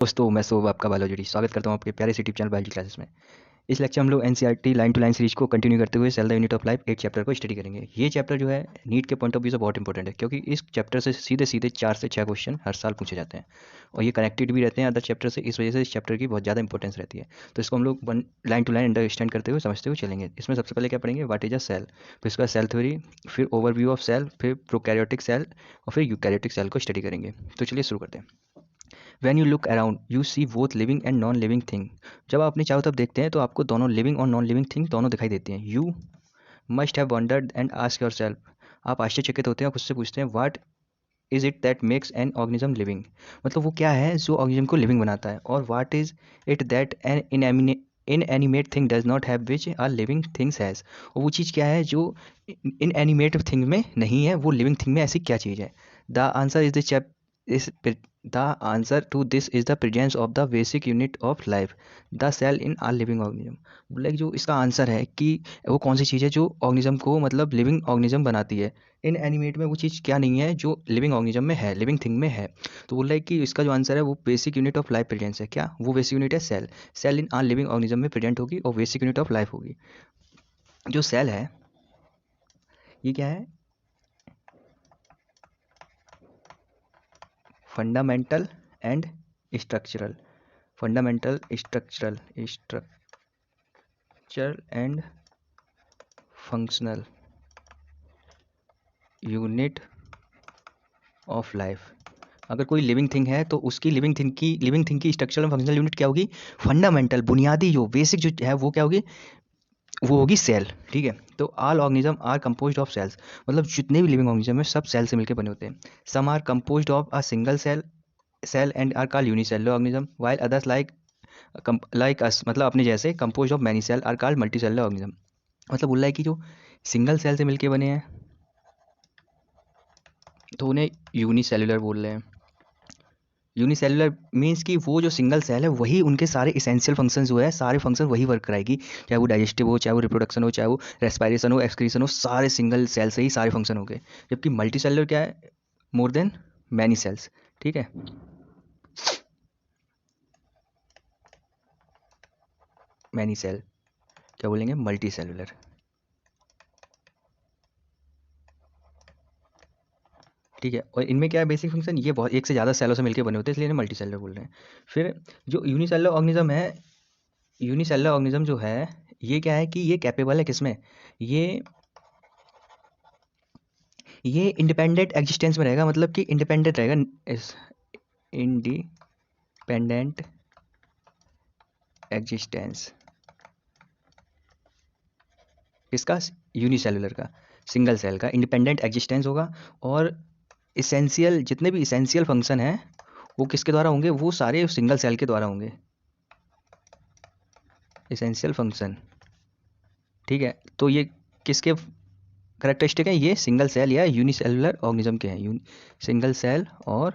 दोस्तों मैं सोब आपका बायोलॉजी स्वागत करता हूँ आपके प्यारे से यूट्यूब चैनल बायोलॉजी क्लासेस में। इस लेक्चर हम लोग NCERT line to line series को कंटिन्यू करते हुए cell the unit of life 8 chapter को स्टडी करेंगे। ये चैप्टर जो है नीट के पॉइंट ऑफ व्यू से बहुत इंपॉर्टेंट है, क्योंकि इस चैप्टर से सीधे सीधे 4 से 6 क्वेश्चन हर साल पूछे जाते हैं और ये कनेक्टेड भी रहते हैं अदर चैप्टर से। इस वजह से इस चैप्टर की बहुत ज़्यादा इंपॉर्टेंस रहती है। तो इसको हम लोग one line to line understand करते हुए समझते हुए चलेंगे। इसमें सबसे पहले क्या पढ़ेंगे, व्हाट इज अ सेल, फिर इसका सेल थ्योरी, फिर ओवरव्यू ऑफ सेल, फिर प्रोकैरियोटिक सेल और फिर यूकैरियोटिक सेल को स्टडी करेंगे। तो चलिए शुरू करते हैं। When you look around you see both living and non living thing. जब आप अपने चारों तरफ देखते हैं तो आपको दोनों लिविंग और नॉन लिविंग थिंग दोनों दिखाई देती हैं। You must have wondered and ask yourself, आप आश्चर्यचकित होते हैं और खुद से पूछते हैं what is it that makes an organism living, मतलब वो क्या है जो ऑर्गेनिज्म को लिविंग बनाता है। और what is it that an inanimate thing does not have which are living things has, और वो चीज़ क्या है जो इनएनिमेट थिंग में नहीं है, वो लिविंग थिंग में ऐसी क्या चीज़ है। The answer is the chap इस The answer to this is the presence of the basic unit of life, the cell in all living organism। बोला कि जो इसका आंसर है कि वो कौन सी चीज़ है जो ऑर्गेनिज्म को मतलब लिविंग ऑर्गेनिज्म बनाती है। इन एनिमेट में वो चीज़ क्या नहीं है जो लिविंग ऑर्गेनिज्म में है, लिविंग थिंग में है। तो बोल रहा है कि इसका जो आंसर है वो basic unit of life presence है। क्या वो बेसिक यूनिट है? Cell. Cell in all living organism में प्रेजेंट होगी और बेसिक यूनिट ऑफ लाइफ होगी। जो सेल है ये क्या है? Fundamental and structural, fundamental structural and functional unit of life. अगर कोई लिविंग थिंग है तो उसकी लिविंग थिंग की स्ट्रक्चरल एंड फंक्शनल यूनिट क्या होगी? फंडामेंटल, बुनियादी जो बेसिक जो है वो क्या होगी? वो होगी सेल। ठीक है, तो all organism are composed of cells, मतलब जितने भी लिविंग ऑर्गेनिज्म है सब सेल से मिलकर बने होते हैं। Some are composed of a single cell and are called unicellular organism, while others like us, मतलब अपने जैसे composed of many cell are called multicellular organism. मतलब बोल रहा है कि जो सिंगल सेल से मिलके बने हैं तो उन्हें यूनिसेलुलर बोल रहे हैं। यूनिसेलुलर मीन्स कि वो जो सिंगल सेल है वही उनके सारे इसेंशियल फंक्शन जो है, सारे फंक्शन वही वर्क कराएगी, चाहे वो डाइजेस्टिव हो, चाहे वो रिप्रोडक्शन हो, चाहे वो रेस्पायरेशन हो, एक्सक्रीशन हो, सारे सिंगल सेल से ही सारे फंक्शन हो गए। जबकि मल्टी सेलुलर क्या है? More than many cells. ठीक है, मैनी सेल क्या बोलेंगे? Multi cellular. ठीक है, और इनमें क्या है बेसिक फंक्शन? ये बहुत एक से ज़्यादा सेलों से मिलकर बने होते हैं, इसलिए इन्हें मल्टी सेलुलर बोल रहे हैं। फिर जो यूनिसेलुलर ऑर्गेनिज्म है, यूनिसेलुलर ऑर्गेनिज्म जो है ये क्या है कि ये कैपेबल है किसमें? ये इंडिपेंडेंट एग्जिस्टेंस में रहेगा, मतलब कि इंडिपेंडेंट रहेगा। इस इंडिपेंडेंट एग्जिस्टेंस किसका? यूनिसेलुलर का, सिंगल सेल का इंडिपेंडेंट एग्जिस्टेंस होगा। और इसेंशियल, जितने भी इसेंशियल फंक्शन हैं वो किसके द्वारा होंगे? वो सारे सिंगल सेल के द्वारा होंगे, इसेंशियल फंक्शन। ठीक है, तो ये किसके करेक्टरिस्टिक है? ये सिंगल सेल या यूनिसेलुलर ऑर्गेनिज्म के हैं। सिंगल सेल और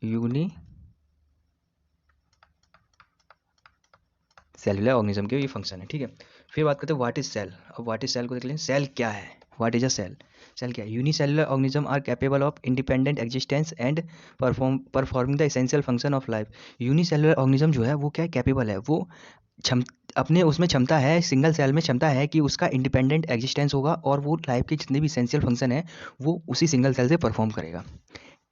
यूनी सेलुलर ऑर्गेनिज्म के ये फंक्शन है। ठीक है, फिर बात करते हैं व्हाट इज सेल। अब व्हाट इज सेल को देख लें। सेल क्या है? What is a cell? Cell क्या है? Unicellular organism are capable of independent existence and performing the essential function of life. Unicellular organism जो है वो क्या कैपेबल है? वो क्षम अपने उसमें क्षमता है, सिंगल सेल में क्षमता है कि उसका इंडिपेंडेंट एग्जिस्टेंस होगा और वो लाइफ के जितने भी एसेंशियल फंक्शन है वो उसी सिंगल सेल से परफॉर्म करेगा।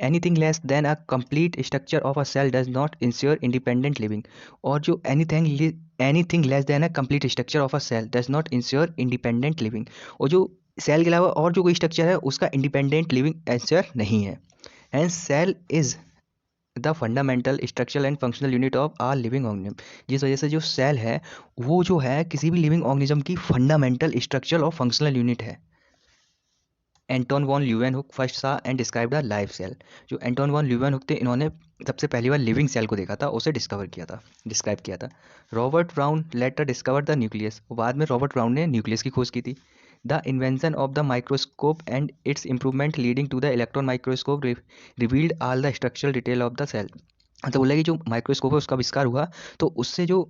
Anything less than a complete structure of a cell does not ensure independent living. और जो anything less than a complete structure of a cell does not ensure independent living, और जो cell के अलावा और जो कोई स्ट्रक्चर है उसका इंडिपेंडेंट लिविंग इंश्योर नहीं है। And cell is the fundamental structural and functional unit of our living organism. जिस वजह से जो सेल है वो जो है किसी भी लिविंग ऑर्गेनिज्म की फंडामेंटल स्ट्रक्चरल और फंक्शनल यूनिट है। Anton von Leeuwenhoek first saw and describe the life cell. जो एंटोन वॉन ल्यूवेनहुक थे इन्होंने सबसे पहली बार लिविंग सेल को देखा था, उसे डिस्क्राइब किया था। Robert Brown later discover the nucleus, बाद में रॉबर्ट ब्राउन ने न्यूक्लियस की खोज की थी। The invention of the microscope and its improvement leading to the electron microscope revealed all the structural detail of the cell. मतलब बोला कि जो माइक्रोस्कोप है उसका आविष्कार हुआ तो उससे जो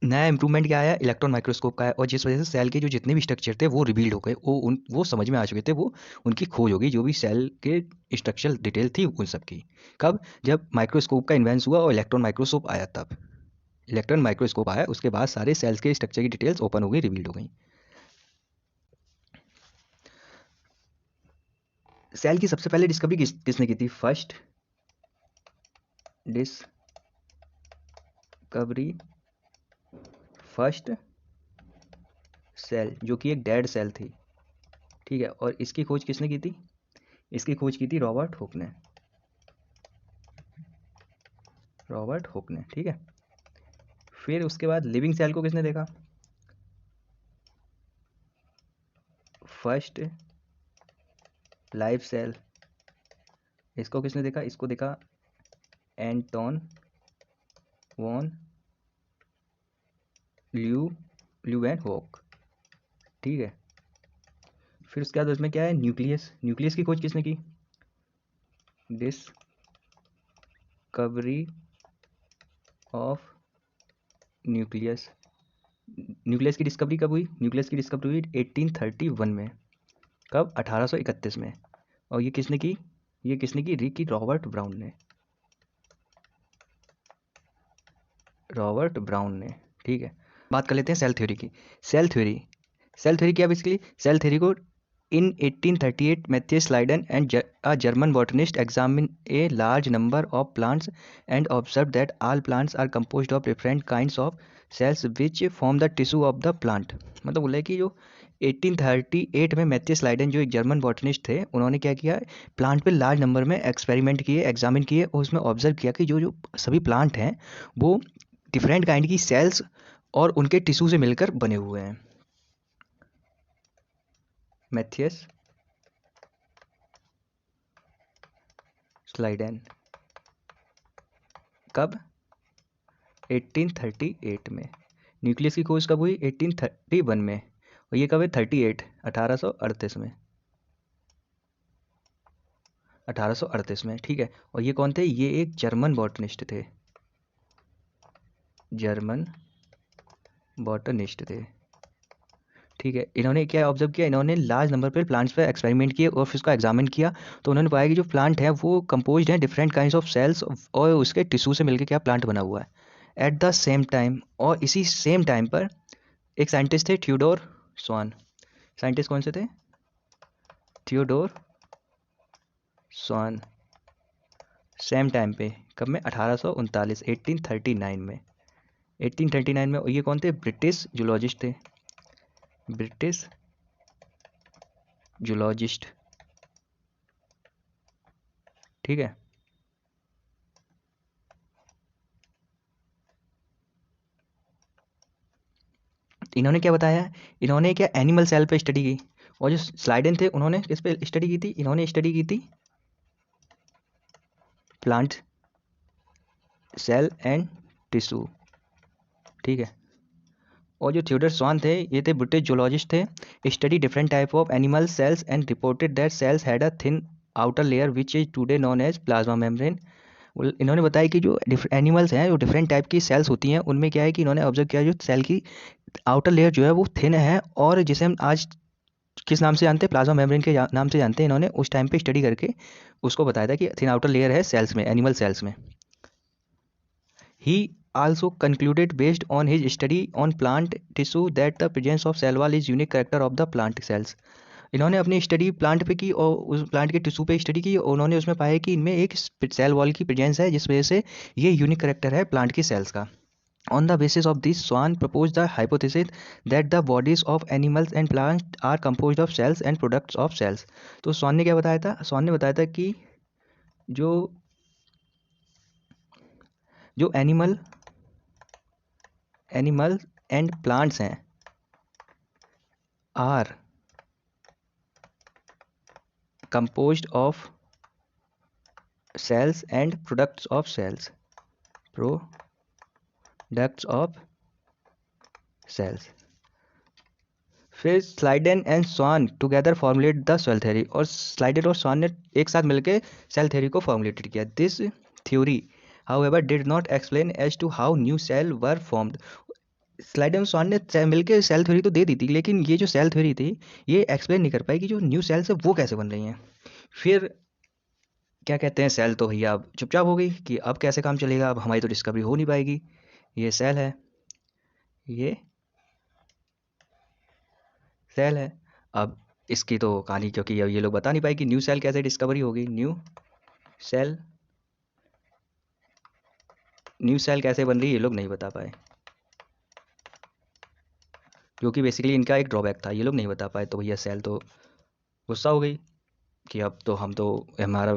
नया इम्प्रूवमेंट क्या आया, इलेक्ट्रॉन माइक्रोस्कोप का है, और जिस वजह से सेल के जो जितने भी स्ट्रक्चर थे वो रिवील्ड हो गए, वो समझ में आ चुके थे, वो उनकी खोज हो गई, जो भी सेल के स्ट्रक्चरल डिटेल थी उन सब की। कब? जब माइक्रोस्कोप का इन्वेंस हुआ और इलेक्ट्रॉन माइक्रोस्कोप आया, तब इलेक्ट्रॉन माइक्रोस्कोप आया, उसके बाद सारे सेल्स के स्ट्रक्चर की डिटेल्स ओपन हो गई, रिवील्ड हो गई। सेल की सबसे पहले डिस्कवरी किसने की थी? फर्स्ट डिस्कवरी, फर्स्ट सेल, जो कि एक डेड सेल थी, ठीक है, और इसकी खोज किसने की थी? इसकी खोज की थी रॉबर्ट हुक ने, रॉबर्ट हुक ने, ठीक है। फिर उसके बाद लिविंग सेल को किसने देखा? फर्स्ट लाइव सेल, इसको किसने देखा? इसको देखा एंटोन वॉन ल्यूवेनहोक, ठीक है। फिर उसके बाद उसमें क्या है? न्यूक्लियस, न्यूक्लियस की खोज किसने की? डिस्कवरी ऑफ न्यूक्लियस, न्यूक्लियस की डिस्कवरी कब हुई? न्यूक्लियस की डिस्कवरी हुई 1831 में। कब? 1831 में। और ये किसने की? ये किसने की? रिकी रॉबर्ट ब्राउन ने, रॉबर्ट ब्राउन ने, ठीक है। बात कर लेते हैं सेल थ्योरी की। सेल थ्योरी, सेल थ्योरी क्या बेसिकली? सेल थ्योरी को in 1838 Matthias Leiden and a German botanist examined a large number of plants and observed that all plants are composed of different kinds of cells which form the tissue of the plant। मतलब बोला है कि जो 1838 में Matheus लाइडन जो एक German botanist थे, उन्होंने क्या किया, प्लांट पे लार्ज नंबर में एक्सपेरिमेंट किए, एग्जामिन किए, और उसमें ऑब्जर्व किया कि जो जो सभी प्लांट हैं वो डिफरेंट काइंड की सेल्स और उनके टिश्यू से मिलकर बने हुए हैं। मैथियस स्लाइडेन, कब? 1838 में। न्यूक्लियस की खोज कब हुई? 1831 में। और ये कब है? 38, 1838 में, 1838 में, ठीक है। और ये कौन थे? ये एक जर्मन बॉटनिस्ट थे, जर्मन बॉटनिस्ट थे, ठीक है। इन्होंने क्या ऑब्जर्व किया? इन्होंने लार्ज नंबर पर प्लांट्स पे एक्सपेरिमेंट किए और फिर उसका एग्जामिन किया, तो उन्होंने पाया कि जो प्लांट है वो कंपोज्ड हैं डिफरेंट काइंड्स ऑफ सेल्स और उसके टिश्यू से मिलकर क्या प्लांट बना हुआ है। एट द सेम टाइम, और इसी सेम टाइम पर एक साइंटिस्ट थे थियोडोर स्वान। साइंटिस्ट कौन से थे? थियोडोर स्वान। सेम टाइम पे, कब में? 1839, 1839 में, 1839 में। और ये कौन थे? ब्रिटिश जूलॉजिस्ट थे, ब्रिटिश जूलॉजिस्ट, ठीक है। इन्होंने क्या बताया? इन्होंने क्या एनिमल सेल पे स्टडी की, और जो स्लाइडन थे उन्होंने किस पे स्टडी की थी? इन्होंने स्टडी की थी प्लांट सेल एंड टिश्यू, ठीक है। और जो थियोडर स्वान थे, ये थे ब्रिटिश जूलॉजिस्ट थे, study different type of animal cells and reported that cells had a thin outer layer which is today known as plasma membrane. इन्होंने बताया कि जो एनिमल्स हैं, जो डिफरेंट टाइप की सेल्स होती हैं, उनमें क्या है कि इन्होंने ऑब्जर्व किया जो सेल की आउटर लेयर जो है वो थिन है, और जिसे हम आज किस नाम से जानते हैं? प्लाज्मा मेम्ब्रेन के नाम से जानते हैं। इन्होंने उस टाइम पे स्टडी करके उसको बताया था कि थिन आउटर लेयर है सेल्स में, एनिमल सेल्स में। ही also concluded based on his study on plant tissue that the presence of cell wall is unique character of the plant cells। इन्होंने अपनी स्टडी प्लांट पे की और उस प्लांट के टिश्यू पे स्टडी की, और उन्होंने उसमें पाया कि इनमें एक सेल वॉल की प्रेजेंस है, जिस वजह से ये यूनिक करेक्टर है प्लांट की सेल्स का। On the basis of this, Swan proposed the hypothesis that the bodies of animals and plants are composed of cells and products of cells। तो स्वान ने क्या बताया था? स्वान ने बताया था कि जो जो एनिमल एंड प्लांट्स हैं are composed of cells and products of cells, products of cells। फिर Schleiden and Schwann together formulate the cell theory, और स्लाइडेन और स्वान ने एक साथ मिलकर सेल थ्योरी को फॉर्मुलेटेड किया। This theory however did not explain as to how new cell were formed। Schleiden Schwann ने मिलकर सेल थ्योरी तो दे दी थी, लेकिन ये जो सेल थ्योरी थी ये एक्सप्लेन नहीं कर पाई कि जो न्यू सेल्स है वो कैसे बन रही हैं। फिर क्या कहते हैं, सेल तो भैया अब चुपचाप हो गई कि अब कैसे काम चलेगा, अब हमारी तो डिस्कवरी हो नहीं पाएगी। ये सेल है, ये सेल है। अब इसकी तो कहानी, क्योंकि अब ये लोग बता नहीं पाए कि न्यू सेल कैसे डिस्कवरी होगी, सेल न्यू सेल कैसे बन रही है ये लोग नहीं बता पाए, क्योंकि बेसिकली इनका एक ड्रॉबैक था, ये लोग नहीं बता पाए। तो भैया सेल तो गुस्सा हो गई कि अब तो हम तो हमारा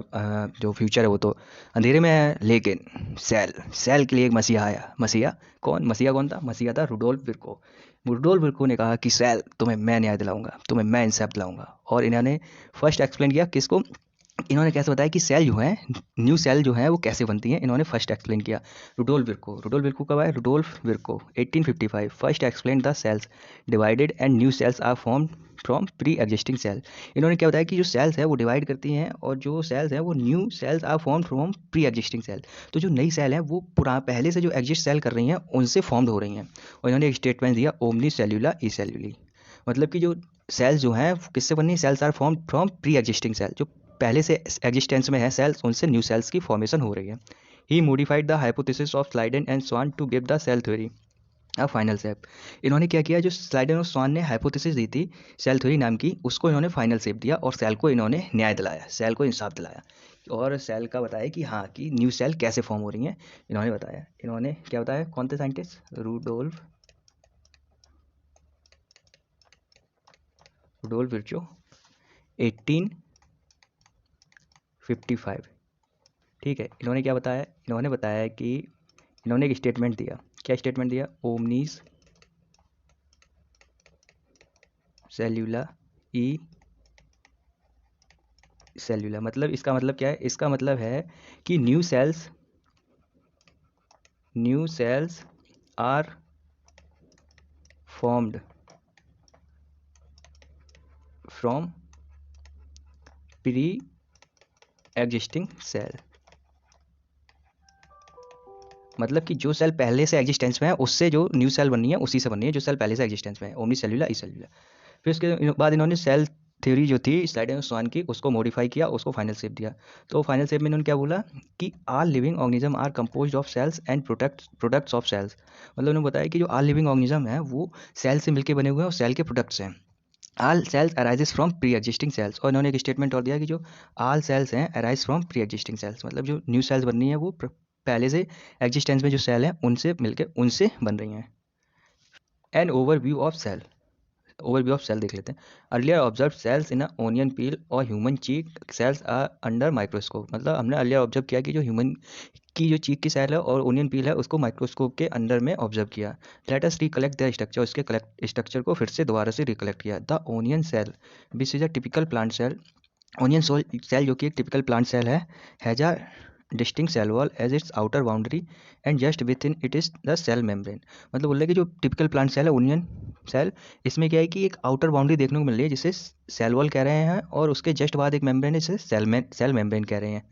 जो फ्यूचर है वो तो अंधेरे में है। लेकिन सेल सेल के लिए एक मसीहा आया। मसीहा कौन था? मसीहा था रुडोल्फ विर्को। रुडोल्फ विर्को ने कहा कि सेल तुम्हें मैं न्याय दिलाऊंगा, तुम्हें मैं इंसाफ दिलाऊंगा। और इन्होंने फर्स्ट एक्सप्लेन किया किसको, इन्होंने कैसे बताया कि सेल जो है, न्यू सेल जो है वो कैसे बनती हैं, इन्होंने फर्स्ट एक्सप्लेन किया। रुडोल्फ विर्को कब आया? Rudolf Virchow 1855 first explain the cells divided and new cells are form from pre existing cell. इन्होंने क्या बताया कि जो सेल्स है वो डिवाइड करती हैं और जो सेल्स हैं वो new cells are form from pre existing cell. तो जो नई सेल हैं वो पहले से जो एग्जिस्ट सेल कर रही हैं उनसे फॉर्म्ड हो रही हैं। और इन्होंने एक स्टेटमेंट दिया, ओमनी सेल्यूला ई सेल्यूली। मतलब कि जो सेल्स जो हैं किससे बनी? Cells are form from pre existing cell. जो पहले से एग्जिस्टेंस में है सेल्स, उनसे न्यू सेल्स की फॉर्मेशन हो रही है। He modified the hypothesis of Schleiden and Schwann to give the cell theory a final shape. इन्होंने क्या किया, जो स्लाइडन और स्वान ने हाइपोथेसिस दी थी सेल थ्योरी नाम की, उसको इन्होंने फाइनल शेप दिया और सेल को इन्होंने न्याय दिलाया, सेल को इंसाफ दिलाया। और सेल का बताया कि हाँ कि न्यू सेल कैसे फॉर्म हो रही हैं, इन्होंने बताया। इन्होंने क्या बताया? कौन थे साइंटिस्ट? Rudolf Virchow 1855। ठीक है, इन्होंने क्या बताया? इन्होंने बताया कि इन्होंने एक स्टेटमेंट दिया। क्या स्टेटमेंट दिया? ओमनीज सेल्यूला ई सेल्यूला। मतलब इसका मतलब क्या है? इसका मतलब है कि new cells are formed from pre existing cell. मतलब कि जो सेल पहले से एग्जिस्टेंस में है उससे जो न्यू सेल बननी है उसी से बननी है जो सेल पहले से एग्जिस्टेंस में है, ओमनी सेल्यूला ई सेल्यूला। फिर उसके बाद इन्होंने सेल थ्योरी जो थी स्लाइडन स्वान की उसको मॉडिफाई किया, उसको फाइनल शेप दिया। तो फाइनल शेप में इन्होंने क्या बोला कि all living organism are composed of cells and products of cells. मतलब उन्होंने बताया कि जो ऑल लिविंग ऑर्गेनिज्म है वो सेल से मिलकर बने हुए हैं और सेल के प्रोडक्ट्स हैं। All cells arises from pre existing cells. और इन्होंने एक स्टेटमेंट और दिया कि जो ऑल सेल्स हैं arise from pre existing cells. मतलब जो न्यू सेल्स बन रही हैं वो पहले से एग्जिस्टेंस में जो सेल हैं उनसे मिलकर उनसे बन रही हैं। एन ओवरव्यू ऑफ सेल देख लेते हैं। Earlier observe cells in onion peel और human cheek cells are under microscope. मतलब हमने अर्लियर ऑब्जर्व किया कि जो ह्यूमन की जो चीक की सेल है और ओनियन पील है उसको माइक्रोस्कोप के अंडर में ऑब्जर्व किया। Let us recollect their structure. उसके स्ट्रक्चर को फिर से दोबारा से रिकलेक्ट किया। The onion cell which is a typical plant cell. Onion cell जो कि एक टिपिकल प्लांट सेल है, has a distinct cell wall as its outer boundary and just within it is the cell membrane. मतलब बोल रहे कि जो typical plant cell है ओनियन सेल, इसमें क्या है कि एक आउटर बाउंड्री देखने को मिल रही है जिसे सेल वॉल कह रहे हैं और उसके जस्ट बाद एक मेम्ब्रेन है जिसे सेल मेम्ब्रेन कह रहे हैं।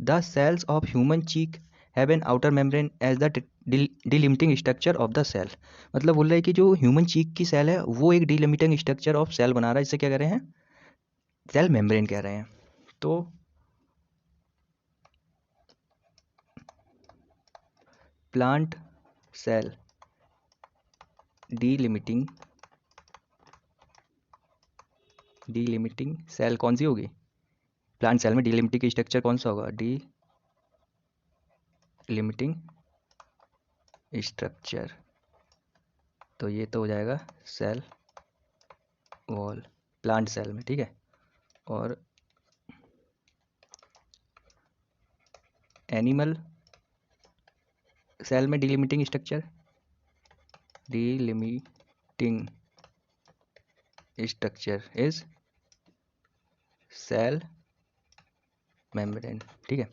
The cells of human cheek have an outer membrane as the delimiting structure of the cell. मतलब बोल रहे हैं कि जो ह्यूमन चीक की सेल है वो एक डिलिमिटिंग स्ट्रक्चर ऑफ सेल बना रहा है, जिसे क्या कह रहे हैं? सेल मेम्ब्रेन कह रहे हैं। तो प्लांट सेल डीलिमिटिंग सेल कौन सी होगी? प्लांट सेल में डीलिमिटिंग की स्ट्रक्चर कौन सा होगा? डीलिमिटिंग स्ट्रक्चर। तो ये तो हो जाएगा सेल वॉल प्लांट सेल में, ठीक है। और एनिमल सेल में delimiting structure is cell membrane, ठीक है।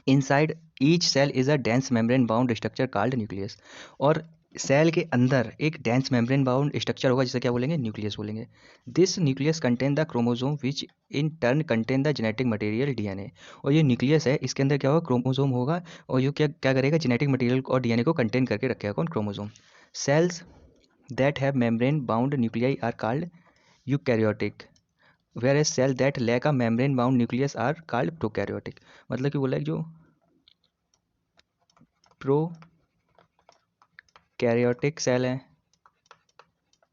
Inside each cell is a dense membrane bound structure called nucleus. और सेल के अंदर एक डेंस मेम्ब्रेन बाउंड स्ट्रक्चर होगा जिसे क्या बोलेंगे? न्यूक्लियस बोलेंगे। This nucleus contain the chromosome which in turn contain the genetic material DNA. और ये न्यूक्लियस है, इसके अंदर क्या होगा? क्रोमोसोम होगा और ये क्या क्या करेगा? जेनेटिक मटेरियल और डीएनए को कंटेन करके रखेगा। कौन? Chromosome. Cells that have membrane bound nuclei are called eukaryotic, whereas cell that lack a membrane bound nucleus are called prokaryotic. मतलब कि बोला है जो प्रोकैरियोटिक सेल है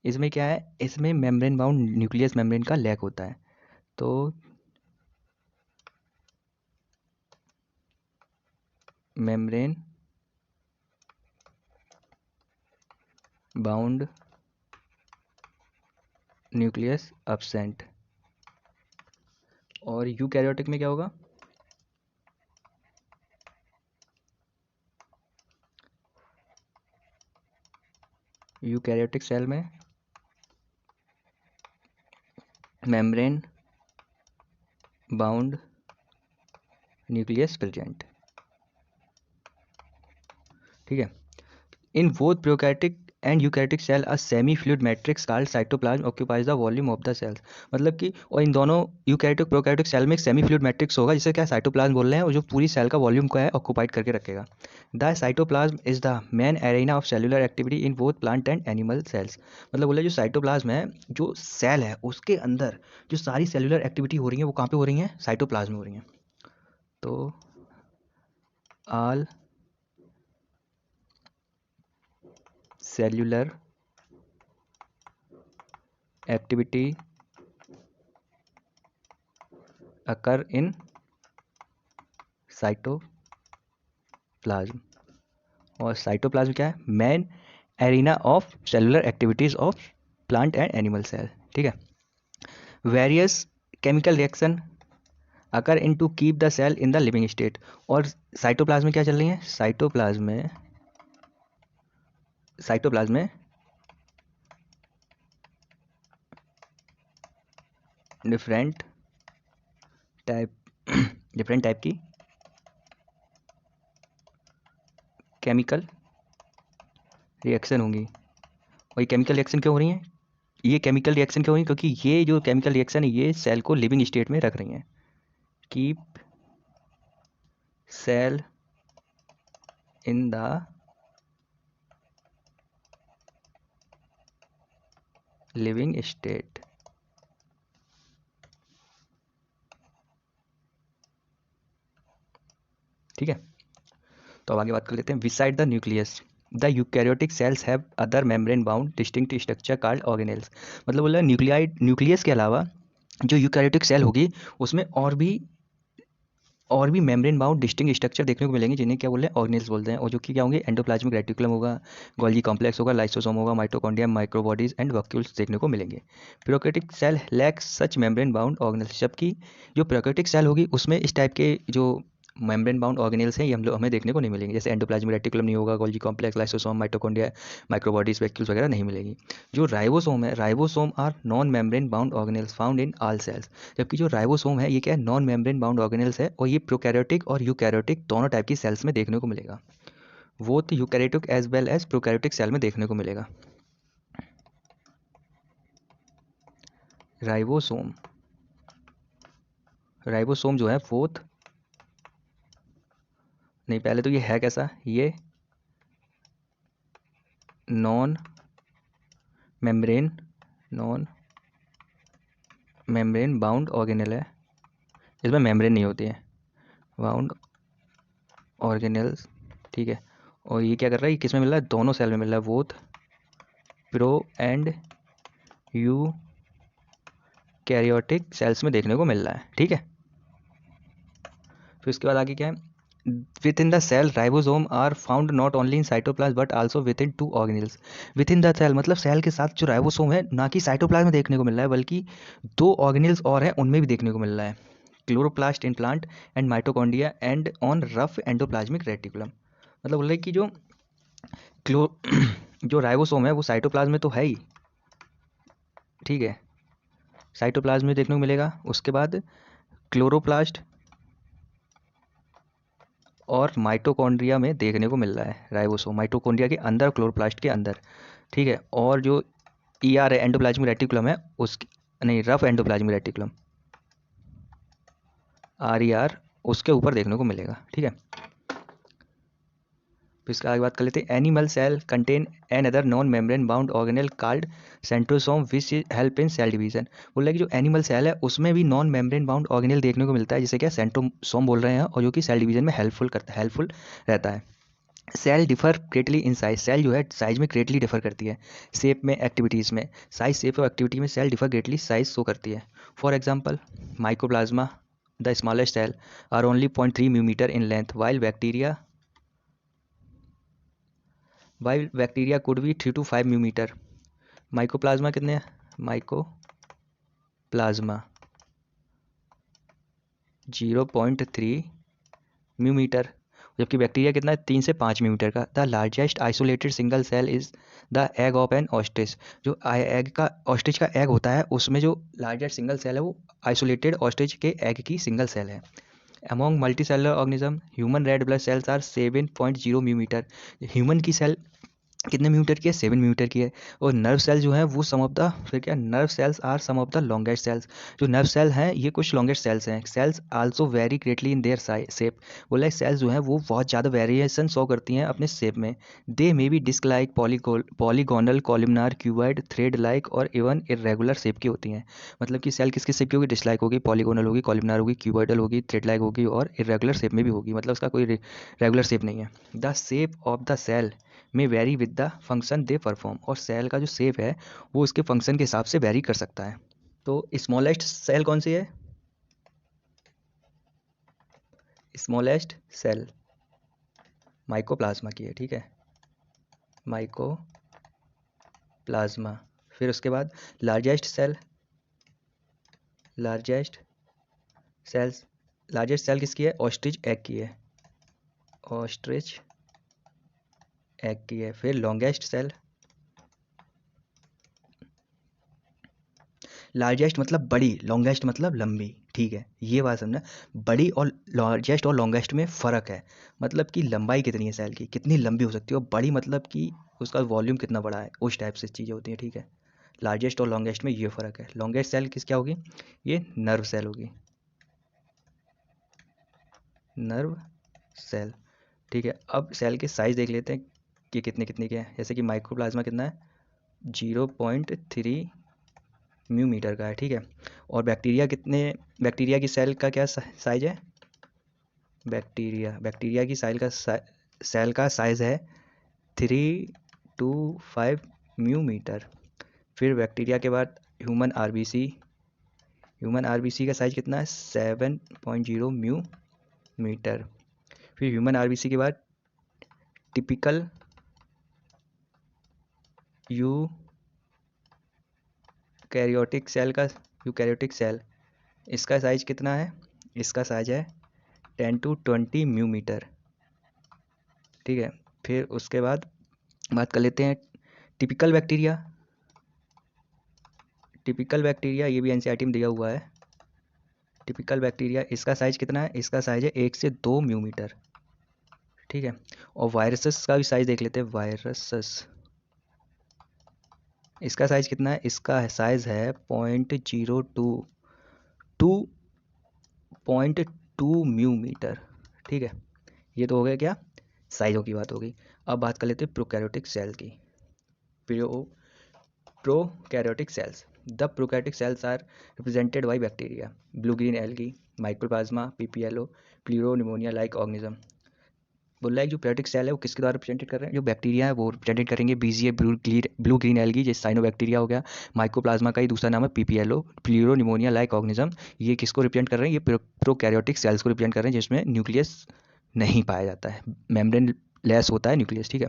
इसमें क्या है, इसमें मेम्ब्रेन बाउंड न्यूक्लियस मेम्ब्रेन का लैक होता है। तो मेम्ब्रेन बाउंड न्यूक्लियस एब्सेंट। और यूकैरियोटिक में क्या होगा, यूकैरियोटिक सेल में मेम्ब्रेन बाउंड न्यूक्लियस प्रेजेंट। ठीक है। In both prokaryotic and eukaryotic cell a semi fluid matrix called cytoplasm occupies the volume of the cells. मतलब कि और इन दोनों यूकैरियोटिक प्रोकैरियोटिक सेल में एक सेमी फ्लूइड मैट्रिक्स होगा जिसे क्या साइटोप्लाज्म बोल रहे हैं, और जो पूरी सेल का वॉल्यूम को है ऑक्यूपाइड करके रखेगा। The cytoplasm is the main arena of cellular activity in both plant and animal cells. मतलब बोले जो साइटोप्लाज्म है, जो सेल है उसके अंदर जो सारी सेलुलर एक्टिविटी हो रही है वो कहाँ पे हो रही है, साइटोप्लाज्म में हो रही है। तो all cellular activity occur in cytoplasm. और साइटोप्लाज्म क्या है, main arena of cellular activities of plant and animal cell. ठीक है। Various chemical reaction occur in to keep the cell in the living state. और साइटोप्लाज्म में क्या चल रही है, साइटोप्लाज्म में डिफरेंट टाइप की केमिकल रिएक्शन होंगी। और ये केमिकल रिएक्शन क्यों हो रही हैं, ये केमिकल रिएक्शन क्यों हो रही है, क्योंकि ये जो केमिकल रिएक्शन है ये सेल को लिविंग स्टेट में रख रही हैं। Keep cell in the living state. ठीक है। तो अब आगे बात कर लेते हैं। Beside the nucleus the eukaryotic cells have other membrane bound distinct structure called organelles. मतलब बोला न्यूक्लियस के अलावा जो यूकैरियोटिक सेल होगी उसमें और भी मेम्ब्रेन बाउंड डिस्टिंक्ट स्ट्रक्चर देखने को मिलेंगे जिन्हें क्या बोलते हैं, ऑर्गेनेल्स बोलते हैं। और जो कि क्या होंगे, एंडोप्लाज्मिक रेटिकुलम होगा, गोल्गी कॉम्प्लेक्स होगा, लाइसोसोम होगा, माइटोकॉन्ड्रिया, माइक्रोबॉडीज एंड वैक्यूल्स देखने को मिलेंगे। प्रोकैरियोटिक सेल लैक्स सच मेम्ब्रेन बाउंड ऑर्गेनेल्स। जबकि जो प्रोकैरियोटिक सेल होगी उसमें इस टाइप के जो मेम्ब्रेन बाउंड ऑर्गेनेल्स हैं ये हमें देखने को नहीं मिलेंगे। जैसे एंडोप्लाज्मिक रेटिकुलम नहीं होगा, Golgi complex, lysosome, mitochondria, microbodies, vacuoles वगैरह नहीं मिलेगी। जो राइबोसोम है, ribosome are non membrane bound organelles found in all cells. जबकि जो राइबोसोम है ये क्या है, नॉन मेम्ब्रेन बाउंड ऑर्गेनेल्स है, और ये प्रोकैरियोटिक और यूकैरियोटिक दोनों टाइप की सेल्स में देखने को मिलेगा। वो तो eukaryotic as well as prokaryotic cell में देखने को मिलेगा। राइबोसोम राइबोसोम जो है फोर्थ, नहीं पहले तो ये है कैसा, ये नॉन मेम्ब्रेन बाउंड ऑर्गेनेल है, इसमें मेम्ब्रेन नहीं होती है, बाउंड ऑर्गेनेल्स। ठीक है। और ये क्या कर रहा है, ये किस में मिल रहा है, दोनों सेल में मिल रहा है, both pro and eukaryotic cells में देखने को मिल रहा है। ठीक है। फिर उसके बाद आगे क्या है, within the cell ribosome are found not only in cytoplasm but also within 2 organelles. Within the cell मतलब सेल के साथ जो राइबोसोम है ना कि साइटोप्लाज्म में देखने को मिल रहा है बल्कि 2 ऑर्गेनेल्स और हैं उनमें भी देखने को मिल रहा है, chloroplast in plant and mitochondria and on rough endoplasmic reticulum. मतलब बोल रहे कि जो क्लो जो राइबोसोम है वो साइटोप्लाज्म में तो है ही, ठीक है, साइटोप्लाज्म में देखने को मिलेगा। उसके बाद क्लोरोप्लास्ट और माइटोकॉन्ड्रिया में देखने को मिल रहा है राइबोसोम, माइटोकॉन्ड्रिया के अंदर, क्लोरोप्लास्ट के अंदर। ठीक है। और जो ER है, एंडोप्लाज्मिक रेटिकुलम है, उस नहीं रफ एंडोप्लाज्मिक रेटिकुलम, RER, उसके ऊपर देखने को मिलेगा। ठीक है। फिर इसके आगे बात कर लेते हैं। Animal cell contain another non membrane bound organelle called centrosome which help in cell division. बोल रहा है कि जो एनिमल सेल है उसमें भी नॉन मेम्ब्रेन बाउंड ऑर्गेनेल देखने को मिलता है, जिसे क्या सेंट्रोसोम बोल रहे हैं, और जो कि सेल डिवीजन में हेल्पफुल रहता है। Cell differ greatly in size, cell जो है साइज में ग्रेटली डिफर करती है। शेप में, एक्टिविटीज़ में, साइज शेप और एक्टिविटी में cell differ greatly size show करती है। For example mycoplasma the smallest cell are only 0.3 millimetre in length while bacteria could be 3 to 5 millimetre. Mycoplasma कितने हैं? माइकोप्लाज्मा 0.3 मिलीमीटर, जबकि बैक्टीरिया कितना है? 3 से 5 मिलीमीटर का। The largest isolated single cell is the egg of an ostrich. जो ostrich का egg होता है उसमें जो लार्जेस्ट सिंगल सेल है वो आइसोलेटेड ऑस्ट्रिच के एग की सिंगल सेल है। Among multicellular organism human red blood cells are 7.0 millimetre. Human की सेल कितने मिलीमीटर की है? 7 मिलीमीटर की है। और नर्व सेल जो है वो सम ऑफ द, फिर क्या, nerve cells are some of the longest cells. जो नर्व सेल हैं ये कुछ लॉन्गेस्ट सेल्स हैं। Cells also very greatly in their shape. बोला है सेल्स जो हैं वो बहुत ज़्यादा वेरिएशन शो करती हैं अपने शेप में। They may be disc like, polygonal, columnar, cuboid, thread like और इवन इरेगुलर शेप की होती हैं। मतलब कि सेल किस किस शेप की होगी? डिस्क लाइक होगी, पॉलीगोनल होगी, कॉलमनार होगी, क्यूबॉइडल होगी, थ्रेड लाइक होगी और इरेगुलर शेप में भी होगी। मतलब उसका कोई रेगुलर शेप नहीं है। The shape of the cell may vary with the function they perform. और सेल का जो शेप है वो उसके फंक्शन के हिसाब से वेरी कर सकता है। तो स्मॉलेस्ट सेल कौन सी है? स्मॉलेस्ट सेल माइकोप्लाज्मा की है, ठीक है, माइकोप्लाज्मा। फिर उसके बाद लार्जेस्ट सेल किसकी है? ऑस्ट्रिच एग की है, ऑस्ट्रिच एग की है। फिर लॉन्गेस्ट सेल, लार्जेस्ट मतलब बड़ी, लॉन्गेस्ट मतलब लंबी, ठीक है, ये बात समझना। बड़ी और लार्जेस्ट और लॉन्गेस्ट में फ़र्क है। मतलब कि लंबाई कितनी है सेल की, कितनी लंबी हो सकती है, और बड़ी मतलब कि उसका वॉल्यूम कितना बड़ा है, उस टाइप से चीज़ें होती हैं, ठीक है। लार्जेस्ट और लॉन्गेस्ट में ये फ़र्क है। लॉन्गेस्ट सेल क्या होगी? ये नर्व सेल होगी, नर्व सेल, ठीक है। अब सेल के साइज़ देख लेते हैं कि कितने कितने के हैं। जैसे कि माइक्रोप्लाज्मा कितना है? 0.3 मिलीमीटर का है, ठीक है। और बैक्टीरिया की सेल का क्या साइज है? बैक्टीरिया की सेल का साइज है 3 to 5 मिलीमीटर। फिर बैक्टीरिया के बाद ह्यूमन आरबीसी का साइज कितना है? 7.0 मिलीमीटर। फिर ह्यूमन आरबीसी के बाद टिपिकल यूकैरियोटिक सेल, इसका साइज कितना है? इसका साइज है 10 to 20 मिलीमीटर, ठीक है। फिर उसके बाद बात कर लेते हैं टिपिकल बैक्टीरिया, ये भी एनसीईआरटी में दिया हुआ है। टिपिकल बैक्टीरिया, इसका साइज कितना है? इसका साइज है 1 से 2 मिलीमीटर, ठीक है। और वायरसेस का भी साइज देख लेते हैं। वायरसेस, इसका साइज कितना है? इसका साइज है 2.2 मिलीमीटर, ठीक है। ये तो हो गया क्या? साइजों की बात हो गई। अब बात कर लेते हैं प्रोकैरियोटिक सेल की। Prokaryotic cells, the prokaryotic cells are represented by bacteria, blue green algae, microplasma, PPLO, pleuropneumonia like organism. बोल रहा है कि जो प्रोकैरियोटिक सेल है वो किसके द्वारा रिप्रेजेंटेड कर रहे हैं? जो बैक्टीरिया है वो रिप्रेजेंटेड करेंगे बीजीए, ब्लू ग्रीन एल्गी, जैसे साइनोबैक्टीरिया हो गया। माइक्रोप्लाज्मा का ही दूसरा नाम है पीपीएलओ, प्लूरोनिमोनिया लाइक ऑर्गेनिज्म। ये किसको रिप्रेजेंट कर रहे हैं? ये प्रोकैरियोटिक सेल्स को रिप्रेजेंट कर रहे हैं जिसमें न्यूक्लियस नहीं पाया जाता है, मेम्ब्रेन लेस होता है न्यूक्लियस, ठीक है।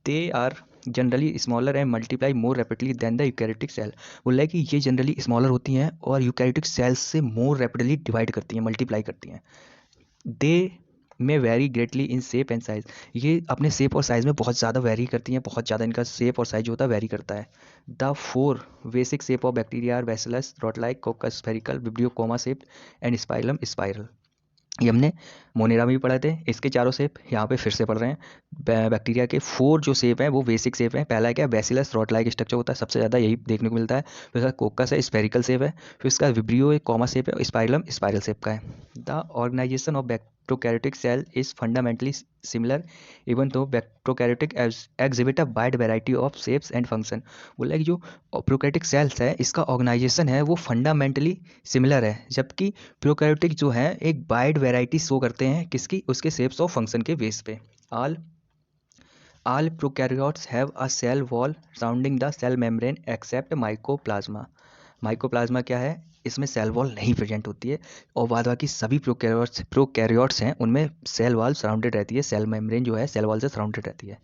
They are generally smaller and multiply more rapidly than the eukaryotic cell. बोल रहा है कि ये जनरली स्मॉलर होती हैं और यूकैरियोटिक सेल्स से मोर रैपिडली डिवाइड करती हैं, मल्टीप्लाई करती हैं। दे में very greatly in shape and size, ये अपने शेप और साइज में बहुत ज़्यादा वेरी करती हैं, बहुत ज़्यादा इनका शेप और साइज जो होता है वेरी करता है। The 4 basic shape of bacteria are bacillus, rod like, coccus spherical, vibrio comma shape and spirillum spiral. ये हमने मोनेरा में भी पढ़े थे। इसके चारों शेप यहाँ पे फिर से पढ़ रहे हैं। बैक्टीरिया के 4 जो शेप हैं वो बेसिक शेप हैं। पहला क्या? बैसिलस, रॉट लाइक स्ट्रक्चर होता है, सबसे ज़्यादा यही देखने को मिलता है। फिर इसका कोकस है, स्फेरिकल शेप है। फिर इसका विब्रियो एक कॉमा शेप है, स्पाइरलम स्पाइरल शेप का है। The organisation of prokaryotic cell is fundamentally similar even though prokaryotic exhibit a wide variety of shapes and function। बोला है कि जो प्रोकैरियोटिक सेल्स है इसका ऑर्गेनाइजेशन है वो फंडामेंटली सिमिलर है, जबकि प्रोकैरियोटिक जो है एक वाइड वैरायटी शो करते हैं किसकी, उसके शेप्स ऑफ फंक्शन के बेस पे। All prokaryotes have a cell wall surrounding the cell membrane except mycoplasma। Mycoplasma क्या है, इसमें सेल वॉल नहीं प्रेजेंट होती है, और बाद बाकी सभी प्रोकैरियोट्स हैं उनमें सेल वॉल सराउंडेड रहती है, सेल मेम्ब्रेन जो है सेल वॉल से सराउंडेड रहती है।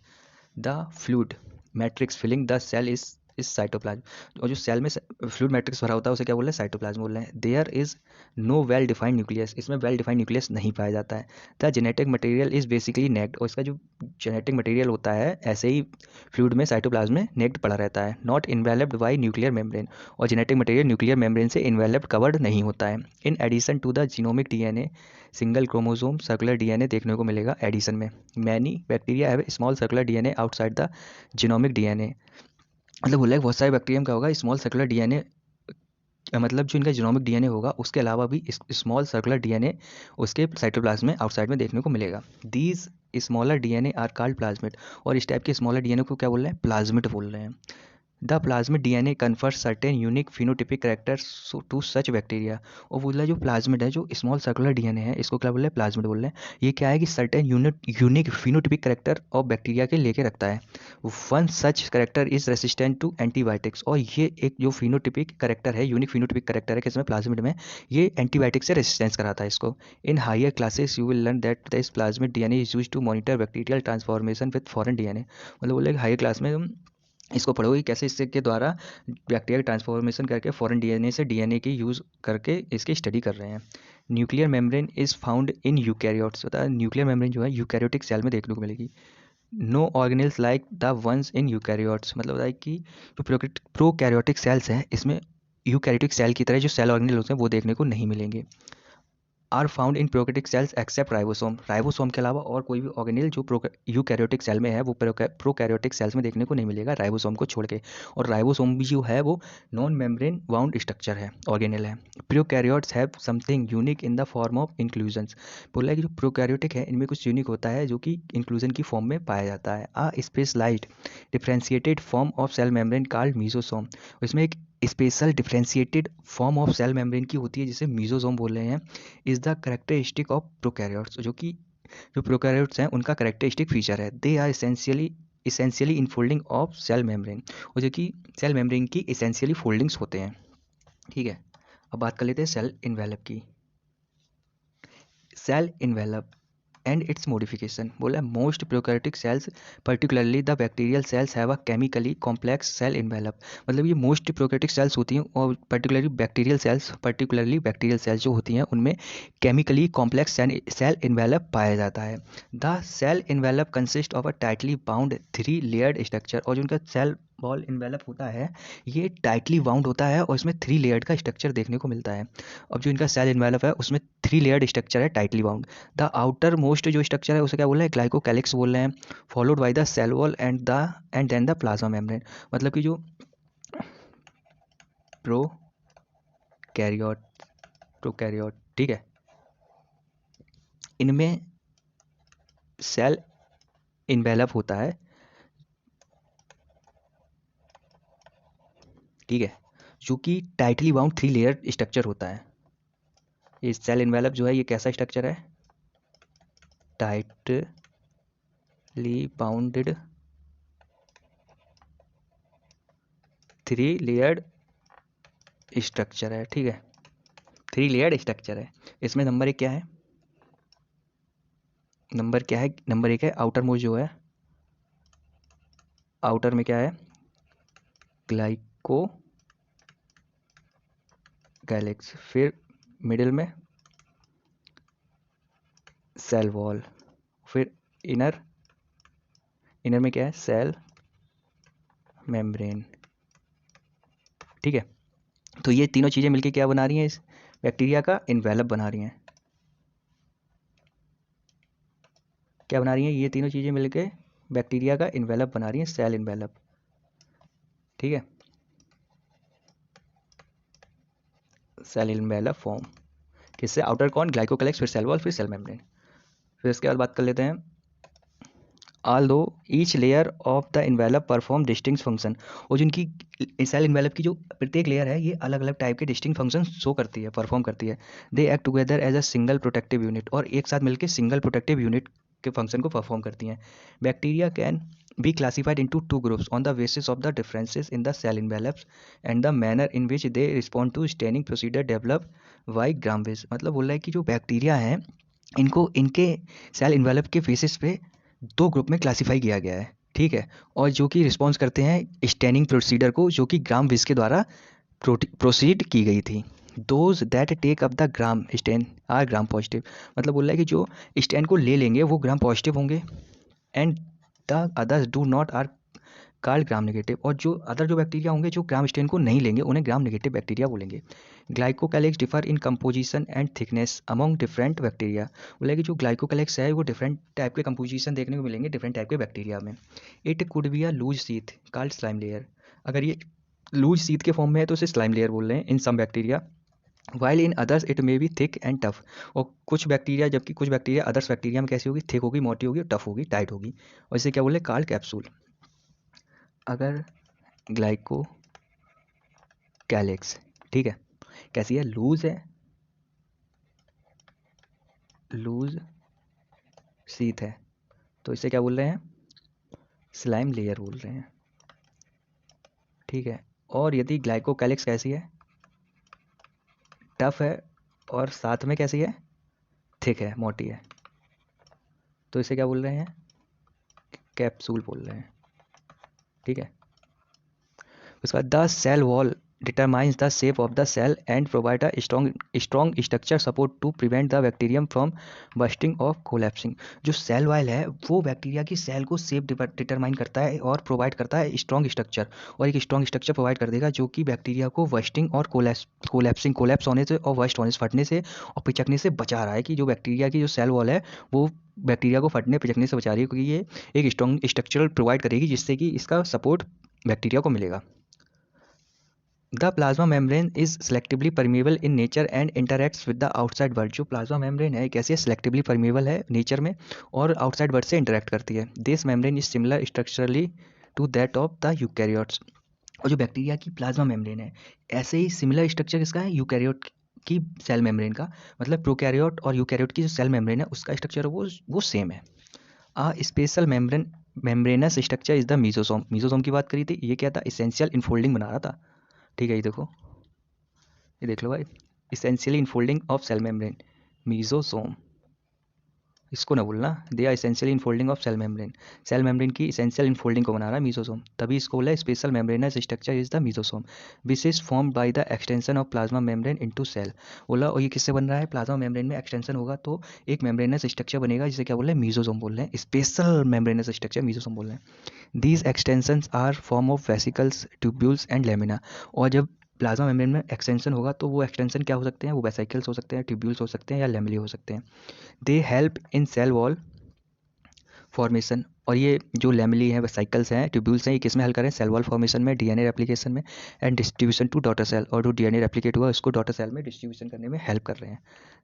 The fluid matrix filling the cell is cytoplasm. और जो सेल में फ्लूइड मैट्रिक्स भरा होता है उसे क्या बोल रहे हैं, साइटोप्लाज्म बोल रहे हैं। There is no well defined nucleus, इसमें वेल डिफाइंड न्यूक्लियस नहीं पाया जाता है। The genetic material is basically naked, और इसका जो जेनेटिक मटेरियल होता है ऐसे ही फ्लूइड में साइटोप्लाज्म में नेक्ड पड़ा रहता है। Not enveloped by nuclear membrane, और जेनेटिक मटेरियल न्यूक्लियर मेम्ब्रेन से इन्वेलप्ड कवर्ड नहीं होता है। In addition to the genomic DNA single chromosome circular DNA देखने को मिलेगा एडिशन में। Many bacteria have small circular DNA outside the genomic DNA. मतलब बोला है बहुत सारे बैक्टीरिया में क्या होगा, स्मॉल सर्कुलर डीएनए, मतलब जो इनका जीनोमिक डीएनए होगा उसके अलावा भी स्मॉल सर्कुलर डीएनए उसके साइटोप्लाज्म में आउटसाइड में देखने को मिलेगा। These smaller DNA are called plasmid, और इस टाइप के स्मॉलर डीएनए को क्या बोल रहे हैं, प्लाज्मिड बोल रहे हैं। The plasmid DNA confers certain unique phenotypic characters to such bacteria. और बोला है जो प्लाज्मिड है, जो स्मॉल सर्कुलर डीएनए है, इसको क्या बोल रहे हैं, प्लाज्मिड बोल रहे हैं। ये क्या है कि certain unique phenotypic character of bacteria के लेके रखता है। One such character is resistant to antibiotics, और ये एक जो फिनोटिपिक कैरेक्टर है, यूनिक फिनोटिपिक कैरेक्टर है किसमें, प्लाज्मिड में, ये एंटीबायोटिक से रेसिस्टेंस कराता है इसको। In higher classes you will learn that this plasmid DNA is used to monitor bacterial transformation with foreign DNA. मतलब बोले हायर क्लास में तुम इसको पढ़ोगे कैसे इससे के द्वारा बैक्टीरिया ट्रांसफॉर्मेशन करके फॉरेन डीएनए से डीएनए की यूज़ करके इसकी स्टडी कर रहे हैं। Nuclear membrane is found in eukaryotes, होता है न्यूक्लियर मेम्ब्रेन जो है यूकैरियोटिक सेल में देखने को मिलेगी। No organelles like the ones in eukaryotes, मतलब होता है कि जो प्रोकैरियोटिक सेल्स हैं इसमें यूकैरियोटिक सेल की तरह जो सेल ऑर्गेनल होते हैं वो देखने को नहीं मिलेंगे। Are found in prokaryotic cells except ribosome, ribosome के अलावा और कोई भी ऑर्गेनेल जो यूकैरियोटिक सेल में है वो प्रोकैरियोटिक सेल्स में देखने को नहीं मिलेगा राइबोसोम को छोड़ के। और राइबोसोम भी जो है वो नॉन मेम्ब्रेन वाउंड स्ट्रक्चर है, ऑर्गेनेल है। Prokaryotes have something unique in the form of inclusions, बोला है कि जो प्रोकैरियोटिक है इनमें कुछ यूनिक होता है जो कि इंक्लूजन की फॉर्म में पाया जाता है। A specialised differentiated form of cell membrane called mesosome, इसमें एक special differentiated form of cell membrane की होती है जिसे मीजोसोम बोल रहे हैं। Is the characteristic of prokaryotes, जो कि जो प्रोकैरियोट्स हैं उनका करेक्टरिस्टिक फीचर है। They are essentially infolding of cell membrane, और जो कि सेल मेम्ब्रेन की इसेंशियली फोल्डिंग्स होते हैं। ठीक है, अब बात कर लेते हैं सेल इन्वेलप की। Cell envelope and its modification, बोला most prokaryotic cells particularly the bacterial cells have a chemically complex cell envelope। मतलब ये most prokaryotic cells होती हैं और particularly bacterial cells जो होती हैं उनमें chemically complex cell envelope पाया जाता है। the cell envelope consists of a tightly bound 3 layered structure, और जो उनका cell वॉल इन्वेलप होता है ये टाइटली बाउंड होता है और इसमें 3 लेयर्ड का स्ट्रक्चर देखने को मिलता है। अब जो इनका सेल इन्वेलप है उसमें 3 लेयर्ड स्ट्रक्चर है tightly bound. The outer most जो स्ट्रक्चर है उसे क्या बोल रहे हैं, ग्लाइकोकैलिक्स बोल रहे हैं। Followed by the cell wall and then the plasma membrane, मतलब कि जो प्रोकैरियोट ठीक है, इनमें सेल इन्वेलप होता है, ठीक है, जो कि टाइटली बाउंड 3 लेयर स्ट्रक्चर होता है। ये सेल इन्वेलप जो है ये कैसा स्ट्रक्चर है, टाइटली बाउंडेड 3 लेयर्ड स्ट्रक्चर है। ठीक है, 3 लेयर्ड स्ट्रक्चर है। इसमें नंबर 1 क्या है, नंबर 1 है आउटर मोस्ट जो है, आउटर में क्या है, ग्लाइकोकैलिक्स, फिर मिडिल में सेल वॉल, फिर इनर में क्या है, सेल मेम्ब्रेन। ठीक है, तो ये तीनों चीज़ें मिलके क्या बना रही हैं, इस बैक्टीरिया का इन्वेलप बना रही हैं। क्या बना रही हैं, ये तीनों चीज़ें मिलके बैक्टीरिया का इन्वेलप बना रही हैं, सेल इन्वेलप। ठीक है, सेल इन्वेलप फॉर्म किससे, आउटर कॉन ग्लाइकोकैलिक्स, फिर सेल वॉल, फिर सेल मेम्ब्रेन। फिर इसके बाद बात कर लेते हैं although each layer of the envelope perform distinct function, और जिनकी सेल इन्वेलप की जो प्रत्येक लेयर है ये अलग अलग टाइप के डिस्टिंक्ट फंक्शन शो करती है, परफॉर्म करती है। They act together as a single protective unit, और एक साथ मिलकर सिंगल प्रोटेक्टिव यूनिट के फंक्शन को परफॉर्म करती हैं। Bacteria can be classified into two groups on the basis of the differences in the cell envelopes and the manner in which they respond to staining procedure developed by Gramwich। मतलब बोल रहा है कि जो bacteria हैं इनको इनके cell envelope के बेसिस पे दो ग्रुप में क्लासीफाई किया गया है, ठीक है, और जो कि रिस्पॉन्स करते हैं स्टेनिंग प्रोसीडर को, जो कि ग्राम विस के द्वारा प्रोसीड की गई थी। Those that take up the Gram stain are Gram positive, मतलब बोल रहा है कि जो स्टेन को ले लेंगे वो ग्राम पॉजिटिव होंगे, and the others do not are called Gram negative, और जो अदर जो बैक्टीरिया होंगे जो ग्राम स्टेन को नहीं लेंगे उन्हें ग्राम नेगेटिव बैक्टीरिया बोलेंगे। Glycocalyx differ in composition and thickness among different bacteria, बोला कि जो ग्लाइकोकैलिक्स है वो डिफरेंट टाइप के कंपोजिशन देखने को मिलेंगे डिफरेंट टाइप के बैक्टीरिया में। It could be a loose sheath called slime layer, अगर ये लूज सीथ के फॉर्म में है तो उसे स्लाइम लेयर बोल रहे हैं in some bacteria, while in others it may be thick and tough, और कुछ बैक्टीरिया, जबकि कुछ बैक्टीरिया अदर्स बैक्टीरिया में कैसी होगी, थिक होगी, मोटी होगी, टफ होगी, टाइट होगी, और इसे क्या बोले, कॉल्ड कैप्सूल। अगर ग्लाइको कैलिक्स, ठीक है, कैसी है, लूज है, लूज सीथ है, तो इसे क्या बोल रहे हैं, स्लाइम लेयर बोल रहे हैं, ठीक है। और यदि ग्लाइकोकैलिक्स कैसी है, टफ है, और साथ में कैसी है, थिक है, मोटी है, तो इसे क्या बोल रहे हैं, कैप्सूल बोल रहे हैं, ठीक है। उसके बाद the cell wall determines the shape of the cell and provide a strong structure support to prevent the bacterium from bursting or collapsing। जो सेल वाल है वो बैक्टीरिया की सेल को शेप डिटरमाइन करता है और प्रोवाइड करता है स्ट्रॉन्ग स्ट्रक्चर, और एक स्ट्रॉन्ग स्ट्रक्चर प्रोवाइड कर देगा जो कि बैक्टीरिया को वर्स्टिंग और कोलैप्स होने से और वर्स्ट होने से, फटने से और पिचकने से बचा रहा है, कि जो बैक्टीरिया की जो सेल वॉल है वो बैक्टीरिया को फटने पिचकने से बचा रही है, क्योंकि ये एक स्ट्रॉन्ग स्ट्रक्चर प्रोवाइड करेगी जिससे कि इसका सपोर्ट बैक्टीरिया को मिलेगा। The plasma membrane is selectively permeable in nature and interacts with the outside world। जो प्लाज्मा मेम्ब्रेन है कैसी है, सेलेक्टिवली परमेबल है नेचर में और आउटसाइड वर्ल्ड से इंटरेक्ट करती है। This membrane is similar structurally to that of the eukaryotes, और जो बैक्टीरिया की प्लाज्मा मेम्ब्रेन है ऐसे ही सिमिलर स्ट्रक्चर किसका है, यूकैरियोट की सेल मेम्ब्रेन का, मतलब प्रोकैरियोट और यूकैरियोट की जो सेल मेम्ब्रेन है उसका स्ट्रक्चर वो सेम है। A special membranous structure is the mesosome. Mesosome की बात करी थी, ये क्या था, इसेंशियल इनफोल्डिंग बना रहा था, ठीक है। ये देखो, ये देख लो भाई, essentially infolding of cell membrane, mesosome, इसको ना भूलना, they are essentially infolding of cell membrane की इसेंशियल इनफोल्डिंग को बना रहा है मीजोसोम, तभी इसको बोला special membranous structure is the mesosome which is formed by the extension of plasma membrane into cell. बोला, और ये किससे बन रहा है, प्लाज्मा मेम्ब्रेन में एक्सटेंशन होगा तो एक मेम्ब्रेनस स्ट्रक्चर बनेगा जिसे क्या बोल रहे हैं, मीजोसोम बोल रहे हैं, स्पेशल मेम्ब्रेनस स्ट्रक्चर मीजोसोम बोल रहे हैं। These extensions are form of vesicles, tubules and lamina, और जब प्लाज्मा मेम्ब्रेन में एक्सटेंशन होगा तो वो एक्सटेंशन क्या हो सकते हैं, वो वेसिकल्स हो सकते हैं, ट्यूब्यूल्स हो सकते हैं, या लेमिली हो सकते हैं। They help in cell wall formation, और ये जो लेमिली हैं, वेसिकल्स हैं, ट्यूब्यूल्स हैं, ये किस में हेल्प करें, सेल वॉल फॉर्मेशन में, डीएनए रेप्लिकेशन में, and distribution to daughter cell, और जो डीएनए रेप्लिकेट हुआ उसको डॉटर सेल में डिस्ट्रीब्यूशन करने में हेल्प कर रहे हैं।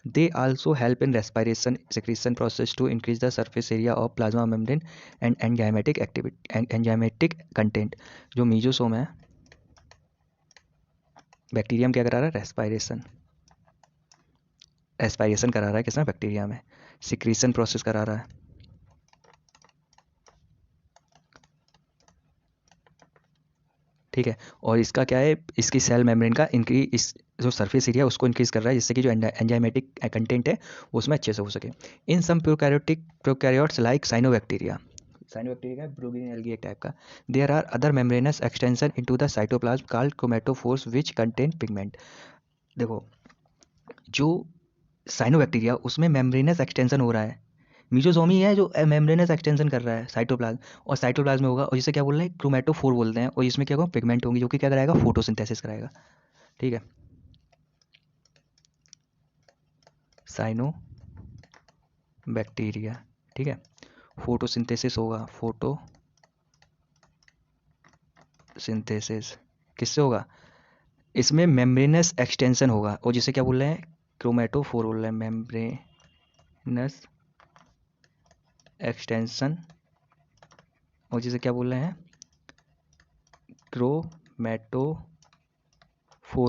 They also help in respiration secretion process to increase the surface area of plasma membrane and enzymatic activity enzymatic content. जो मीजोसोम है, बैक्टीरियम क्या करा रहा है, रेस्पायरेशन करा रहा है, किसमें, बैक्टीरिया में, सिक्रीशन प्रोसेस करा रहा है, ठीक है। और इसका क्या है, इसकी सेल मेम्ब्रेन का इंक्रीज, इस जो सरफेस एरिया उसको इंक्रीज कर रहा है जिससे कि जो एंजाइमेटिक कंटेंट है वो उसमें अच्छे से हो सके। In some prokaryotes like cyanobacteria, cyanobacteria blue green algae एक टाइप का, there are other membranous extension into the cytoplasm called chromatophores which contain pigment. देखो, जो साइनोबैक्टीरिया उसमें मेम्ब्रेनस एक्सटेंशन हो रहा है, मीजोसोम ही है जो मेम्ब्रेनस एक्सटेंशन कर रहा है साइटोप्लाज्म, और साइटोप्लाज्म में होगा, और जिसे क्या बोल रहे हैं, क्रोमेटोफोर बोलते हैं, और इसमें क्या होगा, पिगमेंट होंगी जो कि क्या कराएगा, फोटोसिंथेसिस कराएगा, ठीक है। साइनो बैक्टीरिया, ठीक है, फोटोसिंथेसिस होगा, फोटोसिंथेसिस किससे होगा, इसमें मेम्ब्रेनस एक्सटेंशन होगा, और जिसे क्या बोल रहे हैं, क्रोमेटोफोर बोल रहे हैं, मेम्ब्रेनस एक्सटेंशन, और जिसे क्या बोल रहे हैं, क्रोमैटोफोर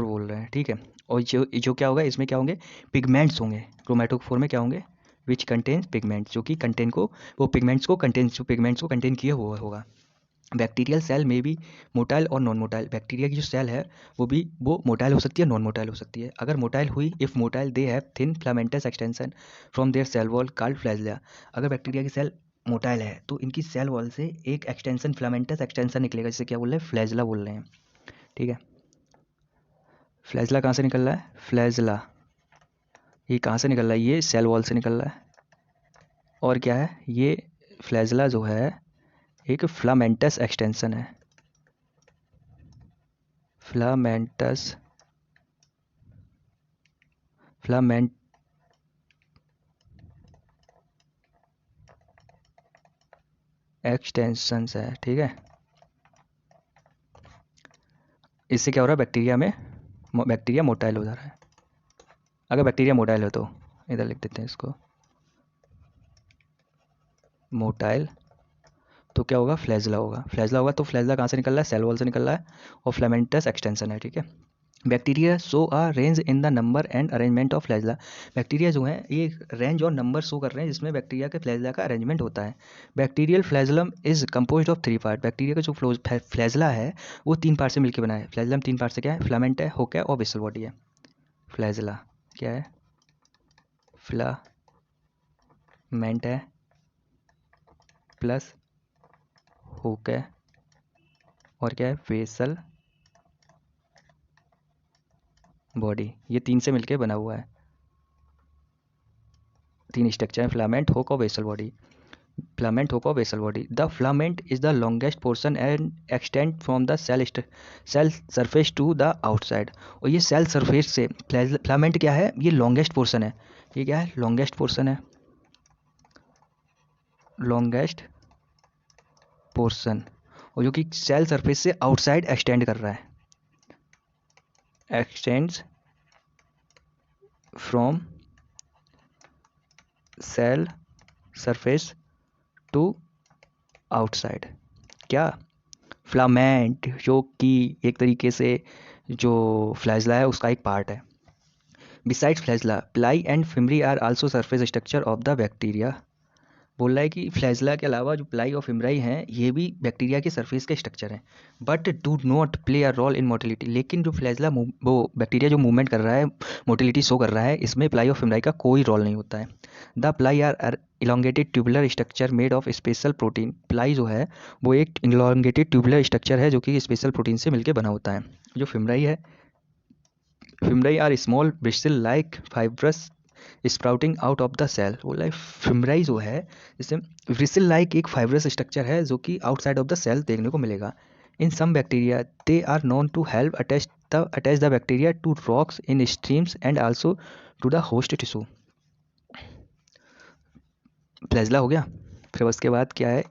बोल रहे हैं, ठीक है। और जो क्या होगा, इसमें क्या होंगे, पिगमेंट्स होंगे। क्रोमैटोफोर में क्या होंगे, विच कंटेन्स पिगमेंट्स, जो कि कंटेन को, वो पिगमेंट्स को कंटेन, जो पिगमेंट्स को कंटेन किया हुआ होगा। बैक्टीरियल सेल में भी मोटाइल और नॉन मोटाइल, बैक्टीरिया की जो सेल है वो मोटाइल हो सकती है, नॉन मोटाइल हो सकती है। अगर मोटाइल हुई, if motile they have thin filamentous extension from their cell wall called flagella. अगर बैक्टीरिया की सेल मोटाइल है तो इनकी सेल वॉल से एक एक्सटेंशन, फिलामेंटस एक्सटेंशन निकलेगा, जिसे क्या बोल रहे हैं, फ्लैजिला बोल रहे हैं, ठीक है। फ्लैजिला कहाँ से निकल रहा है, फ्लैजिला ये कहाँ से निकल रहा है, ये सेल वॉल से निकल रहा है। और क्या है, ये फ्लैजिला जो है एक फिलामेंटस एक्सटेंशन है, फिलामेंट एक्सटेंशंस है, ठीक है। इससे क्या हो रहा है, बैक्टीरिया मोटाइल हो जा रहा है। अगर बैक्टीरिया मोटाइल हो तो इधर लिख देते हैं इसको, मोटाइल, तो क्या होगा, फ्लैजिला होगा। फ्लैजिला होगा तो फ्लैजिला कहाँ से निकल रहा है, सेल वॉल से निकल रहा है, और फिलामेंटस एक्सटेंशन है, ठीक है। Bacteria show a range in the number and arrangement of flagella. Bacteria जो है ये रेंज और नंबर शो कर रहे हैं जिसमें बैक्टीरिया के फ्लैजिला का अरेंजमेंट होता है। Bacterial flagellum is composed of 3 part. Bacteria का जो फ्लैजिला है वो 3 पार्ट से मिलकर बना है। फ्लैजिलम 3 पार्ट से क्या है, फिलामेंट है, हुक है और बेसल बॉडी है। फ्लैजिला क्या है, फिलामेंट है प्लस हुक है और क्या है, बेसल बॉडी। ये 3 से मिलके बना हुआ है, 3 स्ट्रक्चर है, फिलामेंट, हुक और बेसल बॉडी। फिलामेंट हुक और basal body. The filament is the longest portion and extend from the cell surface to the outside. और ये सेल सरफेस से, फिलामेंट क्या है, ये लॉन्गेस्ट पोर्शन है, ये क्या है, लॉन्गेस्ट पोर्शन है, लॉन्गेस्ट पोर्शन, और जो कि सेल सरफेस से आउटसाइड एक्सटेंड कर रहा है, extends from cell surface to outside. क्या, फिलामेंट, जो कि एक तरीके से जो फ्लैजिला है उसका एक पार्ट है। Besides flagella, pili and fimbriae are also surface structure of the bacteria. बोल रहा है कि फ्लैजिला के अलावा जो प्लाई और फिमराई हैं ये भी बैक्टीरिया के सरफेस के स्ट्रक्चर हैं, but do not play a role in motility. लेकिन जो फ्लैजिला वो बैक्टीरिया जो मूवमेंट कर रहा है, मोटिलिटी शो कर रहा है, इसमें प्लाई और फिमराई का कोई रोल नहीं होता है। The pili are elongated tubular structure made of special protein. Pili जो है वो एक इलोंगेटेड ट्यूबुलर स्ट्रक्चर है जो कि स्पेशल प्रोटीन से मिलकर बना होता है। जो फिमराई है, fimbriae are small bristle like fibrous sprouting out of the cell. वो लाइक फिमराई जो है जैसे ब्रिस्टल लाइक एक फाइब्रस स्ट्रक्चर है जो कि आउटसाइड ऑफ द सेल देखने को मिलेगा। In some bacteria they are known to help attach the bacteria to rocks in streams and also to the host tissue. Flagella हो गया, फिर उसके बाद क्या है,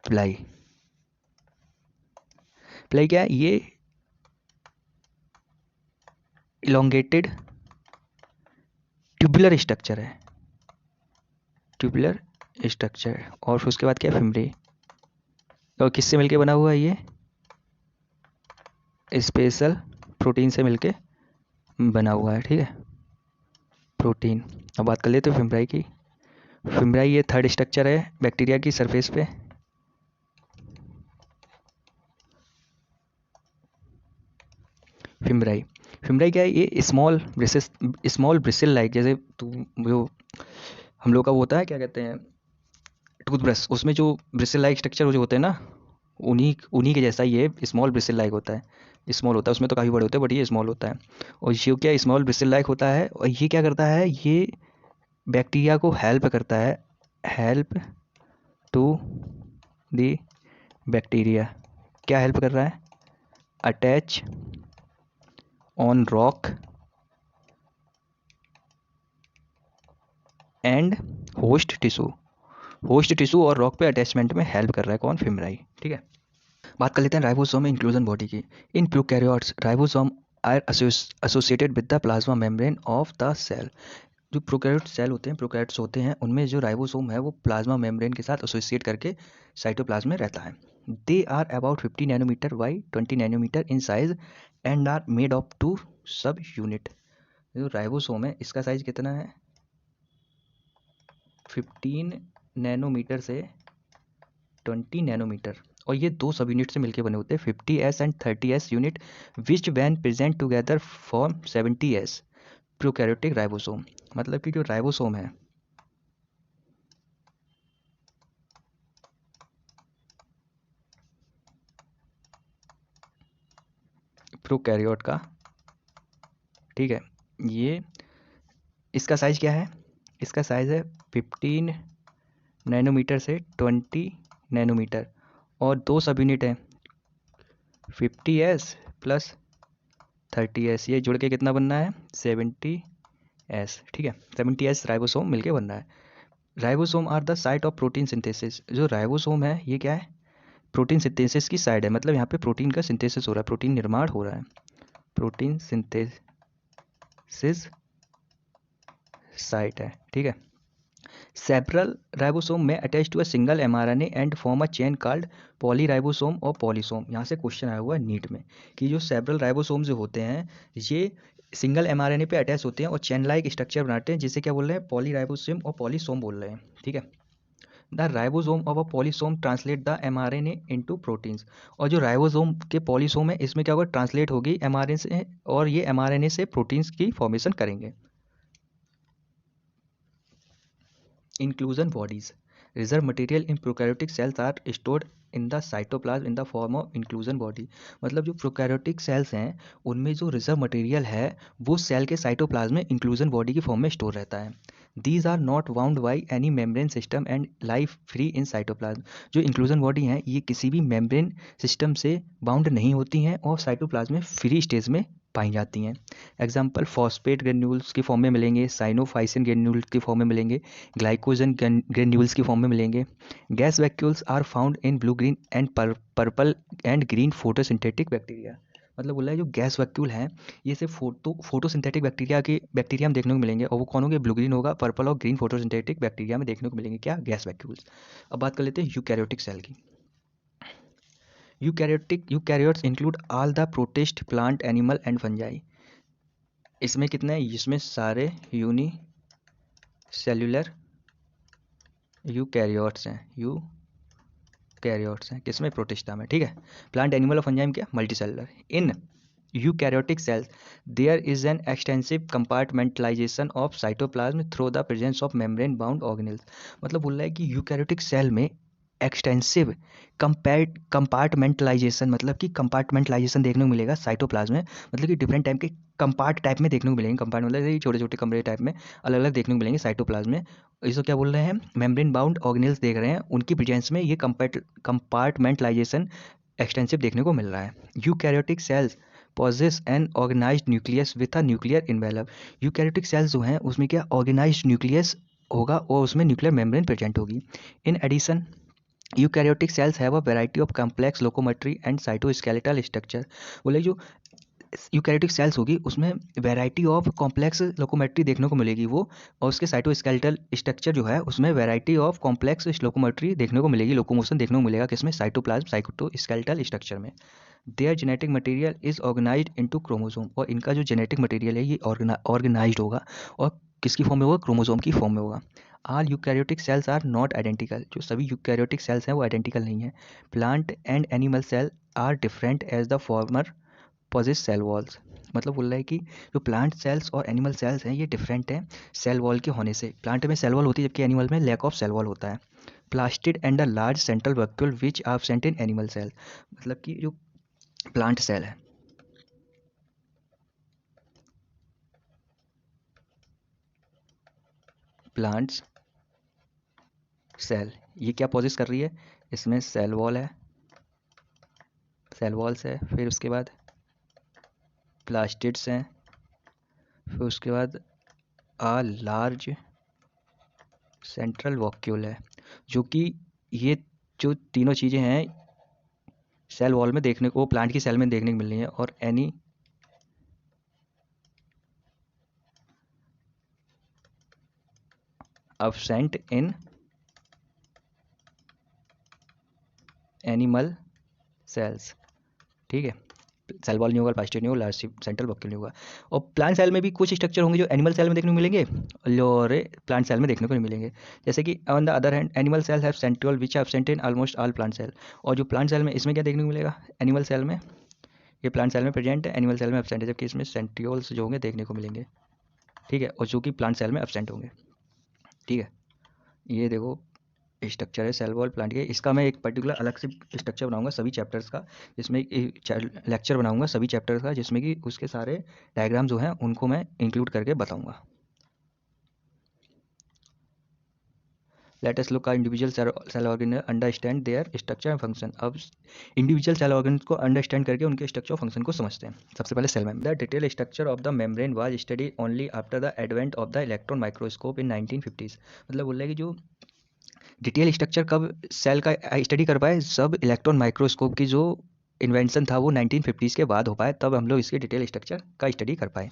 प्लाई। प्लाई क्या है, ये इलोंगेटेड ट्यूबुलर स्ट्रक्चर है, ट्यूबुलर स्ट्रक्चर। और फिर उसके बाद क्या है, फिमरी। और किससे मिलके बना हुआ है, ये स्पेशल प्रोटीन से मिलके बना हुआ है, ठीक है, प्रोटीन। अब बात कर लेते हैं फिमराई की। फिमराई ये थर्ड स्ट्रक्चर है बैक्टीरिया की सरफेस पे। फिमराई, फिमराई क्या है, ये स्मॉल ब्रिसल लाइक, जैसे जो हम लोग का वो होता है, क्या कहते हैं, टूथब्रश, उसमें जो ब्रिसल लाइक स्ट्रक्चर जो होते हैं ना, उन्हीं उन्हीं के जैसा ये स्मॉल ब्रिसल लाइक होता है। स्मॉल होता है, उसमें तो काफ़ी बड़े होते हैं बट ये स्मॉल होता है। और ये क्या, स्मॉल ब्रिसल लाइक होता है, और ये क्या करता है, ये बैक्टीरिया को हेल्प करता है, हेल्प टू द बैक्टीरिया। क्या हेल्प कर रहा है, attach on rock and host tissue. Host tissue और रॉक पे अटैचमेंट में हेल्प कर रहा है कौन, फिमराई, ठीक है। बात कर लेते हैं राइबोसोम इंक्लूजन बॉडी की। In prokaryotes ribosome are associated with the plasma membrane of the cell. जो प्रोकैरियोट सेल होते हैं, प्रोकैरियोट्स होते हैं, उनमें जो राइबोसोम है वो प्लाज्मा मेम्ब्रेन के साथ एसोसिएट करके साइटोप्लाज्म में रहता है। They are about 50 nanometre by 20 nanometre in size and are made of 2 सब यूनिट। जो राइबोसोम है इसका साइज कितना है, 15 नैनोमीटर से 20 नैनोमीटर, और ये 2 सब यूनिट से मिलकर बने होते हैं, 50s and 30s unit, which when present together form 70s prokaryotic ribosome. मतलब कि जो राइबोसोम है प्रोकैरियोट का, ठीक है, ये इसका साइज क्या है, इसका साइज है 15 नैनोमीटर से 20 नैनोमीटर, और 2 सब यूनिट है 50s प्लस 30s, ये जुड़ के कितना बनना है 70s, ठीक है, 70s राइबोसोम मिलके बन रहा है। Ribosome are the site of protein synthesis. जो राइबोसोम है ये क्या है, प्रोटीन सिंथेसिस की साइड है, मतलब यहाँ पे प्रोटीन का सिंथेसिस हो रहा है, प्रोटीन निर्माण हो रहा है, प्रोटीन सिंथेसिस साइट है, ठीक है। Several ribosome may attach to a single mRNA and form a chain called polyribosome और पॉलीसोम। यहाँ से क्वेश्चन आया हुआ है नीट में कि जो सेवरल राइबोसोम जो होते हैं ये सिंगल एमआरएनए पे अटैच होते हैं और चेन लाइक स्ट्रक्चर बनाते हैं, जिसे क्या बोल रहे हैं, पॉलीराइबोसोम और पॉलीसोम बोल रहे हैं, ठीक है। The ribosome of a polysome translate the mRNA into proteins. और जो राइबोसोम के पॉलीसोम है इसमें क्या होगा, ट्रांसलेट होगी एमआरएनए से, और ये एमआरएनए से प्रोटीन्स की फॉर्मेशन करेंगे। Inclusion bodies. Reserve material in prokaryotic cells are stored in the cytoplasm in the form of inclusion body. मतलब जो प्रोकैरियोटिक सेल्स हैं उनमें जो रिजर्व मटेरियल है वो सेल के साइटोप्लाज्म में इंक्लूजन बॉडी की फॉर्म में स्टोर रहता है। These are not bound by any membrane system and life free in cytoplasm. जो इंक्लूजन बॉडी हैं ये किसी भी मेम्ब्रेन सिस्टम से बाउंड नहीं होती हैं और साइटोप्लाज्म में फ्री स्टेज में पाई जाती हैं। एग्जाम्पल फॉस्फेट ग्रेन्यूल्स की फॉर्म में मिलेंगे, साइनोफाइसिन ग्रेन्यूल्स की फॉर्म में मिलेंगे, ग्लाइकोजन ग्रेन्यूल्स की फॉर्म में मिलेंगे। Gas vacuoles are found in blue green and purple and green photosynthetic bacteria. मतलब बोला है जो गैस वैक्यूल हैं ये सिर्फ फोटोसिंथेटिक बैक्टीरिया में देखने को मिलेंगे, और वो कौन होंगे, ब्लू ग्रीन होगा, पर्पल और ग्रीन फोटोसिंथेटिक बैक्टीरिया में देखने को मिलेंगे, क्या, गैस वैक्यूल्स। अब बात कर लेते हैं यूकैरियोटिक सेल की। Eukaryotes include all the protist plant animal and fungi. इसमें कितने हैं, इसमें सारे यूनी सेल्यूलर यूकैरियोट्स हैं किसमें, प्रोटिस्टा में, ठीक है। प्लांट एनिमल और फंजाई में क्या, multicellular. In eukaryotic cells there is an extensive compartmentalisation of cytoplasm through the presence of membrane bound organelles. मतलब बोल रहा है कि यूकैरियोटिक सेल में एक्सटेंसिव कंपार्टमेंटलाइजेशन, मतलब कि कंपार्टमेंटलाइजेशन देखने को मिलेगा साइटोप्लाज्म में, मतलब कि डिफरेंट टाइप के कंपार्ट टाइप में देखने को मिलेंगे। कंपार्ट मतलब छोटे छोटे कमरे टाइप में अलग अलग देखने को मिलेंगे साइटोप्लाज्म में। इसको क्या बोल रहे हैं, मेम्ब्रेन बाउंड ऑर्गेनेल्स देख रहे हैं, उनकी प्रेजेंस में ये कंपार्टमेंटलाइजेशन एक्सटेंसिव देखने को मिल रहा है। Eukaryotic cells possess an organised nucleus with a nuclear envelope. Eukaryotic cells जो हैं उसमें क्या ऑर्गेनाइज्ड न्यूक्लियस होगा और उसमें न्यूक्लियर मेम्ब्रेन प्रेजेंट होगी। In addition eukaryotic cells have a variety of complex locomotory and cytoskeletal structure. बोले जो यूकैरियोटिक सेल्स होगी उसमें वैरायटी ऑफ कॉम्प्लेक्स लोकोमेट्री देखने को मिलेगी वो, और उसके साइटोस्केलेटल स्ट्रक्चर जो है उसमें वैरायटी ऑफ कॉम्प्लेक्स लोकोमेट्री देखने को मिलेगी, लोकोमोशन देखने को मिलेगा किसमें, साइटोप्लाज्म साइटोस्केलेटल स्ट्रक्चर में। There genetic material is organised into chromosome. और इनका जो जेनेटिक मटेरियल है ये ऑर्गेनाइज्ड होगा और किसकी फॉर्म में होगा, क्रोमोसोम की फॉर्म में होगा। All eukaryotic cells are not identical. जो सभी यूकैरियोटिक सेल्स हैं वो आइडेंटिकल नहीं है। Plant and animal cell are different as the former possess cell walls. मतलब बोल रहा है कि जो प्लांट सेल्स और एनिमल सेल्स हैं ये डिफरेंट हैं सेल वॉल के होने से। प्लांट में सेल वॉल होती है जबकि एनिमल में लैक ऑफ सेल वॉल होता है। Plastid and a large central vacuole which are absent in animal cell. मतलब कि जो प्लांट सेल है, प्लांट्स सेल ये क्या पोजेस कर रही है, इसमें सेल वॉल है, सेल वॉल्स है, फिर उसके बाद प्लास्टिड्स हैं, फिर उसके बाद आ लार्ज सेंट्रल वॉक्यूल है, जो कि ये जो तीनों चीज़ें हैं सेल वॉल में देखने को, प्लांट की सेल में देखने को मिल रही है। और absent in एनिमल सेल्स। ठीक है, सेल वॉल नहीं होगा, प्लास्टिक नहीं होगा, लार्ज सेंट्रल वक्यूल नहीं होगा। और प्लांट सेल में भी कुछ स्ट्रक्चर होंगे जो एनिमल सेल में देखने को मिलेंगे और प्लांट सेल में देखने को नहीं मिलेंगे। जैसे कि on the other hand animal cell have centriole which are absent in almost all plant cell. और जो प्लांट सेल में इसमें क्या देखने को मिलेगा, एनिमल सेल में ये प्लांट सेल में प्रेजेंट है, एनिमल सेल में एब्सेंट है, जबकि इसमें सेंट्रियोल्स जो होंगे देखने को मिलेंगे। ठीक है, और जो कि प्लांट सेल में एब्सेंट होंगे। ठीक है, ये देखो स्ट्रक्चर है सेल वॉल प्लांट के। इसका मैं एक पर्टिकुलर अलग से स्ट्रक्चर बनाऊंगा सभी चैप्टर्स का, जिसमें लेक्चर बनाऊंगा सभी चैप्टर्स का, जिसमें कि उसके सारे डायग्राम जो हैं उनको मैं इंक्लूड करके बताऊंगा। Let us look individual cell organ understand their structure and function. अब इंडिविजुअल सेल ऑर्गन को अंडरस्टैंड करके उनके स्ट्रक्चर और फंक्शन को समझते हैं। सबसे पहले cell membrane. The detail structure of the membrane was study only after the advent of the electron microscope in 1950s। मतलब बोल रहे हैं कि जो डिटेल स्ट्रक्चर कब सेल का स्टडी कर पाए, जब इलेक्ट्रॉन माइक्रोस्कोप की जो इन्वेंशन था वो 1950s के बाद हो पाए, तब हम लोग इसके डिटेल स्ट्रक्चर का स्टडी कर पाए।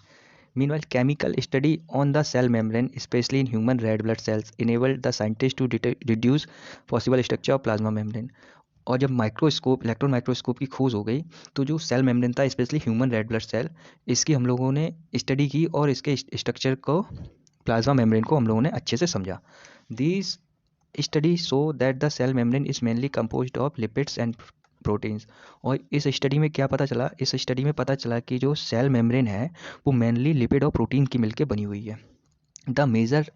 Meanwhile, chemical study on the cell membrane, especially in human red blood cells, enabled the scientists to deduce possible structure of plasma membrane. और जब माइक्रोस्कोप इलेक्ट्रॉन माइक्रोस्कोप की खोज हो गई, तो जो सेल मेम्ब्रेन था specially human red blood cell, इसकी हम लोगों ने स्टडी की और इसके स्ट्रक्चर को, प्लाज्मा मेम्ब्रेन को हम लोगों ने अच्छे से समझा। These study show that the cell membrane is mainly composed of lipids and proteins. और इस स्टडी में क्या पता चला, इस स्टडी में पता चला कि जो सेल मेम्ब्रेन है वो मेनली लिपिड और प्रोटीन की मिलकर बनी हुई है। The major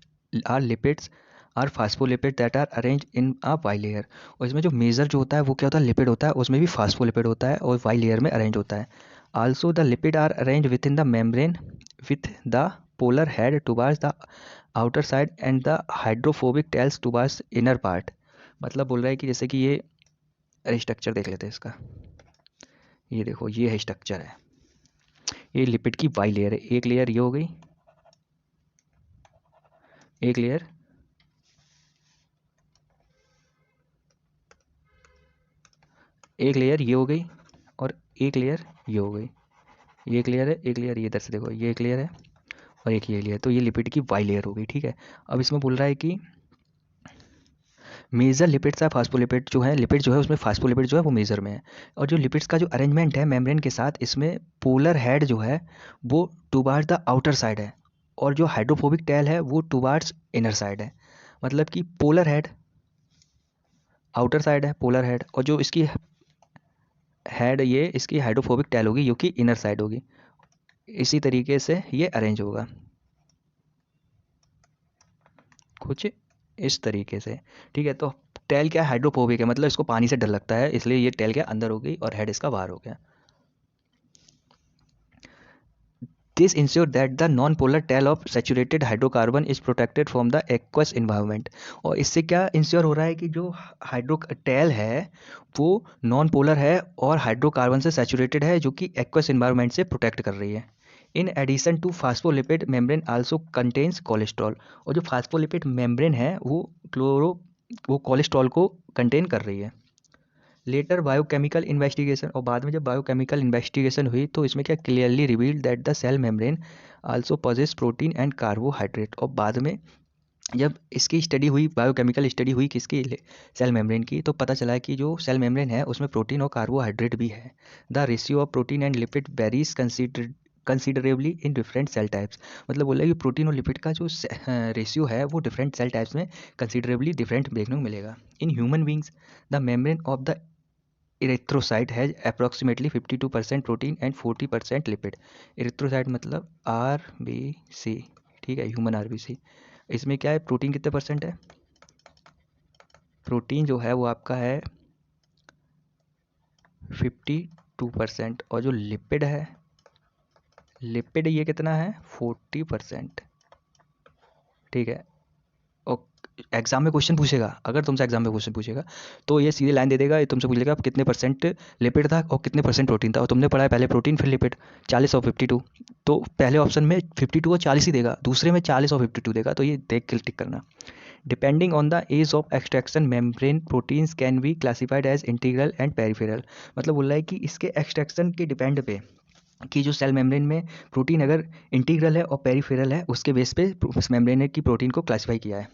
are lipids are phospholipid that are arrange in a bilayer. और इसमें जो मेजर जो होता है वो क्या होता है, लिपिड होता है, उसमें भी फास्फोलिपिड होता है और वाई लेयर में अरेंज होता है। Also the lipid are arrange within the membrane with the polar head towards the outer side and the hydrophobic tails towards inner part. मतलब बोल रहा है कि जैसे कि ये स्ट्रक्चर देख लेते हैं इसका, ये देखो ये है स्ट्रक्चर है, ये लिपिड की वाई लेयर है। एक लेयर ये हो गई, एक लेयर ये हो गई और एक लेयर ये हो गई। ये एक लेयर है, एक लेयर ये इधर से देखो, ये एक लेयर है और एक ये लेयर, तो ये लिपिड की वाई लेयर हो गई। ठीक है, अब इसमें बोल रहा है कि मेजर लिपिड्स है फास्फोलिपिड जो है, लिपिड जो है उसमें फास्फोलिपिड जो है वो मेजर में है। और जो लिपिड्स का जो अरेंजमेंट है मेम्ब्रेन के साथ, इसमें पोलर हेड जो है वो टुवार्ड्स द आउटर साइड है और जो हाइड्रोफोबिक टेल है वो टुवार्ड्स इनर साइड है। मतलब कि पोलर हेड आउटर साइड है, पोलर हेड, और जो इसकी हेड ये इसकी हाइड्रोफोबिक टेल होगी जो कि इनर साइड होगी। इसी तरीके से ये अरेंज होगा कुछ इस तरीके से। ठीक है, तो टेल क्या हाइड्रोफोबिक है, मतलब इसको पानी से डर लगता है, इसलिए ये टेल क्या अंदर हो गई और हेड इसका बाहर हो गया। This ensure that the non-polar tail of saturated hydrocarbon is protected from the aqueous environment। और इससे क्या इंश्योर हो रहा है कि जो हाइड्रो टेल है वो नॉन पोलर है और हाइड्रोकार्बन से सैचुरेटेड है, जो कि एक्वस इन्वायरमेंट से प्रोटेक्ट कर रही है। In addition to phospholipid membrane also contains cholesterol. और जो फास्फोलिपिड मेम्ब्रेन है वो कोलेस्ट्रॉल को कंटेन कर रही है। लेटर बायोकेमिकल इन्वेस्टिगेशन, और बाद में जब बायोकेमिकल इन्वेस्टिगेशन हुई तो इसमें क्या clearly revealed that the cell membrane also possess protein and carbohydrate. और बाद में जब इसकी स्टडी हुई, बायोकेमिकल स्टडी हुई किसकी, सेल मेम्ब्रेन की, तो पता चला कि जो सेल मेम्ब्रेन है उसमें प्रोटीन और कार्बोहाइड्रेट भी है। The ratio of protein and lipid varies considerably in different cell types. मतलब बोला कि प्रोटीन और लिपिड का जो रेशियो है वो डिफरेंट सेल टाइप्स में कंसिडरेबली डिफरेंट देखने को मिलेगा। In human beings the membrane of the erythrocyte has approximately 52% protein and 40% lipid. Erythrocyte मतलब RBC। ठीक है, ह्यूमन RBC। इसमें क्या है, प्रोटीन कितने परसेंट है, प्रोटीन जो है वो आपका है 52% और जो लिपिड है, लिपिड ये कितना है 40%। ठीक है, और एग्जाम में क्वेश्चन पूछेगा, अगर तुमसे एग्जाम में क्वेश्चन पूछेगा तो ये सीधे लाइन दे देगा, ये तुमसे पूछेगा कितने परसेंट लिपिड था और कितने परसेंट प्रोटीन था। और तुमने पढ़ा है पहले प्रोटीन फिर लिपिड, 40 और 52, तो पहले ऑप्शन में 52 और 40 ही देगा, दूसरे में 40 और 52 देगा, तो ये देख के टिक करना। Depending on the ease of extraction membrane proteins can be classified as integral and peripheral. मतलब बोल रहा है कि इसके एक्सट्रैक्शन के डिपेंड पे कि जो सेल मेम्ब्रेन में प्रोटीन अगर इंटीग्रल है और पेरिफेरल है, उसके बेस पे उस मेम्ब्रेन की प्रोटीन को क्लासिफाई किया है।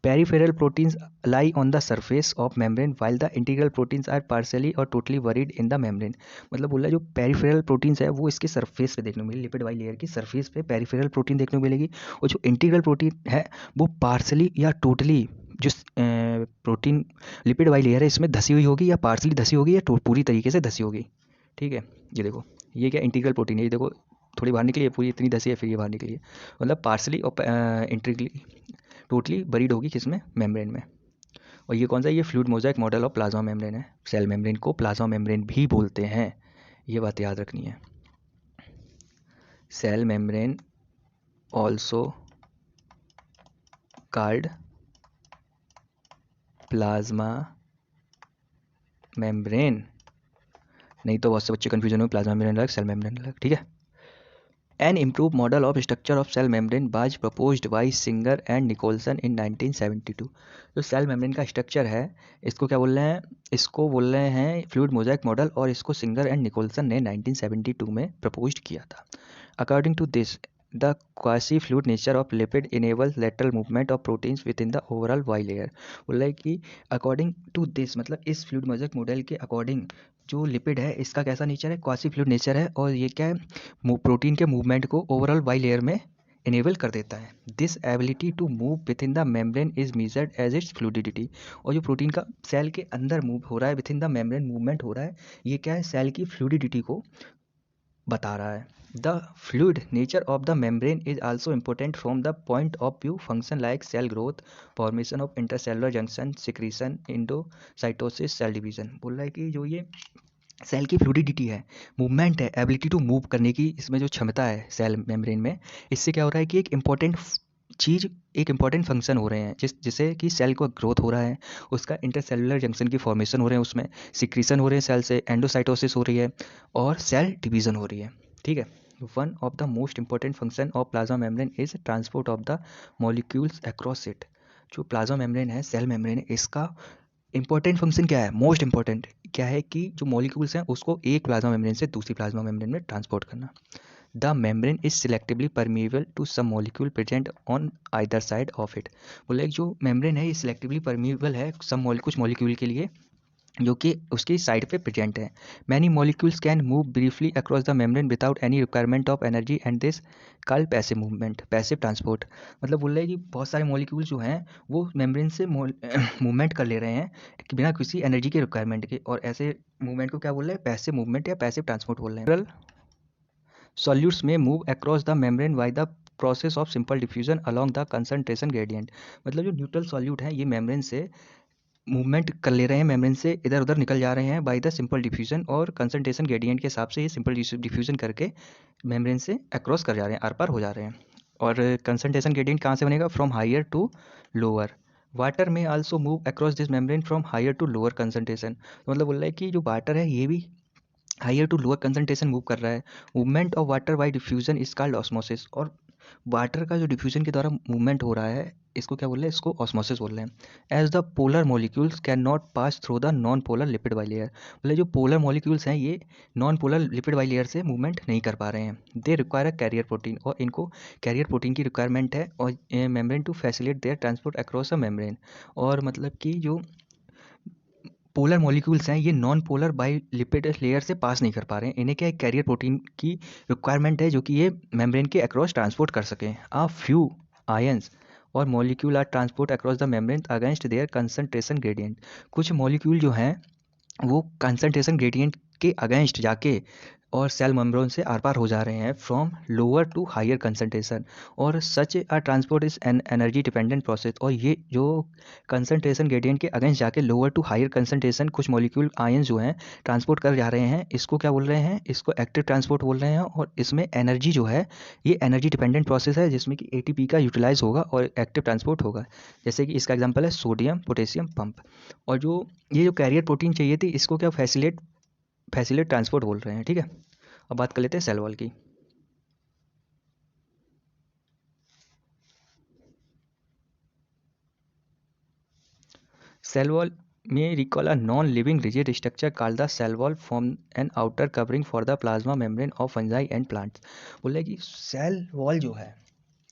Peripheral proteins lie on the surface of membrane while the integral proteins are partially or totally buried in the membrane. मतलब बोला जो पेरिफेरल प्रोटीन्स है वो इसके सरफेस पे देखने को मिलेगी, लिपिड वाई लेयर की सरफेस पे पेरिफेरल प्रोटीन देखने को मिलेगी, और जो इंटीग्रल प्रोटीन है वो पार्शियली या टोटली जो प्रोटीन लिपिड वाई लेयर है इसमें धसी हुई होगी, या पार्शियली धसी होगी, या पूरी तरीके से धसी होगी। ठीक है, ये देखो ये क्या इंटीग्रल प्रोटीन है, ये देखो थोड़ी बाहर निकली है, पूरी इतनी धसी है, फिर ये बाहर निकली है। मतलब पार्सली और इंटीग्रली टोटली बरीड होगी किसमें, मेम्ब्रेन में। और ये कौन सा, ये fluid mosaic model of plasma membrane है। सेल मेम्ब्रेन को प्लाज्मा मेम्ब्रेन भी बोलते हैं, ये बात याद रखनी है। Cell membrane also called plasma membrane, नहीं तो बहुत से बच्चे कन्फ्यूजन में प्लाज्मा मेम्ब्रेन अलग सेल मेम्ब्रेन अलग। ठीक है, An improved model of structure of cell membrane was proposed by Singer and Nicholson in 1972। जो सेल मेम्ब्रेन का स्ट्रक्चर है इसको क्या बोल रहे हैं, इसको बोल रहे हैं फ्लूइड मोजाइक मॉडल, और इसको सिंगर एंड निकोलसन ने 1972 में प्रपोज किया था। According to this the quasi fluid nature of lipid enables lateral movement of proteins within the overall bilayer. बोल रहा है कि अकॉर्डिंग टू दिस मतलब इस फ्लूइड मोजाइक मॉडल के अकॉर्डिंग जो लिपिड है इसका कैसा नेचर है, क्वासी फ्लूइड नेचर है, और ये क्या है प्रोटीन के मूवमेंट को ओवरऑल वाई लेयर में इनेबल कर देता है। This ability to move within the membrane is measured as its fluidity. और जो प्रोटीन का सेल के अंदर मूव हो रहा है, within the membrane movement हो रहा है, ये क्या है, सेल की फ्लूडिडिटी को बता रहा है। The fluid nature of the membrane is also important from the point of view function like cell growth, formation of intercellular junction, secretion, endocytosis, cell division. बोल रहा है कि जो ये सेल की फ्लूडिडिटी है, मूवमेंट है, एबिलिटी टू मूव करने की इसमें जो क्षमता है सेल मेम्ब्रेन में, इससे क्या हो रहा है कि एक इम्पॉर्टेंट चीज़, एक इम्पॉर्टेंट फंक्शन हो रहे हैं जिससे कि सेल को ग्रोथ हो रहा है, उसका इंटरसेलुलर जंक्शन की फॉर्मेशन हो रहे हैं, उसमें सिक्रीशन हो रहे हैं सेल से, एंडोसाइटोसिस हो रही है, और सेल डिवीज़न हो रही है। ठीक है, one of the most important function of plasma membrane is transport of the molecules across it. जो प्लाज्मा मेम्ब्रेन है, सेल मेम्ब्रेन है, इसका इंपॉर्टेंट फंक्शन क्या है, मोस्ट इंपॉर्टेंट क्या है कि जो मॉलिक्यूल्स हैं उसको एक प्लाज्मा मेम्ब्रेन से दूसरी प्लाज्मा मेम्ब्रेन में ट्रांसपोर्ट करना। The membrane is selectively permeable to some molecule present on either side of it. बोले जो मेम्ब्रेन है ये सिलेक्टिवली परमिएबल है कुछ मॉलिक्यूल के लिए जो कि उसकी साइड पे प्रेजेंट है। Many molecules can move briefly across the membrane without any requirement of energy and this called passive movement, passive transport. मतलब बोल रहे हैं कि बहुत सारे मॉलिक्यूल जो हैं वो मेम्ब्रेन से मूवमेंट कर ले रहे हैं कि बिना किसी एनर्जी के रिक्वायरमेंट के, और ऐसे मूवमेंट को क्या बोल रहे हैं, पैसिव मूवमेंट या पैसिव ट्रांसपोर्ट बोल रहे हैं। सॉल्यूट्स में move across the membrane by the process of simple diffusion along the concentration gradient. मतलब जो न्यूट्रल सॉल्यूट है ये मेम्ब्रेन से मूवमेंट कर ले रहे हैं, मेम्ब्रेन से इधर उधर निकल जा रहे हैं बाय द सिंपल डिफ्यूजन, और कंसंट्रेशन ग्रेडियंट के हिसाब से ये सिंपल डिफ्यूजन करके मेम्ब्रेन से अक्रॉस कर जा रहे हैं, आर पार हो जा रहे हैं। और कंसंट्रेशन ग्रेडियंट कहाँ से बनेगा, from higher to lower. Water may also move across this membrane from higher to lower concentration. तो मतलब बोल रहा है कि जो वाटर है ये भी higher to lower concentration move कर रहा है। Movement of water by diffusion is called osmosis. और वाटर का जो डिफ्यूजन के द्वारा मूवमेंट हो रहा है इसको क्या बोल रहे हैं, इसको ऑस्मोसिस बोल रहे हैं। As the polar molecules can not pass through the non polar lipid bilayer. मतलब जो पोलर मॉलिक्यूल्स हैं ये non polar lipid bilayer से मूवमेंट नहीं कर पा रहे हैं। They require a carrier protein, और इनको कैरियर प्रोटीन की रिक्वायरमेंट है, और membrane to facilitate their transport across a membrane. और मतलब कि जो पोलर मॉलिक्यूल्स हैं ये non polar bi lipid layer से पास नहीं कर पा रहे हैं, इन्हें क्या एक कैरियर प्रोटीन की रिक्वायरमेंट है जो कि ये मेम्ब्रेन के अक्रॉस ट्रांसपोर्ट कर सकें। A few ions or molecules are transport across the membrane against their concentration gradient. कुछ मॉलिक्यूल जो हैं वो कंसंट्रेशन ग्रेडियंट के अगेंस्ट जाके और सेल मेम्ब्रेन से आर पार हो जा रहे हैं from lower to higher concentration, और such a transport is an energy dependent process. और ये जो कंसंट्रेशन ग्रेडियंट के अगेंस्ट जाके लोअर टू हायर कंसंट्रेशन कुछ मॉलिक्यूल आयन जो हैं ट्रांसपोर्ट कर जा रहे हैं, इसको क्या बोल रहे हैं, इसको एक्टिव ट्रांसपोर्ट बोल रहे हैं। और इसमें एनर्जी जो है ये एनर्जी डिपेंडेंट प्रोसेस है जिसमें कि एटीपी का यूटिलाइज होगा और एक्टिव ट्रांसपोर्ट होगा। जैसे कि इसका एग्जाम्पल है सोडियम पोटेशियम पंप। और जो ये जो कैरियर प्रोटीन चाहिए थी इसको क्या फैसिलेट ट्रांसपोर्ट बोल रहे हैं। ठीक है, अब बात कर लेते हैं सेल वॉल की। Cell wall may recall a non-living rigid structure called the cell wall form an outer covering for the plasma membrane of fungi and plants। बोल रहे कि सेल वॉल जो है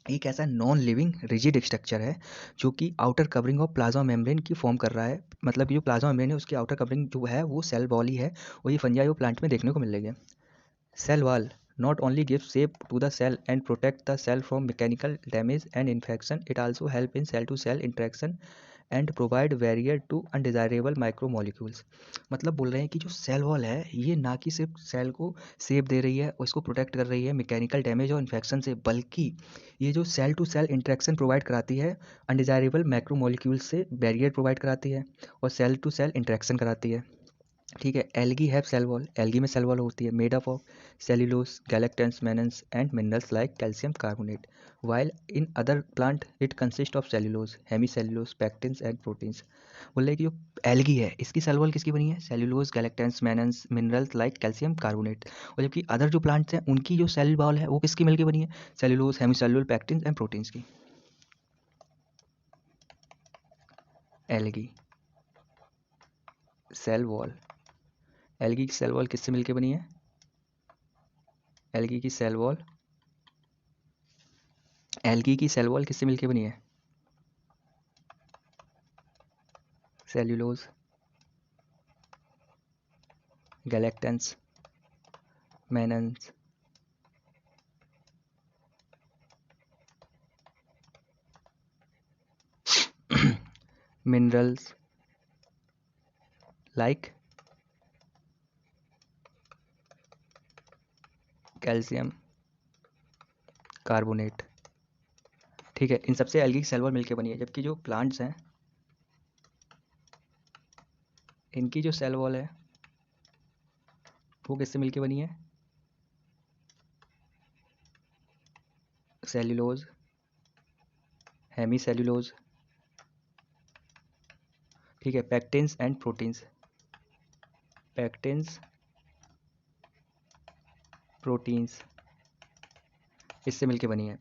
एक ऐसा नॉन लिविंग रिजिड स्ट्रक्चर है जो कि outer covering of plasma membrane की फॉर्म कर रहा है। मतलब कि जो प्लाज्मा मेम्ब्रेन है उसकी आउटर कवरिंग जो है वो सेल वॉल ही है और ये फंजाई और प्लांट में देखने को मिल रही है। Cell wall not only gives shape to the cell and protect the cell from mechanical damage and infection, it also help in cell to cell interaction and provide barrier to undesirable micromolecules। मतलब बोल रहे हैं कि जो cell wall है ये ना कि सिर्फ सेल को शेप दे रही है और इसको प्रोटेक्ट कर रही है मैकेनिकल डैमेज और इन्फेक्शन से, बल्कि ये जो cell to cell interaction provide कराती है अनडिजायरेबल माइक्रोमोलिक्यूल्स से बैरियर प्रोवाइड कराती है और सेल टू सेल इंटरेक्शन कराती है। ठीक है। Algae have cell wall, algae में सेल वॉल होती है made up of cellulose galactans mannans and minerals like calcium carbonate, while in other plant it consist of cellulose hemicellulose pectins and proteins. बोल रहे कि जो algae है इसकी cell wall किसकी बनी है, cellulose galactans मेनन्स minerals like calcium carbonate, और जबकि अदर जो प्लांट्स हैं उनकी जो सेल वॉल है वो किसकी मिलकर बनी है, सेल्यूलोज हेमी सेल्यूल पैक्टिन्स एंड प्रोटीन्स की। एल्गी सेल वॉल, एल्गी की सेल वॉल किससे मिलकर बनी है, एल्गी की सेल वॉल, एल्गी की सेल वॉल किससे मिलकर बनी है, cellulose galactans मेनन्स minerals like calcium carbonate. ठीक है, इन सबसे एल्गी की सेल वॉल मिलकर बनी है, जबकि जो प्लांट्स हैं इनकी जो सेल वॉल है वो किससे मिलकर बनी है, सेल्यूलोज हेमी सेल्यूलोज, ठीक है, pectins and proteins, pectins proteins इससे मिलकर बनी है।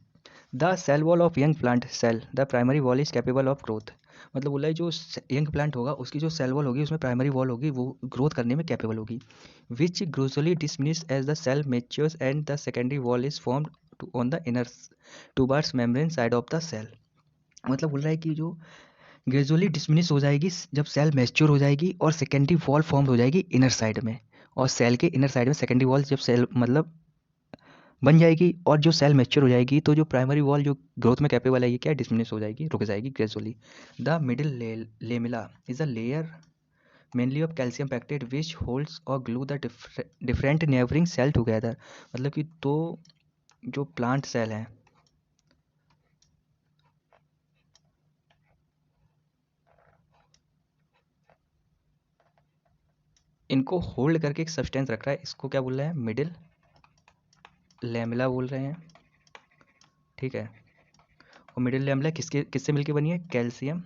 The cell wall of young plant cell the primary wall is capable of growth. मतलब बोला है जो यंग प्लांट होगा उसकी जो सेल वॉल होगी उसमें प्राइमरी वॉल होगी वो ग्रोथ करने में कैपेबल होगी, which gradually diminish as the cell matures and the secondary wall is formed on the inner towards membrane side of the cell. मतलब बोल रहा है कि जो ग्रेजुअली डिसमिनिश हो जाएगी जब सेल मैच्योर हो जाएगी और सेकेंडरी वॉल फॉर्म हो जाएगी इनर साइड में, और सेल के इनर साइड में सेकेंडरी वॉल जब सेल मतलब बन जाएगी और जो सेल मैच्योर हो जाएगी तो जो प्राइमरी वॉल जो ग्रोथ में कैपेबल है ये क्या डिसमिनिश हो जाएगी, रुक जाएगी gradually. The middle lamella is a layer mainly of calcium pectate which holds or glue the different neighbouring cell together. मतलब कि दो जो प्लांट सेल हैं इनको होल्ड करके एक सब्सटेंस रख रहा है, इसको क्या बोल रहे हैं, मिडिल लेमिला बोल रहे हैं। ठीक है, और मिडिल लेमिला किससे मिलके बनी है, कैल्शियम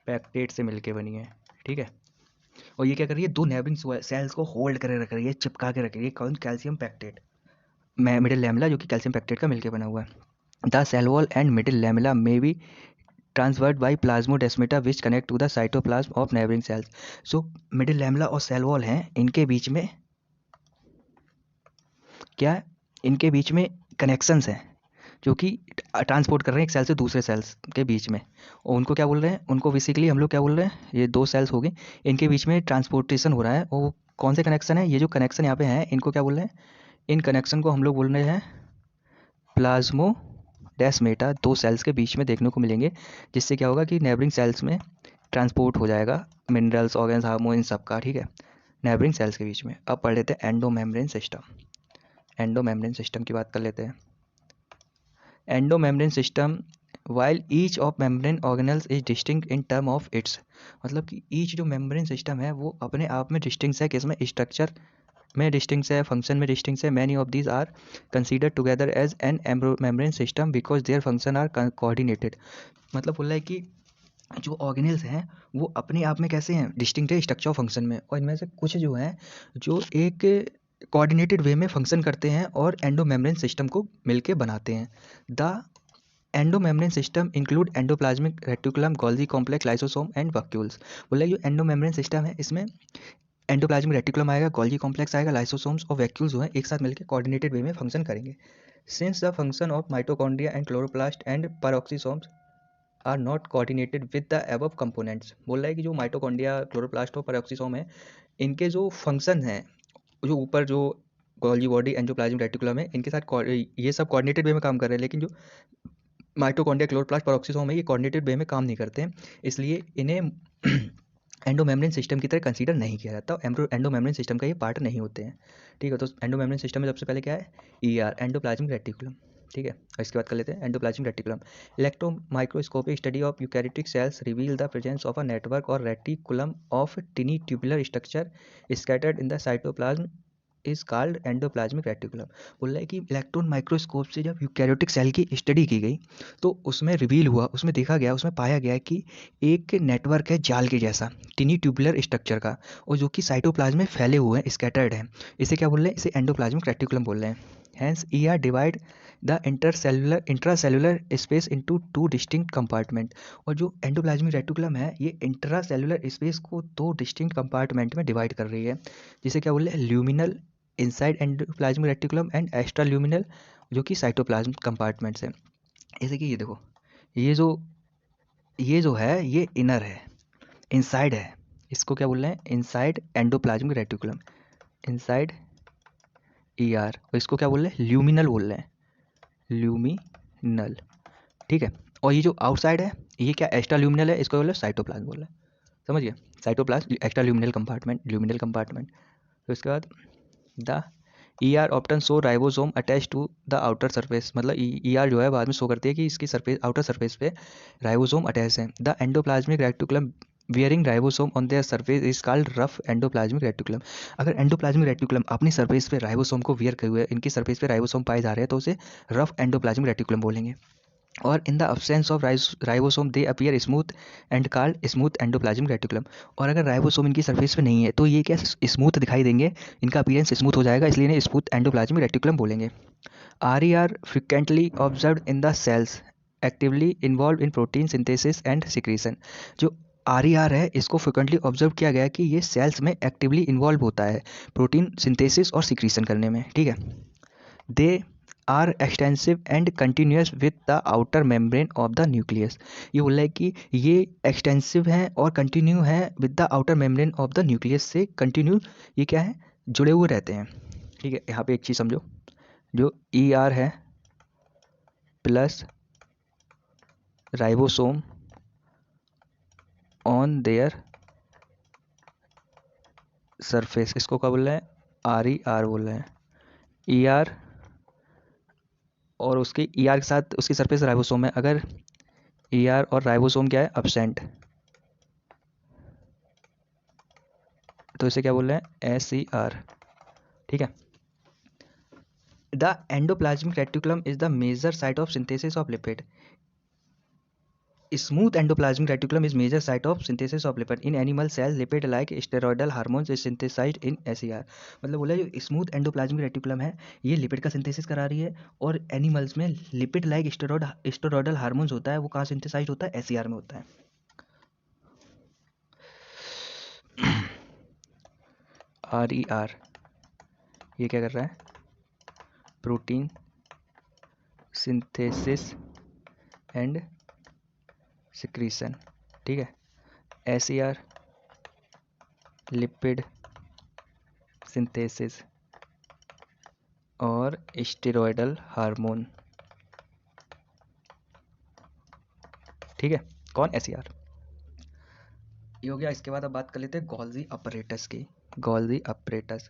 पैक्टेट से मिलके बनी है। ठीक है, और ये क्या कर रही है, दो नेबरिंग सेल्स को होल्ड करे रख रही है, चिपका के रख रही है, कौन, कैल्शियम पैक्टेट, मिडिल लेमिला जो कि कैल्शियम पैक्टेट का मिलके बना हुआ है। The cell wall and middle lamella may be transferred by plasmodesmata which connect to the cytoplasm of neighbouring cells. So middle lamella और सेल वॉल हैं, इनके बीच में क्या है, इनके बीच में कनेक्शंस हैं जो कि ट्रांसपोर्ट कर रहे हैं एक सेल से दूसरे सेल्स के बीच में, और उनको क्या बोल रहे हैं, उनको बेसिकली हम लोग क्या बोल रहे हैं, ये दो सेल्स हो गए इनके बीच में ट्रांसपोर्टेशन हो रहा है, और कौन से कनेक्शन है, ये जो कनेक्शन यहाँ पे हैं इनको क्या बोल रहे हैं, इन कनेक्शन को हम लोग बोल रहे हैं प्लाज्मोडेस्माटा, दो सेल्स के बीच में देखने को मिलेंगे, जिससे क्या होगा कि नेबरिंग सेल्स में ट्रांसपोर्ट हो जाएगा मिनरल्स ऑर्गन्स हार्मोन इन सब का। ठीक है, नेबरिंग सेल्स के बीच में। अब पढ़ लेते हैं एंडोमेम्ब्रेन सिस्टम, एंडोमेम्ब्रेन सिस्टम की बात कर लेते हैं। Endomembrane system while each of membrane organelles is distinct in term of its. मतलब कि ईच जो मेम्ब्रेन सिस्टम है वो अपने आप में डिस्टिंक्ट है, किसमें, स्ट्रक्चर में डिस्टिंक्ट है, फंक्शन में डिस्टिंक्ट है। Many of these are considered together as an membrane system because their function are coordinated. मतलब बोल रहा है कि जो ऑर्गेनल्स हैं वो अपने आप में कैसे हैं, डिस्टिंक्ट है स्ट्रक्चर ऑफ फंक्शन में, और इनमें से कुछ जो हैं जो एक कोऑर्डिनेटेड वे में फंक्शन करते हैं और एंडोमेम्ब्रेन सिस्टम को मिलके बनाते हैं। The endomembrane system include endoplasmic reticulum, Golgi complex, lysosome and vacuoles. बोला जो एंडोमेम्ब्रेन सिस्टम है इसमें एंडोप्लाज्मिक रेटिकुलम आएगा, गोल्गी कॉम्प्लेक्स आएगा, लाइसोसोम्स और वैक्यूल्स जो है एक साथ मिलकर कोऑर्डिनेटेड वे में फंक्शन करेंगे। Since the function of mitochondria and chloroplast and peroxisomes are not coordinated with the above components. बोल रहा है कि जो माइटोकॉन्ड्रिया, क्लोरोप्लास्ट और पेरोक्सीसोम है, इनके जो फंक्शन हैं, जो ऊपर जो गोल्गी बॉडी, एंडोप्लाज्मिक रेटिकुलम है, इनके साथ ये सब कोऑर्डिनेटेड वे में काम कर रहे हैं, लेकिन जो माइटोकॉन्ड्रिया, क्लोरोप्लास्ट, पेरोक्सीसोम है, ये कोऑर्डिनेटेड वे में काम नहीं करते हैं, इसलिए इन्हें एंडोमेम्ब्रेन सिस्टम की तरह कंसीडर नहीं किया जाता, एंडोमेम्ब्रेन सिस्टम का ये पार्ट नहीं होते हैं। ठीक है, तो एंडोमेम्ब्रेन सिस्टम में सबसे पहले क्या है, ईआर, एंडोप्लाज्मिक रेटिकुलम। ठीक है, और इसके बाद कर लेते हैं endoplasmic reticulum. Electron microscopic study of eukaryotic cells reveal the presence of a network or reticulum of tiny tubular structure scattered in the cytoplasm is called endoplasmic reticulum. बोल रहा है कि इलेक्ट्रॉन माइक्रोस्कोप से जब यूकैरियोटिक सेल की study की गई तो उसमें रिवील हुआ, उसमें देखा गया, उसमें पाया गया कि एक नेटवर्क है जाल के जैसा, टिनी ट्यूबुलर स्ट्रक्चर का, और जो कि साइटोप्लाज्म में फैले हुए हैं, स्कैटर्ड हैं। इसे क्या बोल रहे हैं, इसे एंडोप्लाज्मिक रेटिकुलम बोल रहे हैं। Hence ER divide the intracellular space into two distinct compartment. और जो एंडोप्लाज्मिक रेटिकुलम है, ये इंट्रासेलुलर स्पेस को दो डिस्टिंक्ट कंपार्टमेंट में डिवाइड कर रही है, जिसे क्या बोल रहे हैं, luminal inside endoplasmic reticulum and extra luminal जो कि साइटोप्लाज्म कंपार्टमेंट्स है। जैसे कि ये देखो, ये जो है ये इनर है, इनसाइड है, इसको क्या बोल रहे हैं, inside endoplasmic reticulum, inside ER, और इसको क्या बोल रहे हैं, ल्यूमिनल बोल रहे हैं, ल्यूमिनल। ठीक है, और ये जो आउटसाइड है, ये क्या एक्स्ट्रा ल्यूमिनल है, इसको बोल रहे हैं साइटोप्लाज्म बोल रहे हैं। समझ गए, cytoplasm, extra luminal compartment, luminal compartment. तो इसके बाद the ER often show ribosome attach to the outer surface. मतलब ER जो है बाद में शो करती है कि इसकी सरफेस, आउटर सरफेस पे राइबोसोम अटैच है। The endoplasmic reticulum wearing ribosome on their surface is called rough endoplasmic reticulum. अगर एंडोप्लाज्मिक रेटिकुलम अपनी सरफेस पे राइबोसोम को वियर किए हुए, इनकी सरफेस पे राइबोसोम पाए जा रहे हैं, तो उसे रफ एंडोप्लाज्मिक रेटिकुलम बोलेंगे। और in the absence of ribosome they appear smooth and called smooth endoplasmic reticulum. और अगर राइबोसोम इनकी सरफेस पे नहीं है तो ये क्या स्मूथ दिखाई देंगे, इनका अपीयरेंस स्मूथ हो जाएगा, इसलिए इन्हें स्मूथ एंडोप्लाज्मिक रेटिकुलम बोलेंगे। RER frequently observed in the cells actively involved in protein synthesis and secretion। जो RER है, इसको फ्रिक्वेंटली ऑब्जर्व किया गया कि ये सेल्स में एक्टिवली इन्वॉल्व होता है प्रोटीन सिंथेसिस और सिक्रीशन करने में। ठीक है, they are extensive and continuous with the outer membrane of the nucleus. ये बोल रहा है कि ये एक्सटेंसिव हैं और कंटिन्यू है with the outer membrane of the nucleus से कंटिन्यू, ये क्या है, जुड़े हुए रहते हैं। ठीक है, यहाँ पे एक चीज़ समझो, जो ER है plus ribosome on their surface, इसको क्या बोल रहे हैं, RER बोल रहे हैं। ER और उसके ER के साथ उसकी सरफेस राइबोसोम है, अगर ER और राइबोसोम क्या है, अब्सेंट, तो इसे क्या बोल रहे हैं, SER। ठीक है, the endoplasmic reticulum is the major site of synthesis of lipid. Smooth endoplasmic reticulum is major site of synthesis of lipid in animal cells. Lipid like steroidal hormones is synthesized in SER। मतलब बोला जो smooth endoplasmic reticulum है, ये lipid का synthesis करा रही है, और एनिमल्स में लिपिड लाइक स्टेरॉयडल हार्मोन्स होता है, वो कहाँ सिंथेसाइज होता है, SER में होता है। RER ये क्या कर रहा है, प्रोटीन सिंथेसिस एंड सिक्रीशन। ठीक है, SER लिपिड सिंथेसिस और स्टेरॉयडल हार्मोन। ठीक है, कौन, SER। ये हो गया। इसके बाद अब बात कर लेते हैं गोल्जी अपरेटस की। गोल्जी अपरेटस,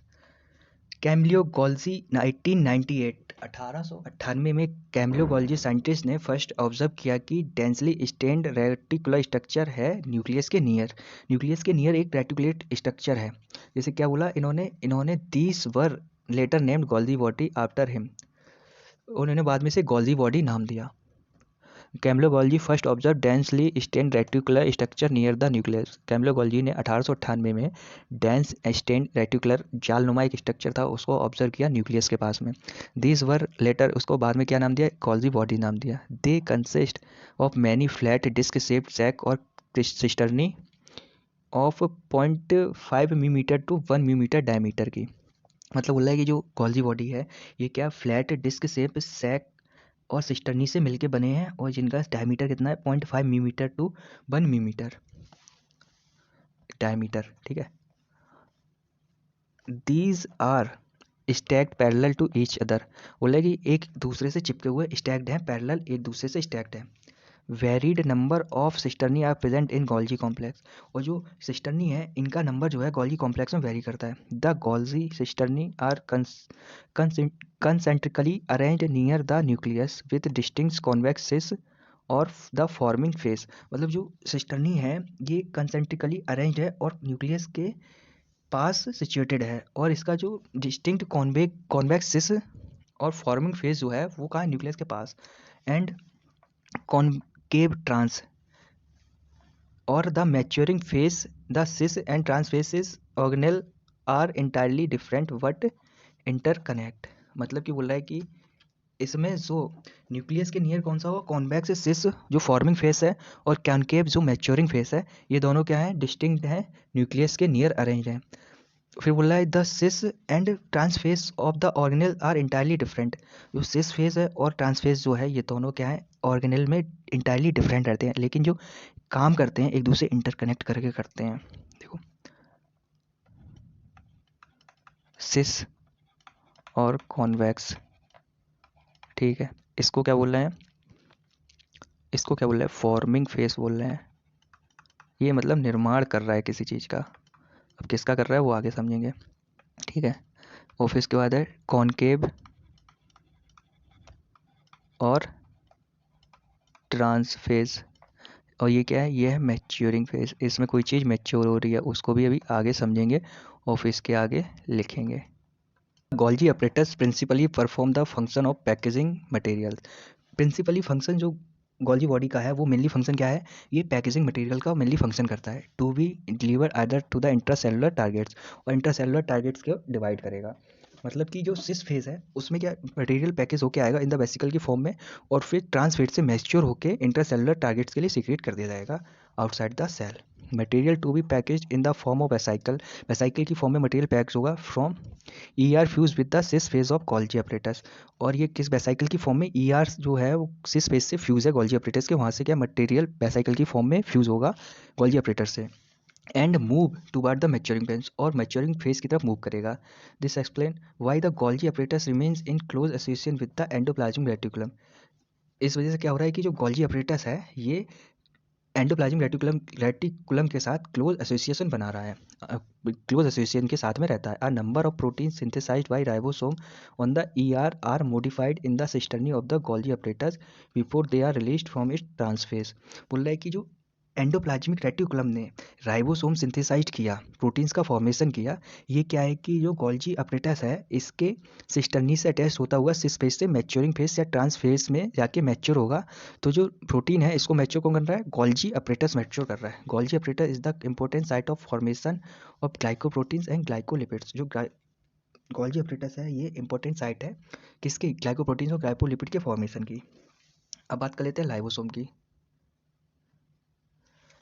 कैमिलो गोल्जी 1898 में कैमिलो गोल्जी साइंटिस्ट ने फर्स्ट ऑब्जर्व किया कि डेंसली स्टेन्ड रेटिकुलर स्ट्रक्चर है न्यूक्लियस के नियर एक रेटिकुलेट स्ट्रक्चर है। जैसे क्या बोला इन्होंने these were later named Golgi body after him, उन्होंने बाद में से गोल्जी बॉडी नाम दिया। Camillo Golgi first observe densely stained reticular structure near the nucleus. Camillo Golgi ने 1898 में डेंस स्टेन्ड रेटिकुलर जालनुमा एक स्ट्रक्चर था उसको ऑब्जर्व किया न्यूक्लियस के पास में। दीज वर लेटर, उसको बाद में क्या नाम दिया, गोल्जी बॉडी नाम दिया। They consist of many flat disc shaped sac or cisternae of 0.5 millimetre to 1 millimetre diameter की। मतलब बोला है कि जो गोल्जी बॉडी है ये क्या flat disc shape sac or cisternae से मिलके बने हैं और जिनका डायमीटर कितना है 0.5 मिलीमीटर टू 1 मिलीमीटर डायमीटर, ठीक है। These are stacked parallel to each other, बोला कि एक दूसरे से चिपके हुए स्टैक्ड हैं, पैरेलल एक दूसरे से स्टैक्ड हैं। Varied number of cisternae are present in Golgi complex, और जो सिस्टर्नी है इनका नंबर जो है गोल्जी कॉम्प्लेक्स में वेरी करता है। The Golgi cisternae are concentrically arranged near the nucleus with distinct convex cis or the forming face. मतलब जो सिस्टर्नी है ये कंसेंट्रिकली अरेंज्ड है और न्यूक्लियस के पास सिचुएटेड है, और इसका जो डिस्टिंक्ट कॉन्वेक्स सिस और फॉर्मिंग फेस जो है वो कहाँ है, न्यूक्लियस के पास। And concave trans or the maturing phase, the cis and trans phases organelle are entirely different but interconnect। मतलब कि बोल रहा है कि इसमें जो न्यूक्लियस के नियर कौन सा होगा, कॉन्वेक्स सिस जो फॉर्मिंग फेस है और कॉन्केव जो मैच्योरिंग फेस है, ये दोनों क्या है, डिस्टिंक्ट हैं, न्यूक्लियस के नियर अरेंज हैं। फिर बोल रहा है the cis and trans face of the organelle are entirely different. जो सिस फेस है और ट्रांसफेस जो है ये दोनों क्या है, ऑर्गेनेल में इंटायरली डिफरेंट रहते हैं, लेकिन जो काम करते हैं एक दूसरे इंटरकनेक्ट करके करते हैं। देखो सिस और कॉन्वेक्स, ठीक है, इसको क्या बोल रहे हैं, इसको क्या बोल रहे हैं, फॉर्मिंग फेस बोल रहे हैं। ये मतलब निर्माण कर रहा है किसी चीज़ का, अब किसका कर रहा है वो आगे समझेंगे, ठीक है। और फिर इसके बाद है कॉनकेव और ट्रांसफेज, और ये क्या है, ये है मैच्योरिंग फेज। इसमें कोई चीज़ मैच्योर हो रही है उसको भी अभी आगे समझेंगे और फिर इसके आगे लिखेंगे। Golgi apparatus principally perform the function of packaging material. Principally function जो गोल्जी बॉडी का है वो मेनली फंक्शन क्या है, ये पैकेजिंग मटेरियल का मेनली फंक्शन करता है। To be deliver either to the intracellular targets, और इंट्रासेलुलर टारगेट्स को डिवाइड करेगा। मतलब कि जो सिस फेज है उसमें क्या मटेरियल पैकेज होके आएगा इन द वेसिकल की फॉर्म में, और फिर ट्रांसफेज से मैच्योर होके इंट्रासेलुलर टारगेट्स के लिए सीक्रेट कर दिया जाएगा outside the cell. Material to be package in the form of vesicle, vesicle की फॉर्म में मटेरियल पैक्स होगा from E R fuse with the cis face of Golgi apparatus. और ये किस वेसाइकल की फॉर्म में, ई आर जो है वो सिस फेज से फ्यूज है गोल्जी ऑपरेटर्स के, वहाँ से क्या मटेरियल वेसाइकल की फॉर्म में फ्यूज होगा गोल्जी ऑपरेटर से, and move toward the maturing phase, और मैच्योरिंग फेज की तरफ मूव करेगा। This explain why the Golgi operators remains in close association with the endoplasmic reticulum. इस वजह से क्या हो रहा है कि जो गोल्जी ऑपरेटर्स है ये एंडोप्लाज्मिक रेटिकुलम के साथ क्लोज एसोसिएशन बना रहा है, क्लोज एसोसिएशन के साथ में रहता है। A number of protein synthesised by ribosome on the ER are modified in the cisternae of the Golgi apparatus before they are released from its trans face. बोल रहा है कि जो एंडोप्लाज्मिक रेटिकुलम ने राइबोसोम सिंथेसाइज किया, प्रोटीन्स का formation किया, ये क्या है कि जो गोल्जी ऑपरेटस है इसके सिस्टर्नी से अटैच होता हुआ सिस फेज से मैच्योरिंग फेज या ट्रांस फेज में जाके मैच्योर होगा। तो जो प्रोटीन है इसको मैच्योर कौन कर रहा है, गोल्जी ऑपरेटस मैच्योर कर रहा है। Golgi operator is the important site of formation of glycoproteins and glycolipids. जो गोल्जी ऑपरेटस है ये इंपॉर्टेंट साइट है किसकी, ग्लाइकोप्रोटीन्स और ग्लाइकोलिपिड के फॉर्मेशन की। अब बात कर लेते हैं लाइबोसोम की।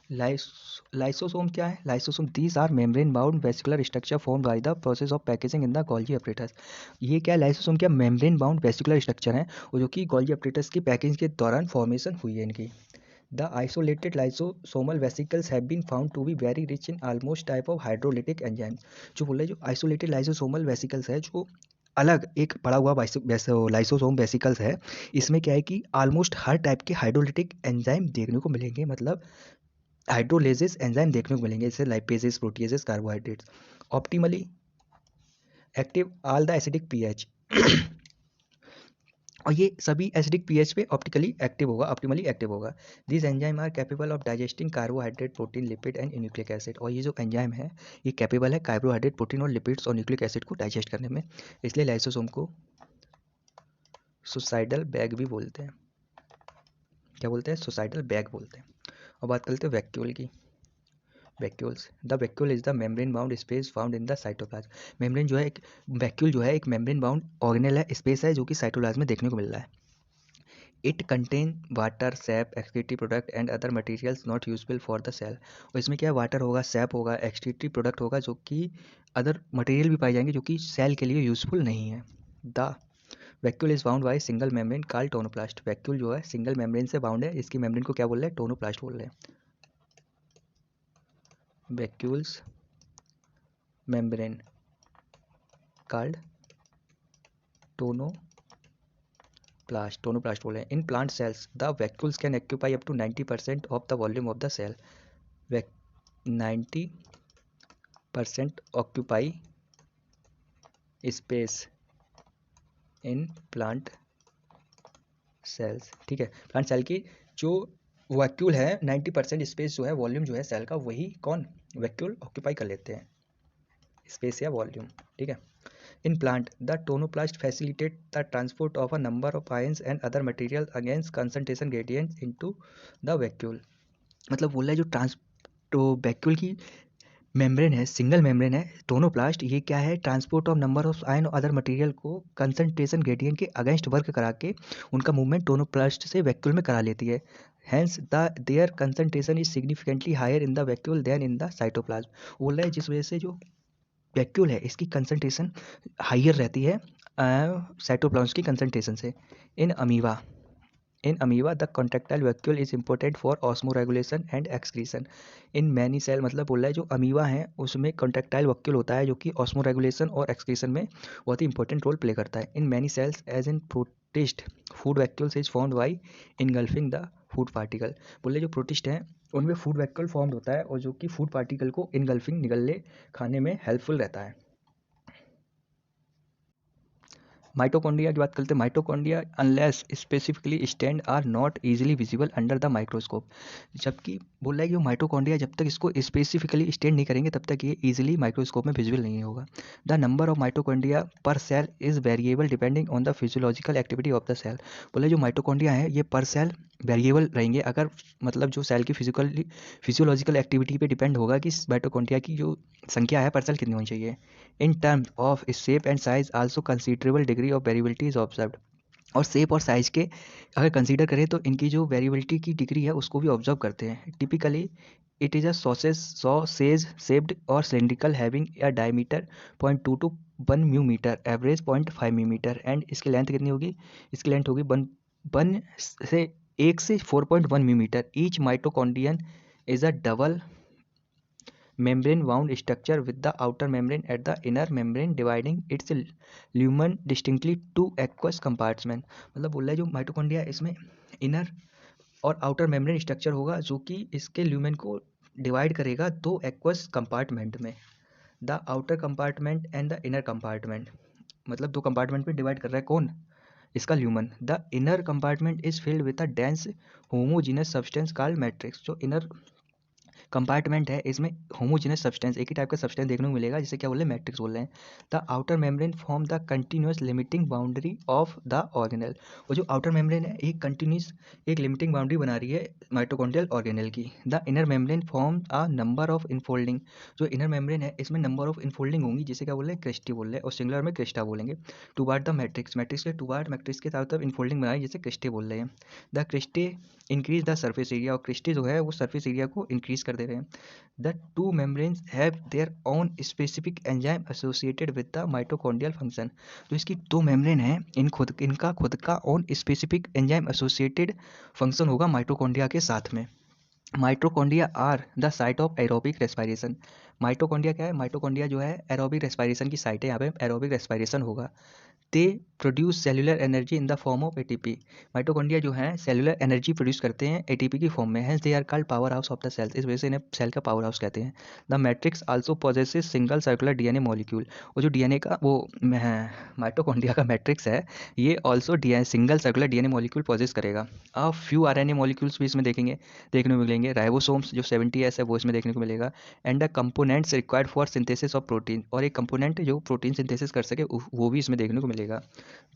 लाइसोसोम क्या है, lysosome these are membrane bound vesicular structure form by the process of packaging in the Golgi apparatus. ये क्या है, लाइसोसोम क्या मेम्ब्रेन बाउंड वेसिकुलर स्ट्रक्चर है और जो कि गोल्जी ऑपरेटर्स की पैकेजिंग के दौरान फॉर्मेशन हुई है इनकी। The isolated lysosomal vesicles have been found to be very rich in almost type of hydrolytic enzymes. जो बोल रहे हैं जो आइसोलेटेड लाइसोसोमल वेसिकल्स है, जो अलग एक पड़ा हुआ लाइसोसोम वेसिकल्स है, इसमें क्या है कि ऑलमोस्ट हर टाइप के हाइड्रोलिटिक एंजाइम देखने को मिलेंगे। मतलब हाइड्रोलेसिस एंजाइम देखने को मिलेंगे, जैसे lipases, proteases, carbohydrates. Optimally active all the acidic pH और ये सभी एसिडिक पीएच पे ऑप्टिमली एक्टिव होगा। This enzyme are capable of digesting carbohydrate, protein, lipid and nucleic acid. और ये जो एंजाइम है ये कैपेबल है कार्बोहाइड्रेट, प्रोटीन और लिपिड्स और न्यूक्लिक एसिड को डाइजेस्ट करने में, इसलिए लाइसोसोम को सुसाइडल बैग भी बोलते हैं। क्या बोलते हैं, सोसाइटल बैग बोलते हैं। और बात करते हैं वैक्यूल की। Vacuoles, the vacuole is the membrane bound space found in the cytoplasm. Membrane जो है एक, वैक्यूल जो है एक मेम्ब्रेन बाउंड ऑर्गेनेल है, स्पेस है जो कि साइटोप्लाज्म में देखने को मिल रहा है। It contain water, sap, excretory product and other materials not useful for the cell. और इसमें क्या है, वाटर होगा, सैप होगा, एक्सक्रीटरी प्रोडक्ट होगा, जो कि अदर मटेरियल भी पाए जाएंगे जो कि सेल के लिए यूजफुल नहीं है। The vacuole is bound by single membrane called tonoplast. Vacuole जो है सिंगल मेम्ब्रेन से बाउंड है, इसकी मेम्ब्रेन को क्या बोल रहे हैं, टोनोप्लास्ट बोल रहे हैं। वैक्यूल्स मेम्ब्रेन कॉल्ड टोनोप्लास्ट बोल रहे हैं। In plant cells the vacuoles can occupy up to 90% of the volume of the cell. 90% occupy space in plant cells. ठीक है, प्लांट सेल की जो वैक्यूल है 90% स्पेस जो है, वॉल्यूम जो है सेल का, वही कौन, वैक्यूल ऑक्यूपाई कर लेते हैं, स्पेस या वॉल्यूम। ठीक है, in plant the tonoplast facilitate the transport of a number of ions and other material against concentration gradient into the vacuole. मतलब बोल रहा है जो तो वैक्यूल की मेम्ब्रेन है, सिंगल मेम्ब्रेन है टोनोप्लास्ट, ये क्या है, transport of number of ion और अदर मटेरियल को कंसंट्रेशन ग्रेडियंट के अगेंस्ट वर्क करा के उनका मूवमेंट टोनोप्लास्ट से वैक्यूल में करा लेती है। Hence their concentration is significantly higher in the vacuole than in the cytoplasm. बोल रहा है जिस वजह से जो वैक्यूल है इसकी कंसंट्रेशन हायर रहती है साइटोप्लाज्म की कंसंट्रेशन से। In amoeba the contractile vacuole is important for osmoregulation and excretion. In many cell, मतलब बोल रहा है जो अमीबा है उसमें कॉन्ट्रैक्टाइल वैक्यूल होता है जो कि ऑस्मोरेगुलेशन और एक्सक्रीशन में बहुत ही इंपॉर्टेंट रोल प्ले करता है। In many cells as in protist food vacuoles is found by engulfing the food particle. बोले जो प्रोटिस्ट हैं उनमें फूड वैक्यूल फॉर्म होता है और जो कि फूड पार्टिकल को इनगल्फिंग निगलने खाने में हेल्पफुल रहता है। माइटोकॉन्ड्रिया की बात करते हैं। Mitochondria unless specifically stand are not easily visible under the microscope. जबकि बोल रहा है कि माइटोकॉन्ड्रिया जब तक इसको स्पेसिफिकली स्टैंड नहीं करेंगे तब तक ये इजीली माइक्रोस्कोप में विजिबल नहीं होगा। The number of mitochondria per cell is variable depending on the physiological activity of the cell. बोले जो माइटोकॉन्ड्रिया है ये पर सेल वेरिएबल रहेंगे, अगर मतलब जो सेल की फिजियोलॉजिकल एक्टिविटी पे डिपेंड होगा कि माइटोकॉन्ड्रिया की जो संख्या है पर सेल कितनी होनी चाहिए। In terms of shape and size also considerable degree of variability is observed. और शेप और साइज के अगर कंसीडर करें तो इनकी जो वेरिएबिलिटी की डिग्री है उसको भी ऑब्जर्व करते हैं। Typically it is a sausage shaped or cylindrical having a diameter 0.2 to 1 millimetre, average 0.5 millimetre and इसकी लेंथ कितनी होगी, इसकी लेंथ होगी 1 से 4.1 millimetre. Each mitochondrion is a double membrane wound structure with the outer membrane at the inner membrane dividing its lumen distinctly to aqueous compartment। मतलब बोल रहा है जो माइटोकॉन्ड्रिया है इसमें इनर और आउटर मेम्ब्रेन स्ट्रक्चर होगा जो कि इसके ल्यूमेन को डिवाइड करेगा दो एक्वस कंपार्टमेंट में। The outer compartment and the inner compartment, मतलब दो कंपार्टमेंट में डिवाइड कर रहा है कौन, इसका lumen. The inner compartment is filled with a dense homogeneous substance called matrix. जो इनर कंपार्टमेंट है इसमें होमोजेनस सब्सटेंस, एक ही टाइप का सब्सटेंस देखने को मिलेगा जिसे क्या बोल रहे हैं, मैट्रिक्स बोल रहे हैं। The outer membrane form the continuous limiting boundary of the organelle. वो जो आउटर मेम्ब्रेन है एक कंटिन्यूस एक लिमिटिंग बाउंड्री बना रही है माइटोकॉन्ड्रियल ऑर्गेनल की। The inner membrane form a number of infolding. जो इनर मेम्ब्रेन है इसमें नंबर ऑफ इनफोल्डिंग होंगी जिसे क्या बोल रहे हैं, क्रिस्टी बोल रहे हैं, और सिंगुलर में क्रिस्टा बोलेंगे। टुवार्ड द मैट्रिक्स, मैट्रिक्स के टुवार्ड, मैट्रिक्स के चारों तरफ इनफोल्डिंग बनाई जिसे क्रिस्टे बोल रहे हैं। The cristae increase the surface area, और क्रिस्टे जो है वो सर्फेस एरिया को इंक्रीज कर दे रहे हैं। The two membranes have their own specific enzyme associated with the mitochondrial function। जो इसकी दो मेम्ब्रेन हैं इनका खुद का own specific enzyme associated function होगा माइटोकॉन्ड्रिया के साथ में। Mitochondria are the site of aerobic respiration. Mitochondria क्या है, माइटोकॉन्ड्रिया जो है एरोबिक रेस्पिरेशन की साइट है, यहाँ पे एरोबिक रेस्पिरेशन होगा। They produce cellular energy in the form of ATP. Mitochondria जो है सेलुलर एनर्जी प्रोड्यूस करते हैं एटीपी की फॉर्म में, hence they are called power house of the cells. इस वजह से इन्हें सेल का पावर हाउस कहते हैं। The matrix also possesses single circular DNA molecule. वो जो डीएनए का वो माइटोकॉन्ड्रिया का मैट्रिक्स है ये also single circular DNA molecule possess करेगा। अब फ्यू आरएनए मॉलिक्यूल्स भी इसमें देखने को मिलेंगे। राइबोसोम्स जो 70S है वो इसमें देखने को मिलेगा। And the components required for synthesis of protein, और एक कंपोनेंट जो प्रोटीन सिंथेसिस कर सके वो भी इसमें देखने को मिलेगा। मिलेगा।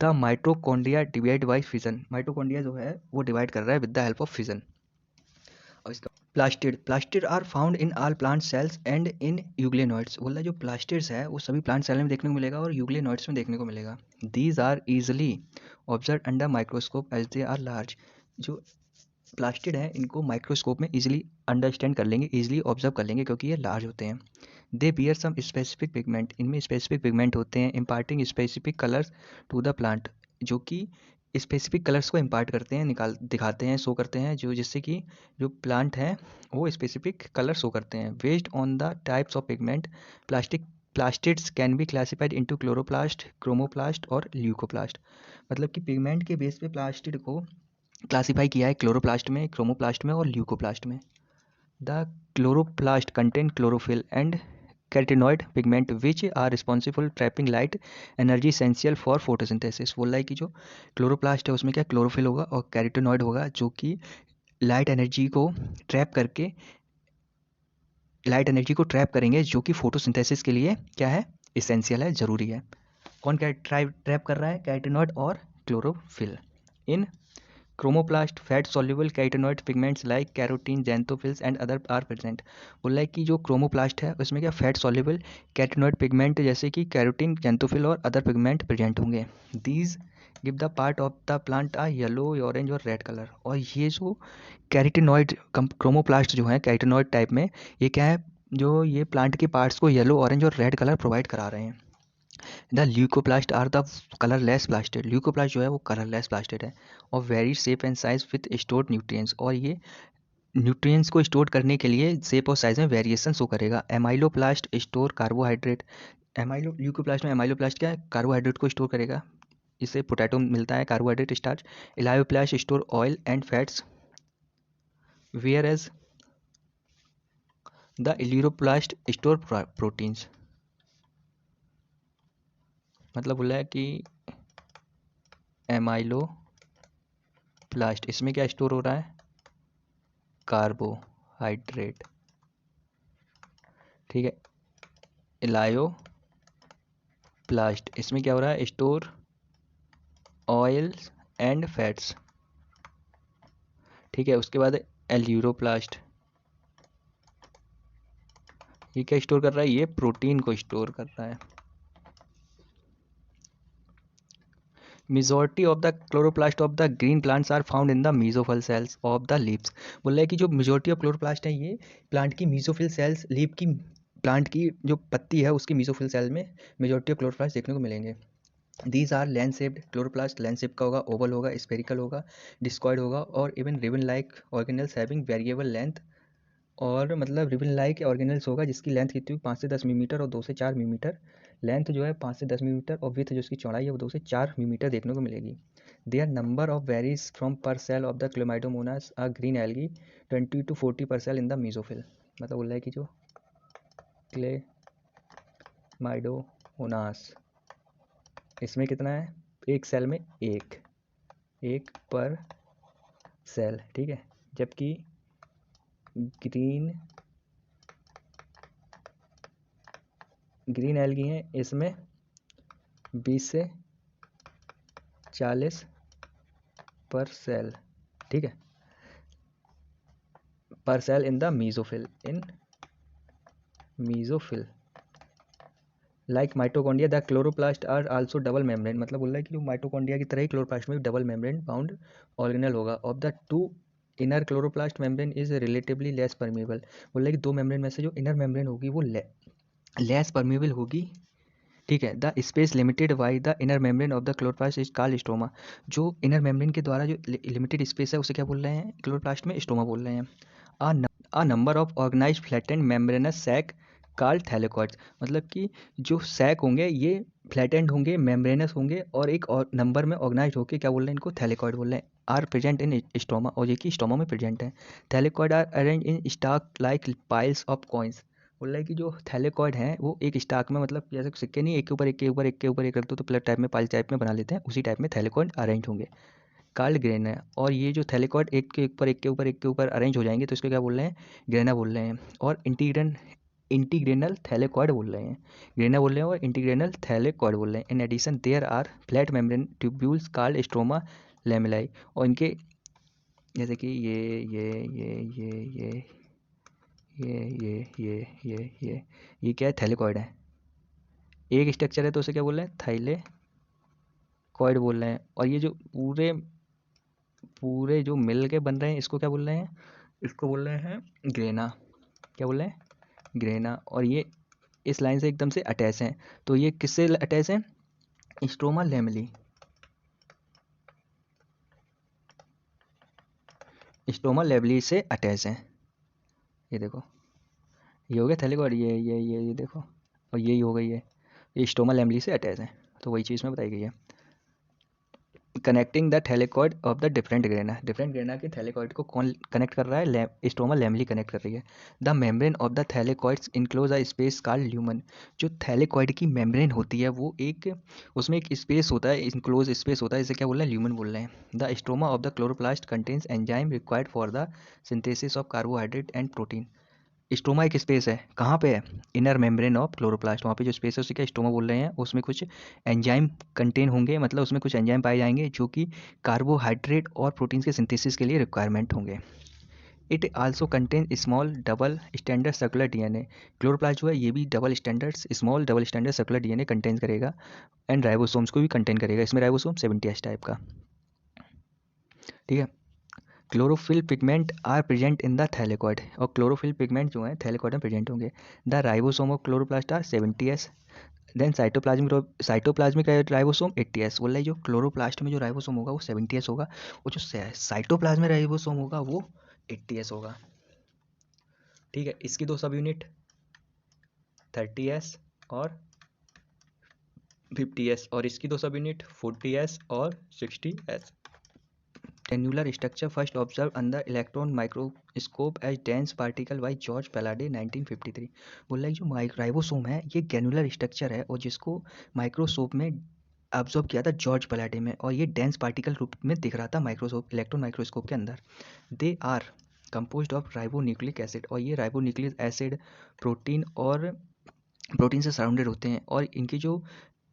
The mitochondria divide by fission, mitochondria जो है वो डिवाइड कर रहा है with the help of fission. और इसका plastid are found in all plant cells and in euglenoids, बोला है जो प्लास्टिड्स है वो सभी प्लांट सेल में देखने को मिलेगा और यूग्लिनोइड्स में देखने को मिलेगा। These are easily observe under microscope as they are large, जो प्लास्टिड है इनको माइक्रोस्कोप में इजीली अंडरस्टैंड कर लेंगे, इजीली ऑब्जर्व कर लेंगे क्योंकि ये लार्ज होते हैं। They bear some specific pigment, इनमें स्पेसिफिक पिगमेंट होते हैं, imparting specific colours to the plant, जो कि स्पेसिफिक कलर्स को इम्पार्ट करते हैं, दिखाते हैं, शो करते हैं, जो जिससे कि जो प्लांट हैं वो स्पेसिफिक कलर शो करते हैं। Based on the types of pigment plastids can be classified into chloroplast, chromoplast और ल्यूकोप्लास्ट, मतलब कि पिगमेंट के बेस पे प्लास्टिड को क्लासिफाई किया है क्लोरोप्लास्ट में, क्रोमोप्लास्ट में और ल्यूकोप्लास्ट में। The chloroplast contain chlorophyll and carotenoid pigment which are responsible trapping light energy essential for photosynthesis, बोल रहा है कि जो क्लोरोप्लास्ट है उसमें क्या क्लोरोफिल होगा और कैरोटीनॉइड होगा जो कि लाइट एनर्जी को ट्रैप करेंगे, जो कि फोटोसिंथेसिस के लिए क्या है, इसेंशियल है, ज़रूरी है। कौन क्या ट्रैप कर रहा है, कैरोटीनॉइड और chlorophyll. In chromoplast fat soluble carotenoid pigments like carotene, xanthophylls and other are present, बोल रहा है कि जो क्रोमोप्लास्ट है उसमें क्या फैट सॉल्युबल कैरोटीनॉइड पिगमेंट जैसे कि कैरोटीन, ज़ैंथोफिल और अदर पिगमेंट प्रेजेंट होंगे। These give the part of the plant a yellow, orange और रेड कलर, और ये जो कैरोटीनॉइड क्रोमोप्लास्ट जो है कैरोटीनॉइड टाइप में, ये क्या है, जो ये प्लांट के पार्ट्स को येलो, ऑरेंज और रेड कलर प्रोवाइड करा रहे हैं। The leucoplast are the colourless plastid, leucoplast जो है वो कलरलेस प्लास्टिड है और vary shape and size with stored nutrients, और ये न्यूट्रिएंट्स को स्टोर करने के लिए शेप और साइज में वेरिएशन शो करेगा। एमाइलोप्लास्ट स्टोर कार्बोहाइड्रेट, ल्यूकोप्लास्ट में एमाइलोप्लास्ट क्या है, कार्बोहाइड्रेट को स्टोर करेगा, इससे पोटैटो मिलता है carbohydrate starch. Elaioplast store oil and fats, whereas the aleuroplast store proteins, मतलब बोला है कि एमाइलोप्लास्ट इसमें क्या स्टोर हो रहा है, कार्बोहाइड्रेट, ठीक है। इलायोप्लास्ट इसमें क्या हो रहा है, स्टोर ऑयल एंड फैट्स, ठीक है। उसके बाद एल्यूरोप्लास्ट, ये क्या स्टोर कर रहा है, ये प्रोटीन को स्टोर कर रहा है। Majority of the chloroplast of the green plants are found in the mesophyll cells of the leaves, बोल रहा है कि जो मेजॉरिटी ऑफ क्लोरोप्लास्ट है ये प्लांट की मीजोफिल सेल्स, लीफ की, प्लांट की जो पत्ती है उसकी मीजोफिल सेल में मेजॉरिटी ऑफ क्लोरोप्लास्ट देखने को मिलेंगे। These are lens shaped chloroplast, lens shape का होगा, ओवल होगा, स्पेरिकल होगा, डिस्कॉइड होगा और even ribbon like organelles having variable length, और मतलब रिबन लाइक ऑर्गेनल्स होगा जिसकी लेंथ कितनी हुई 5 से 10 मिलीमीटर और 2 से 4 मिलीमीटर, लेंथ जो है 5 से 10 मिलीमीटर और विथ जो उसकी चौड़ाई है वो 2 से 4 मिलीमीटर देखने को मिलेगी। There number of varies from per cell of the chlamydomonas a green algae 20 to 40 per cell in the mesophyll, मतलब बोल रहा है कि जो क्लेमाइडोमोनास इसमें कितना है, एक सेल में एक पर सेल, ठीक है। जबकि ग्रीन एल्गी हैं इसमें 20 से 40 पर सेल, ठीक है, per cell in the mesophyll, like mitochondria the chloroplast are also double membrane, मतलब बोल रहा है कि जो माइटोकॉन्ड्रिया की तरह ही क्लोरोप्लास्ट में भी डबल मेम्ब्रेन बाउंड ऑर्गेनल होगा। Of the two inner chloroplast membrane is relatively less permeable, बोल रहा है कि दो मेम्ब्रेन में से जो इनर मेम्ब्रेन होगी वो लेस परमेबल होगी, ठीक है। The space limited by the inner membrane of the chloroplast is called stoma, जो इनर मेम्ब्रेन के द्वारा जो लिमिटेड स्पेस है उसे क्या बोल रहे हैं, क्लोरोप्लास्ट में स्टोमा बोल रहे हैं। A number of organised flattened membranous sac called thylakoids, मतलब कि जो सैक होंगे ये फ्लैटेंड होंगे, मेम्ब्रेनस होंगे और एक और नंबर में ऑर्गेनाइज होकर क्या बोल रहे हैं, इनको थैलेकॉइड बोल रहे हैं। आर प्रेजेंट इन स्टोमा, और ये कि स्टोमा में प्रेजेंट है। Thylakoid are arrange in stack like piles of coins, बोल रहा है कि जो थैलेकॉइड हैं वो एक स्टाक में, मतलब जैसे सिक्के नहीं एक के ऊपर एक के ऊपर एक के ऊपर एक रख दो तो प्लेट टाइप में, पाइल टाइप में बना लेते हैं, उसी टाइप में थैलेकॉइड अरेंज होंगे। कार्ल ग्रेन है, और ये जो थैलेकॉइड एक के ऊपर एक के ऊपर एक के ऊपर अरेंज हो जाएंगे तो इसको क्या बोल रहे हैं, ग्रेना बोल रहे हैं। और इंटीग्रन इंटीग्रेनल थैलेकॉइड बोल रहे हैं, ग्रेना बोल रहे हैं और इंटीग्रेनल थैलेकॉइड बोल रहे हैं। In addition there are flat membrane tubules called stroma lamellae, और इनके जैसे कि ये क्या है, थैलेकॉइड है। एक स्ट्रक्चर है तो उसे क्या बोल रहे हैं, थाइलेकॉइड बोल रहे हैं। और ये जो पूरे पूरे जो मिल के बन रहे हैं इसको क्या बोल रहे हैं, इसको बोल रहे हैं ग्रेना। क्या बोल रहे हैं, ग्रेना। और ये इस लाइन से एकदम से अटैच हैं, तो ये किससे अटैच हैं, स्ट्रोमा लेमली, स्ट्रोमा लेमली से अटैच हैं। ये देखो, ये हो गया थैलेकॉइड, ये देखो, और यही हो गई है, ये स्टोमा लेमली से अटैच है। तो वही चीज़ में बताई गई है। Connecting the thylakoid of the different grana के थैलेकॉइड को कौन कनेक्ट कर रहा है, स्टोमा लेमली कनेक्ट कर रही है। The membrane of the थैलेकॉइड्स enclose a space called lumen, जो थैलेकॉइड की मेम्ब्रेन होती है वो एक, उसमें एक स्पेस होता है, इनक्लोज स्पेस होता है, इसे क्या बोल रहे हैं, ल्यूमन बोल रहे हैं। The stoma of the chloroplast contains enzyme required for the synthesis of carbohydrate and protein. Stoma एक स्पेस है, कहाँ पे है, इनर मेम्ब्रेन ऑफ क्लोरोप्लास्ट, वहाँ पे जो स्पेस है उसे क्या स्टोमा बोल रहे हैं। उसमें कुछ एंजाइम कंटेन होंगे, मतलब उसमें कुछ एंजाइम पाए जाएंगे जो कि कार्बोहाइड्रेट और प्रोटीन के सिंथेसिस के लिए रिक्वायरमेंट होंगे। It also contain small double standard circular DNA, chloroplast जो है ये भी small double standard circular DNA contain करेगा, एंड राइबोसोम्स को भी कंटेन करेगा। इसमें राइबोसोम 70S टाइप का, ठीक है। Chlorophyll pigment are present in the thylakoid, और क्लोरोफिल पिगमेंट जो है थैलेकॉइड में प्रेजेंट होंगे। The ribosome of chloroplast are 70S, than cytoplasmic ribosome 80S। बोल रहा है जो क्लोरोप्लास्ट में जो राइबोसोम होगा वो 70S होगा, और जो साइटोप्लाज्मिक राइबोसोम होगा वो 80S होगा, ठीक है। इसकी दो सब यूनिट 30S और 50S, और इसकी दो सब यूनिट 40S और 60S। Granular structure first observed under electron microscope as dense particle by George Palade 1953। बोल रहा है जो राइबोसोम है ये ग्रेनुलर स्ट्रक्चर है, और जिसको माइक्रोस्कोप में ऑब्जर्व किया था जॉर्ज पलाडे में, और ये डेंस पार्टिकल रूप में दिख रहा था माइक्रोस्कोप, इलेक्ट्रॉन माइक्रोस्कोप के अंदर। They are composed of ribonucleic acid, और ये राइबोन्यूक्लिक एसिड प्रोटीन से सराउंडेड होते हैं, और इनकी जो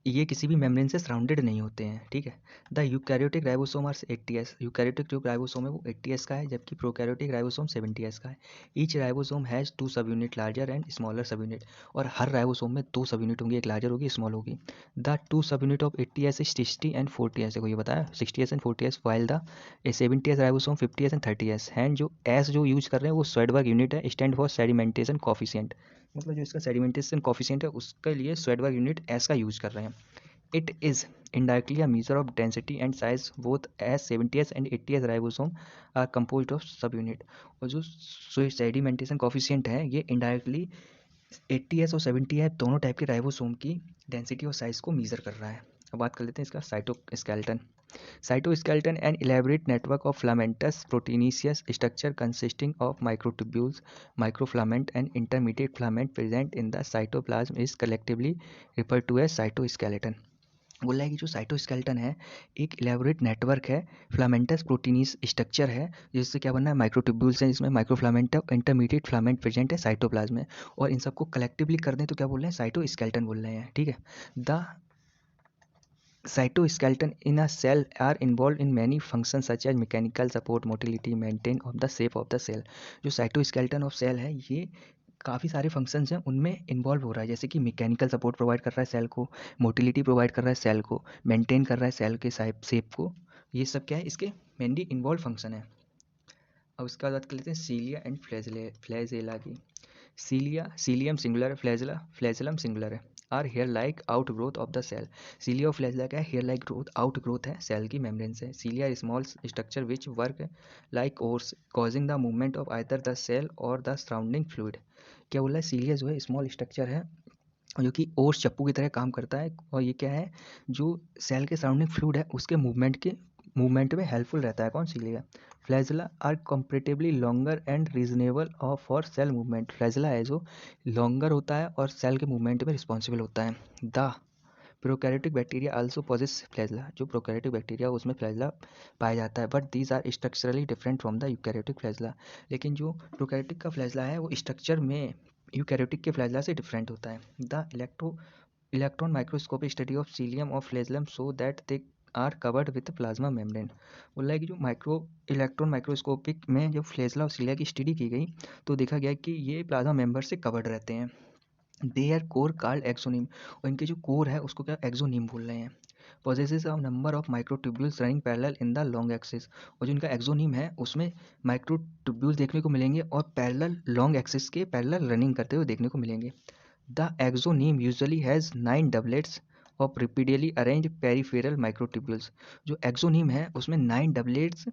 ये किसी भी मेम्ब्रेन से सराउंडेड नहीं होते हैं, ठीक है। The eukaryotic ribosome are 80S, eukaryotic जो राइबोसोम है वो 80S का है, जबकि प्रोकैरियोटिक राइबोसोम 70S का है। ईच राइबोसोम हैज़ 2 सब यूनिट लार्जर एंड स्मॉलर सब यूनिट, और हर राइबोसोम में 2 सब यूनिट होंगी, एक लार्जर होगी स्मॉल होगी। द 2 सब unit of 80S is 60 and 40S, देखो ये बताया 60S and 40S, while the 70S ribosome 50S and 30S। Hand जो एस जो यूज कर रहे हैं वो स्वेडबर्ग यूनिट है, स्टैंड फॉर सेडिमेंटेशन कॉफिशिएंट, मतलब जो इसका सेडिमेंटेशन कॉफिशिएंट है उसके लिए स्वेडबर्ग यूनिट एस का यूज कर रहे हैं। It is indirectly a measure of density and size both as 70S and 80S ribosome are composed of subunit, और जो सेडिमेंटेशन कॉफिशिएंट है ये इनडायरेक्टली 80S और 70S दोनों टाइप के राइबोसोम की डेंसिटी और साइज को मीजर कर रहा है। अब बात कर लेते हैं इसका cytoskeleton and elaborate network of filamentous proteinaceous structure consisting of microtubules, microfilament and intermediate filament present in the cytoplasm is collectively refer to as cytoskeleton. बोल रहा है कि जो साइटोस्केलेटन है एक इलेबोरेट नेटवर्क है, फिलामेंटस प्रोटीनीस स्ट्रक्चर है, जिससे क्या बनना है, माइक्रोट्यूब्यूल्स हैं, जिसमें माइक्रोफिलामेंट और इंटरमीडिएट फिलामेंट प्रेजेंट है साइटोप्लाज्म में, और इन सबको कलेक्टिवली कर दें तो क्या बोल रहे हैं, साइटोस्केलेटन बोल रहे हैं, ठीक है। The cytoskeleton in a cell are involve in many function such as mechanical support, motility, maintain of the shape of the cell. जो साइटोस्केलेटन ऑफ सेल है ये काफ़ी सारे फंक्शंस हैं उनमें इन्वॉल्व हो रहा है, जैसे कि मैकेनिकल सपोर्ट प्रोवाइड कर रहा है सेल को, मोटिलिटी प्रोवाइड कर रहा है सेल को, मेंटेन कर रहा है सेल के शेप को। ये सब क्या है, इसके मेनली इन्वॉल्व फंक्शन है। अब उसके बाद बात कर लेते हैं सीलिया एंड फ्लैजेला की। सीलियम सिंगुलर, फ्लैजेलम सिंगुलर है। Are hair like outgrowth of the cell. Cilia और फ्लैजेला क्या है, hair like growth outgrowth है सेल की मेम्ब्रेन से। Cilia small structure which work like oars causing the movement of either the cell or the surrounding fluid. क्या बोला है, सीलिया जो है स्मॉल स्ट्रक्चर है जो कि ओर्स चप्पू की तरह काम करता है, और ये क्या है, जो सेल के सराउंडिंग फ्लूइड है उसके मूवमेंट में हेल्पफुल रहता है। कौन, cilia. Flagella are comparatively longer and reasonable of for cell movement. Flagella है जो लॉन्गर होता है और सेल के मूवमेंट में रिस्पॉन्सिबल होता है। The prokaryotic bacteria also possess flagella, जो प्रोकैरियोटिक बैक्टीरिया उसमें फ्लैजेला पाया जाता है, but these are structurally different from the eukaryotic flagella. लेकिन जो प्रोकैरियोटिक का फ्लैजेला है वो स्ट्रक्चर में यूकैरियोटिक के फ्लैजेला से डिफरेंट होता है। The electron microscopic study of cilium or flagellum so that they are covered with plasma membrane. बोल रहा है कि जो इलेक्ट्रॉन माइक्रोस्कोपिक में जो फ्लैजेला और सीलिया की स्टडी की गई तो देखा गया कि ये प्लाज्मा मेम्बर से कवर्ड रहते हैं। देयर कोर कार्ड एक्सोनिम, और इनके जो कोर है उसको क्या एक्सोनिम बोल रहे हैं। Possesses a number of microtubules running parallel in the long axis, और जो इनका एक्सोनिम है उसमें माइक्रोट्यूब्यूल्स देखने को मिलेंगे और पैरेलल लॉन्ग एक्सिस के पैरेलल रनिंग करते हुए देखने को मिलेंगे। The axoneme usually has 9 doublets of radially arranged peripheral microtubules. जो एक्सोनिम है उसमें 9 डबलेट्स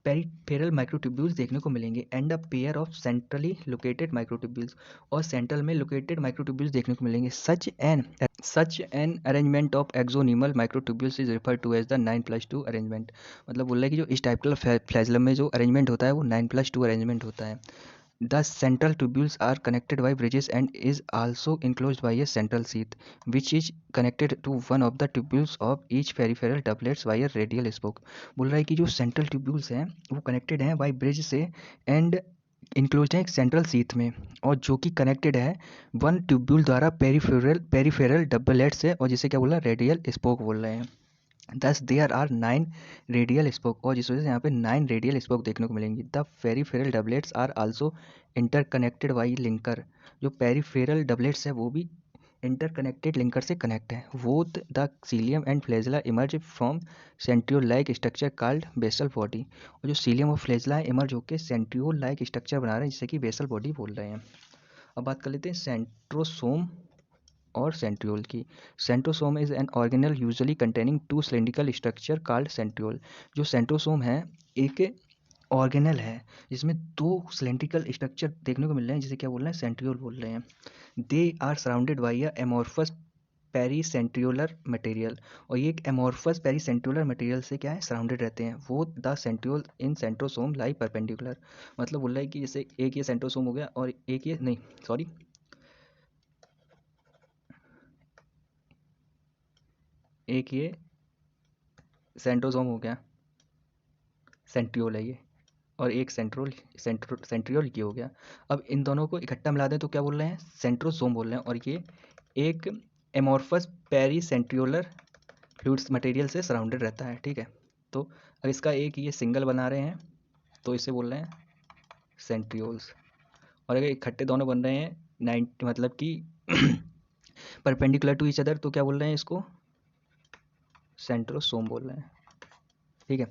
पेरिफेरल माइक्रोट्यूब्यूल्स देखने को मिलेंगे and a pair of centrally located microtubules, और सेंट्रल में लोकेटेड माइक्रोट्यूब्यूल्स देखने को मिलेंगे। Such an arrangement of axonemal microtubules is referred to as the 9+2 arrangement. मतलब बोल रहा है कि जो इस टाइप का फ्लैजेलम में जो अरेंजमेंट होता है वो 9+2 अरेंजमेंट होता है। The central tubules are connected by bridges and is also enclosed by a central sheath, which is connected to one of the tubules of each peripheral doublets by a radial spoke। बोल रहा है कि जो central tubules हैं वो connected हैं by bridge से and enclose है एक सेंट्रल सीथ में, और जो कि कनेक्टेड है वन ट्यूब्यूल द्वारा पेरिफेरल डबलेट से, और जिसे क्या बोल रहा है रेडियल स्पोक बोल रहे हैं। दस देयर आर 9 रेडियल स्पोक, और जिस वजह से यहाँ पे 9 रेडियल स्पोक देखने को मिलेंगी। The peripheral doublets are also interconnected by linker. जो पेरिफेरल डबलेट्स है वो भी इंटरकनेक्टेड लिंकर से कनेक्ट है। Both the cilium and flagella emerge from centriole like structure called basal body, और जो सीलियम और फ्लैजेला इमर्ज होकर सेंट्रियोल लाइक स्ट्रक्चर बना रहे हैं जिसे कि बेसल बॉडी बोल रहे हैं। अब बात कर लेते हैं सेंट्रोसोम और सेंट्रियोल की। Centrosome is an organelle usually containing 2 cylindrical structure called centriole. जो सेंट्रोसोम है एक ऑर्गेनल है जिसमें 2 सिलिंड्रिकल स्ट्रक्चर देखने को मिल रहे हैं जिसे क्या बोल रहे हैं सेंट्रियोल बोल रहे हैं। They are surrounded by a amorphous pericentriolar material, और ये एक एमोर्फस पेरीसेंट्रियोलर मटेरियल से क्या है सराउंडेड रहते हैं। वो the centriole in centrosome lie perpendicular. मतलब बोल रहा है कि जैसे एक ये सेंट्रोसोम हो गया और एक ये नहीं सॉरी एक ये सेंट्रोसोम हो गया, सेंट्रियोल है ये, और एक सेंट्रियोल ये हो गया। अब इन दोनों को इकट्ठा मिला दें तो क्या बोल रहे हैं सेंट्रोसोम बोल रहे हैं, और ये एक एमोर्फस पेरीसेंट्रियोलर फ्लूइड्स मटेरियल से सराउंडेड रहता है। ठीक है, तो अब इसका एक ये सिंगल बना रहे हैं तो इसे बोल रहे हैं सेंट्रियोल्स, और अगर इकट्ठे दोनों बन रहे हैं 90 मतलब कि परपेंडिकुलर टू ईच अदर तो क्या बोल रहे हैं इसको सेंट्रोसोम बोल रहे हैं। ठीक है,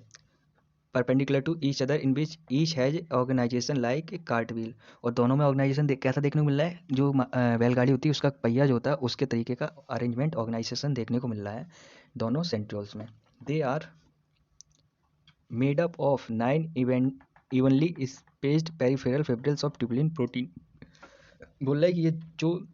perpendicular to each other in which each has organisation like cart wheel, और दोनों में ऑर्गेनाइजेशन कैसा देखने को मिल रहा है जो बैलगाड़ी होती है उसका पहिया जो होता है उसके तरीके का अरेंजमेंट ऑर्गेनाइजेशन देखने को मिल रहा है दोनों सेंट्रियोल्स में। They are made up of 9 evenly spaced peripheral fibrils of tubulin protein. बोल रहा है कि ये जो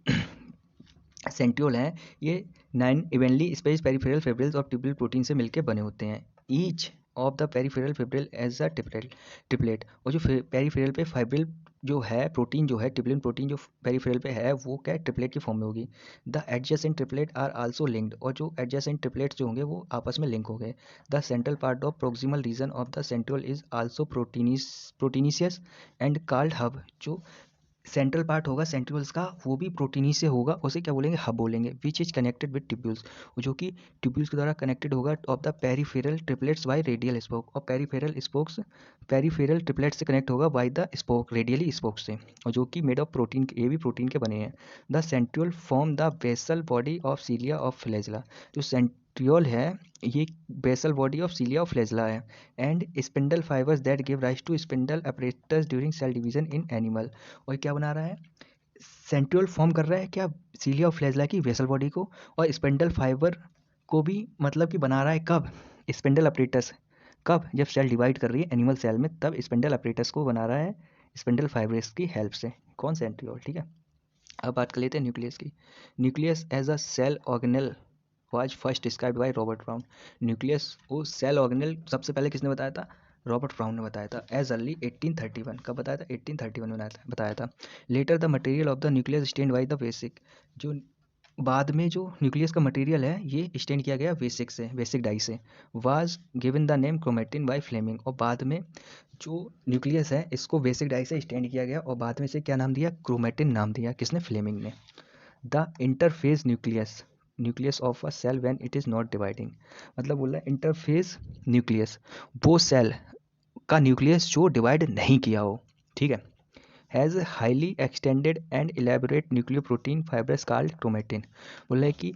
सेंट्रियोल हैं ये 9 evenly spaced peripheral fibrils of tubulin protein से मिलकर बने होते हैं। Each of the peripheral fibril has a triplet, और जो पेरिफेरल पे फाइब्रिल जो है प्रोटीन जो है ट्यूबुलिन प्रोटीन जो पेरिफेरल पे है वो क्या ट्रिपलेट की फॉर्म में होगी। The adjacent triplet are also linked, और जो एडजेसेंट ट्रिपलेट्स जो होंगे वो आपस में लिंक हो गए। The central part of proximal region of the centriole is also proteinaceous and called hub. जो सेंट्रल पार्ट होगा सेंट्रियोल्स का वो भी प्रोटीन ही से होगा, उसे क्या बोलेंगे हब बोलेंगे। Which is connected with tubules, जो कि ट्यूब्यूल्स के द्वारा कनेक्टेड होगा of the peripheral triplets bye radial spoke, और पेरिफेरल ट्रिपलेट्स से कनेक्ट होगा by the spoke radially spoke से, और जो कि मेड ऑफ प्रोटीन ये भी प्रोटीन के बने हैं। The centriole form the basal body of cilia of flagella. जो सेंट्रियोल है ये basal body of cilia of flagella है and spindle fibres that give rise to spindle apparatus during cell division in animal. और क्या बना रहा है centriole form कर रहा है क्या सीलिया और फ्लैजेला की वेसल बॉडी को, और स्पिंडल फाइबर को भी मतलब कि बना रहा है कब स्पिंडल अपरेटस, कब जब सेल डिवाइड कर रही है एनिमल सेल में तब स्पिंडल अपरेटस को बना रहा है स्पिंडल फाइबर्स की हेल्प से। कौन सेंट्रियोल। ठीक है, अब बात कर लेते हैं न्यूक्लियस की। Nucleus as a cell organelle was first described by Robert Brown. Nucleus वो सेल ऑर्गेनल सबसे पहले किसने बताया था रॉबर्ट ब्राउन ने बताया था एज अर्ली 1831। कब बताया था 1831 में बताया था। Later the material of the nucleus stained by the basic. जो बाद में जो न्यूक्लियस का मटेरियल है ये स्टैंड किया गया बेसिक डाई से, was given the name chromatin by Flemming. और बाद में जो न्यूक्लियस है इसको बेसिक डाई से स्टैंड किया गया और बाद में से क्या नाम दिया, क्रोमेटिन नाम दिया, किसने, फ्लेमिंग ने। The interface nucleus of a cell when it is not dividing, मतलब बोल रहा है इंटरफेस न्यूक्लियस, वो सेल का न्यूक्लियस जो डिवाइड नहीं किया हो, ठीक है, has highly extended and elaborate nucleoprotein fibres called chromatin. बोल रहा है कि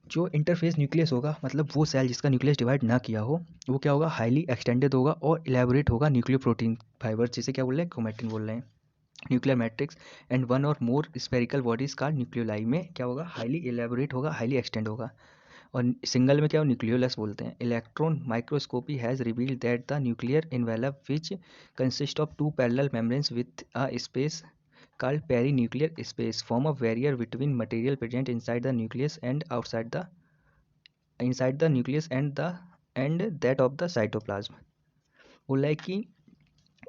जो इंटरफेस न्यूक्लियस होगा, मतलब वो सेल जिसका न्यूक्लियस डिवाइड ना किया हो, वो क्या होगा, हाईली एक्सटेंडेड होगा और इलेबोरेट होगा न्यूक्लियोप्रोटीन फाइबर, जिसे क्या बोल रहे हैं, क्रोमेटिन बोल रहे हैं। Nuclear matrix and one or more spherical bodies का न्यूक्लियोलाई में क्या होगा, हाईली इलेबोरेट होगा, हाईली एक्सटेंड होगा। और सिंगल में क्या हो, न्यूक्लियोलस बोलते हैं। Electron microscopy has revealed that the nuclear envelope which consist of two parallel membranes with a space called perinuclear space form a barrier between material present inside the nucleus and that of the cytoplasm। बोला है कि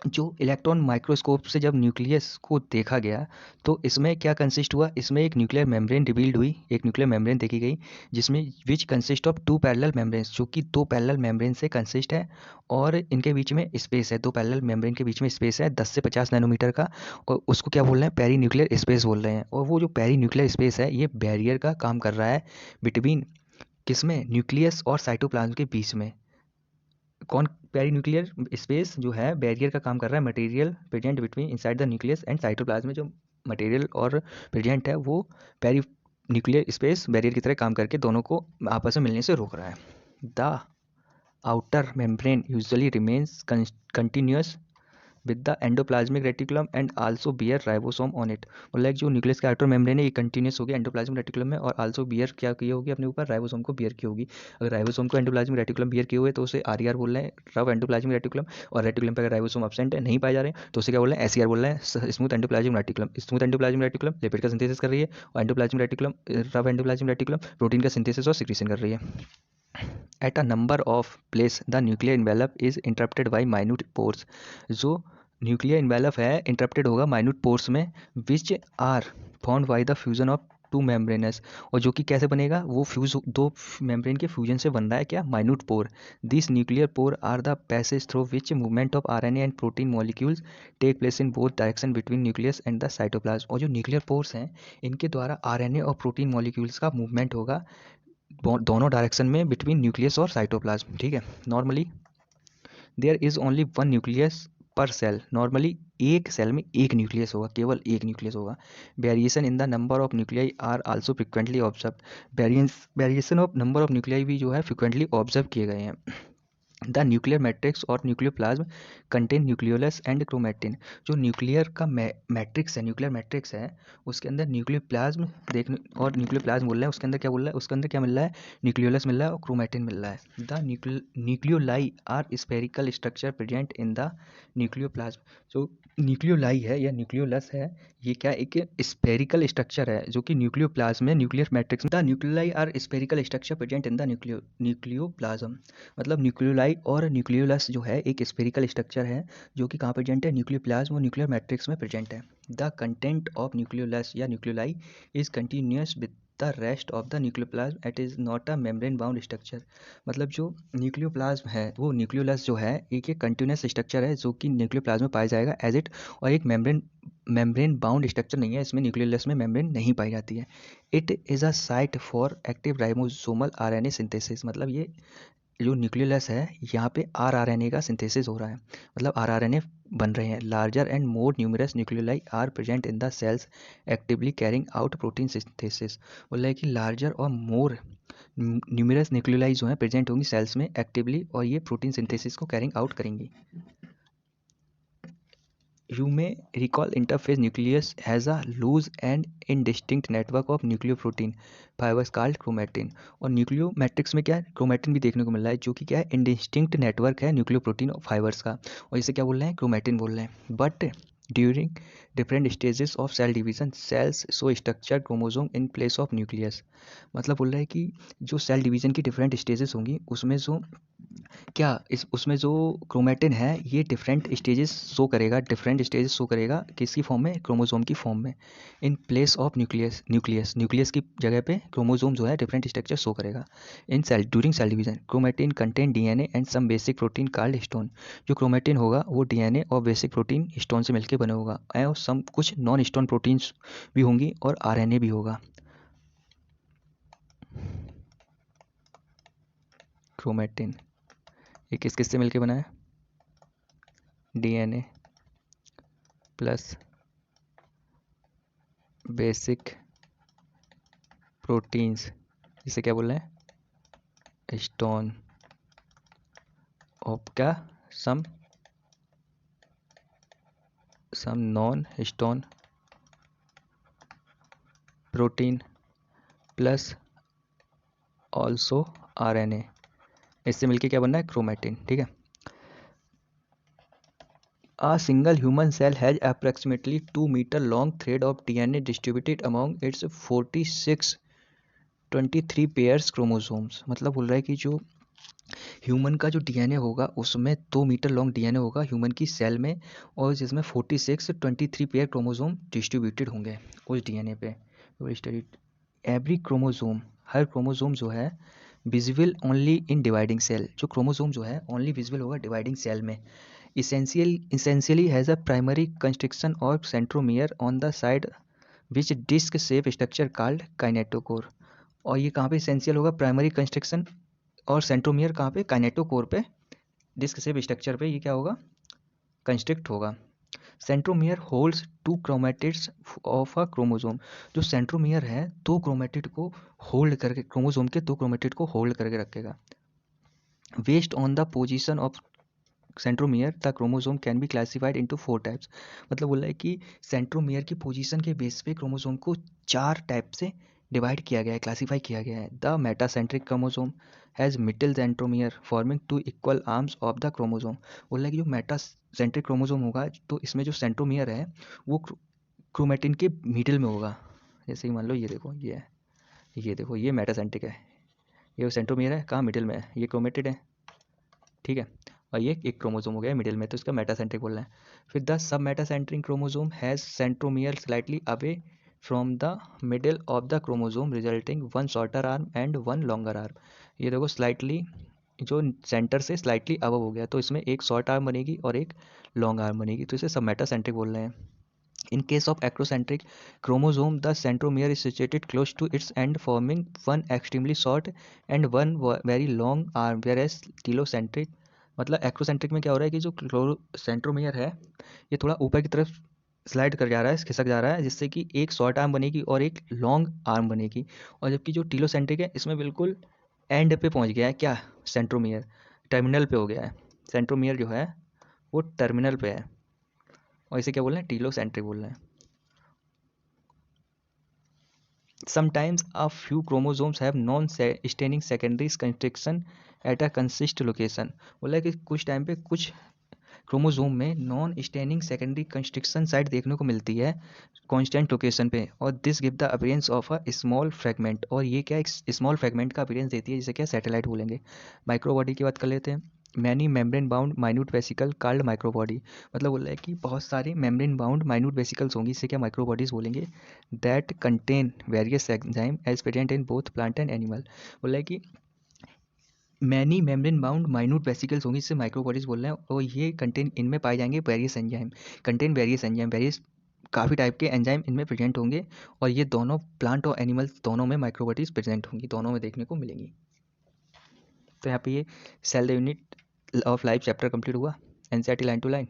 जो electron microscope से जब nucleus को देखा गया तो इसमें क्या कंसिस्ट हुआ, इसमें एक न्यूक्लियर मेम्ब्रेन रिवील्ड हुई, एक न्यूक्लियर मेम्ब्रेन देखी गई जिसमें which consist of two parallel membranes, जो कि दो पैरेलल मेम्ब्रेन से कंसिस्ट है और इनके बीच में स्पेस है, दो पैरेलल मेम्ब्रेन के बीच में स्पेस है 10 से 50 नैनोमीटर का, और उसको क्या बोल रहे हैं, पेरी न्यूक्लियर स्पेस बोल रहे हैं। और वो जो पेरी न्यूक्लियर स्पेस है ये बैरियर का काम कर रहा है बिटवीन किसमें, न्यूक्लियस और साइटोप्लाज्म के बीच में। कौन, पेरी न्यूक्लियर स्पेस जो है बैरियर का काम कर रहा है material present between inside the nucleus and cytoplasm में, जो मटेरियल और प्रेजेंट है वो पेरी न्यूक्लियर स्पेस बैरियर की तरह काम करके दोनों को आपस में मिलने से रोक रहा है। The outer membrane usually remains continuous with the endoplasmic reticulum and also bear ribosome on it. मतलब जो न्यूक्लियस का आउटर मेम्ब्रेन है ये कंटिन्यूस होगी एंडोप्लाज्मिक रेटिकुलम में और आल्सो बियर क्या की होगी अपने ऊपर, राइबोसोम को बियर की होगी। अगर राइबोसोम को एंडोप्लाज्मिक रेटिकुलम बियर किए हुए तो उसे आर बोल रहे हैं, रफ एंडोप्लाज्मिक रेटिकुलम। और रेटिकुलम पर अगर राइबोसोम एब्सेंट है, नहीं पाए जा रहे हैं, तो उसे क्या बोल रहे हैं, एसईआर बोल रहे हैं, smooth endoplasmic reticulum. Smooth endoplasmic reticulum lipid का सिंथेसिस कर रही है और endoplasmic reticulum, rough endoplasmic reticulum protein का सिंथेसिस और सिक्रीशन कर रही है। At a number of place the nuclear envelope is interrupted by minute pores। जो न्यूक्लियर इन्वेलप है इंटरप्टेड होगा माइन्यूट पोर्स में, which are found by the fusion of two membranes. और जो कि कैसे बनेगा, वो फ्यूज दो मेम्ब्रेन के फ्यूजन से बन रहा है क्या, minute pore. This nuclear pore are the passage through which movement of RNA and protein molecules take place in both direction between nucleus and the cytoplasm. और जो न्यूक्लियर पोर्स हैं इनके द्वारा आरएनए और प्रोटीन मॉलिक्यूल्स का movement होगा दोनों direction में बिटवीन न्यूक्लियस और साइटोप्लाज्म, ठीक है। Normally there is only one nucleus per cell, normally एक सेल में एक न्यूक्लियस होगा, केवल एक न्यूक्लियस होगा। Variation in the number of nuclei are also frequently observe. Variation of number of nuclei भी जो है फ्रिक्वेंटली ऑब्जर्व किए गए हैं। द न्यूक्लियर मैट्रिक्स और nucleoplasm contain nucleolus and chromatin. जो न्यूक्लियर का मैट्रिक्स है, न्यूक्लियर मैट्रिक्स है, उसके अंदर न्यूक्लियोप्लाज्म देखने, और न्यूक्लियोप्लाज्म बोल रहा है, उसके अंदर क्या बोल रहा है, उसके अंदर क्या मिल रहा है, न्यूक्लियोलस मिल रहा है और क्रोमेटिन मिल रहा है। The nucleoli are spherical structure present in the nucleoplasm. जो न्यूक्लियोलाई है या न्यूक्लियोलस है, ये क्या एक स्पेरिकल स्ट्रक्चर है जो कि न्यूक्लियोप्लाज्म में न्यूक्लियर मैट्रिक्स में, the nucleoli are spherical structure present in the nucleoplasm. मतलब न्यूक्लियोलाई और न्यूक्लियोलस जो है एक स्पेरिकल स्ट्रक्चर है जो कि कहाँ प्रेजेंट है, न्यूक्लियोप्लाज्म और न्यूक्लियर मैट्रिक्स में प्रेजेंट है। द कंटेंट ऑफ न्यूक्लियोलस या nucleoli is continuous with the rest of the nucleoplasm, it is not a membrane bound structure. मतलब जो न्यूक्लियोप्लाज्म है वो न्यूक्लियोलस जो है एक कंटिन्यूस स्ट्रक्चर है जो कि न्यूक्लियोप्लाज्म में पाया जाएगा एज इट, और एक मेम्ब्रेन बाउंड स्ट्रक्चर नहीं है, इसमें न्यूक्लियोलस में मेम्ब्रेन नहीं पाई जाती है। It is a site for active ribosomal RNA synthesis. मतलब ये जो न्यूक्लियोलस है यहाँ पे आरआरएनए का सिंथेसिस हो रहा है, मतलब आरआरएनए बन रहे हैं। Larger and more numerous nucleoli are present in the cells actively carrying out protein synthesis. बोल रहा है कि लार्जर और मोर न्यूमरस न्यूक्लियोलाई जो है प्रेजेंट होंगी सेल्स में एक्टिवली, और ये प्रोटीन सिंथेसिस को कैरिंग आउट करेंगी। You may recall interphase nucleus has a loose and indistinct network of nucleoprotein fibers called chromatin। और न्यूक्लियो मैट्रिक्स में क्या है, क्रोमेटिन भी देखने को मिल रहा है जो कि क्या है, इंडिस्टिंक्ट नेटवर्क है न्यूक्लियोप्रोटीन फाइबर्स का, और इसे क्या बोल रहे हैं, क्रोमेटिन बोल रहे हैं। But during different stages of cell division cells show structure chromosome in place of nucleus. मतलब बोल रहा है कि जो सेल डिवीजन की डिफरेंट स्टेजेस होंगी उसमें जो क्या इस उसमें जो क्रोमेटिन है ये डिफरेंट स्टेजेस शो करेगा किसकी फॉर्म में, क्रोमोसोम की फॉर्म में, इन प्लेस ऑफ न्यूक्लियस की जगह पे क्रोमोसोम जो है डिफरेंट स्ट्रक्चर शो करेगा। In cell during cell division chromatin contain DNA and some basic protein called histone. जो क्रोमेटिन होगा वो डीएनए और बेसिक प्रोटीन हिस्टोन से मिलकर बने होगा, और सम कुछ नॉन हिस्टोन प्रोटीन्स भी होंगी और आरएनए भी होगा। क्रोमेटिन ये किस किस से मिलकर बना है, डीएनए प्लस बेसिक प्रोटीन्स, इसे क्या बोल रहे हैं, हिस्टोन ऑफ क्या, some non histone protein plus also RNA, इससे मिलके क्या बनना है, क्रोमेटिन। ठीक है। A single human cell has approximately 2 meter long thread of DNA distributed among its 46 23 pairs chromosomes। मतलब बोल रहा है कि जो ह्यूमन का जो डीएनए होगा उसमें 2 मीटर लॉन्ग डीएनए होगा ह्यूमन की सेल में, और जिसमें 46 23 पेयर क्रोमोसोम डिस्ट्रीब्यूटेड होंगे उस डीएनए पे। एवरी क्रोमोसोम, हर क्रोमोसोम जो है visible only in dividing cell, जो क्रोमोसोम जो है ओनली विजिबल होगा डिवाइडिंग सेल में। essentially has a primary constriction or centromere on the side which disc shape structure called kinetochore। और ये कहाँ पे essential होगा, प्राइमरी कंस्ट्रक्शन और सेंट्रोमियर कहाँ पे, काइनेटोकोर पे, डिस्क शेप स्ट्रक्चर पे ये क्या होगा, कंस्ट्रक्ट होगा। Centromere holds 2 chromatids of a chromosome. जो सेंट्रोमियर है 2 क्रोमेटिड को होल्ड करके, क्रोमोसोम के 2 क्रोमेटिड को होल्ड करके रखेगा। Based on the position of centromere the chromosome can be classified into 4 types. मतलब बोल रहा है कि सेंट्रोमियर की पोजीशन के बेस पे क्रोमोसोम को 4 टाइप से डिवाइड किया गया है, क्लासीफाई किया गया है। The metacentric chromosome has middle centromere forming 2 equal arms of the chromosome. बोल रहा है कि जो मेटासेंट्रिक क्रोमोसोम होगा तो इसमें जो सेंट्रोमियर है वो क्रोमेटिन के मिडिल में होगा। जैसे कि मान लो ये देखो, ये है, ये देखो, ये मेटासेंट्रिक है, ये सेंट्रोमियर है कहाँ, मिडिल में है, ये क्रोमेटिड है। ठीक है, और ये एक क्रोमोसोम हो गया मिडिल में, तो इसका मेटासेंट्रिक बोल रहे हैं। फिर the sub metacentric chromosome has centromere slightly away from the middle of the chromosome resulting 1 shorter arm and 1 longer arm. ये देखो स्लाइटली, जो सेंटर से स्लाइटली अबव हो गया तो इसमें एक शॉर्ट आर्म बनेगी और एक लॉन्ग आर्म बनेगी, तो इसे सब मेटासेंट्रिक बोल रहे हैं। In case of acrocentric chromosome, the centromere is situated close to its end, forming one extremely short and one very long arm, whereas telocentric, मतलब एक्रोसेंट्रिक में क्या हो रहा है कि जो सेंट्रोमियर है ये थोड़ा ऊपर की तरफ स्लाइड कर जा रहा है, खिसक जा रहा है, जिससे कि एक शॉर्ट आर्म बनेगी और एक लॉन्ग आर्म बनेगी। और जबकि जो टीलोसेंट्रिक है इसमें बिल्कुल एंड पे पहुंच गया है, क्या, सेंट्रोमियर टर्मिनल पे हो गया है, सेंट्रोमियर जो है वो टर्मिनल पे है, और इसे क्या बोल रहे हैं, टीलोसेंट्रिक बोल रहे हैं। Sometimes a few chromosomes have non-staining secondary constriction at a consist location। बोला कि कुछ टाइम पे कुछ क्रोमोसोम में non staining secondary constriction site देखने को मिलती है कांस्टेंट लोकेशन पे, और this give the appearance of a small fragment, और ये क्या एक स्मॉल फ्रेगमेंट का अपीयरेंस देती है, जिसे क्या सैटेलाइट बोलेंगे। माइक्रोबॉडी की बात कर लेते हैं। Many membrane bound minute vesicle called microbody. मतलब बोल रहा है कि बहुत सारी मेम्ब्रेन बाउंड माइन्यूट वेसिकल्स होंगी, इसे क्या माइक्रोबॉडीज बोलेंगे। That contain various enzyme as present in both plant and animal. बोल रहा है कि many membrane bound minute vesicles होंगी, इससे माइक्रोबॉडीज बोल रहे हैं, और ये कंटेन इनमें पाए जाएंगे वेरियस एंजाइम, वेरियस काफ़ी टाइप के एंजाइम इनमें प्रेजेंट होंगे, और ये दोनों प्लांट और एनिमल्स दोनों में माइक्रोबॉडीज प्रेजेंट होंगी, दोनों में देखने को मिलेंगी। तो यहाँ पे ये cell the unit of life chapter complete हुआ, एनसीईआरटी लाइन टू लाइन।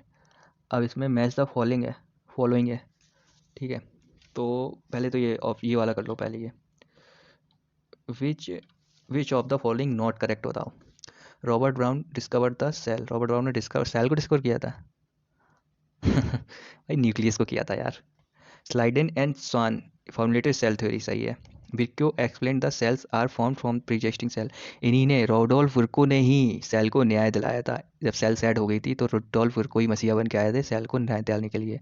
अब इसमें मैच द फॉलोइंग है। ठीक है, तो पहले तो ये वाला कर लो पहले, ये which of the following not correct बताओ। Robert Brown discover the cell, Robert Brown ने सेल को डिस्कवर किया था भाई न्यूक्लियस को किया था यार। Schleiden and Schwann formulated cell theory, सही है। Virchow explain the cells are form from preexisting cell. इन्हीं ने, रोडोल्फ विर्को ने ही सेल को न्याय दिलाया था। जब सेल सेट हो गई थी तो रोडोल्फ विर्को ही मसीहा बन के आए थे सेल को न्याय दिलाने के लिए।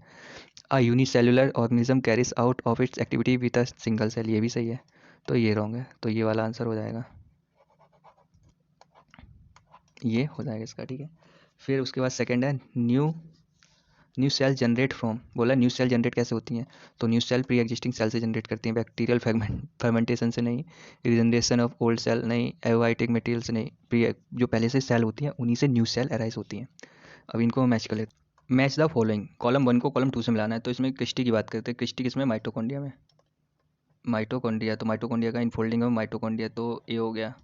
A unicellular organism carries out of its activity with a single cell, ये भी सही है। तो ये रॉन्ग है, तो ये वाला आंसर हो जाएगा। ये हो जाएगा इसका, ठीक है। फिर उसके बाद सेकंड है न्यू सेल जनरेट फ्रॉम, बोला न्यू सेल जनरेट कैसे होती हैं, तो new cell pre existing cell से जनरेट करती हैं, बैक्टीरियल फर्मेंटेशन से नहीं, रिजनरेशन ऑफ ओल्ड सेल नहीं, एबायोटिक मटेरियल से नहीं, प्री जो पहले से सेल होती हैं उन्हीं से न्यू सेल अराइज होती हैं। अब इनको मैच कर लेते हैं। मैच द फॉलोइंग, कॉलम 1 को कॉलम 2 से मिलाना है, तो इसमें क्रिस्टी की बात करते हैं। क्रिस्टी किसमें, माइटोकॉन्ड्रिया में। माइटोकॉन्ड्रिया, तो माइटोकॉन्ड्रिया का इनफोल्डिंग है माइटोकॉन्ड्रिया, तो ए हो गया,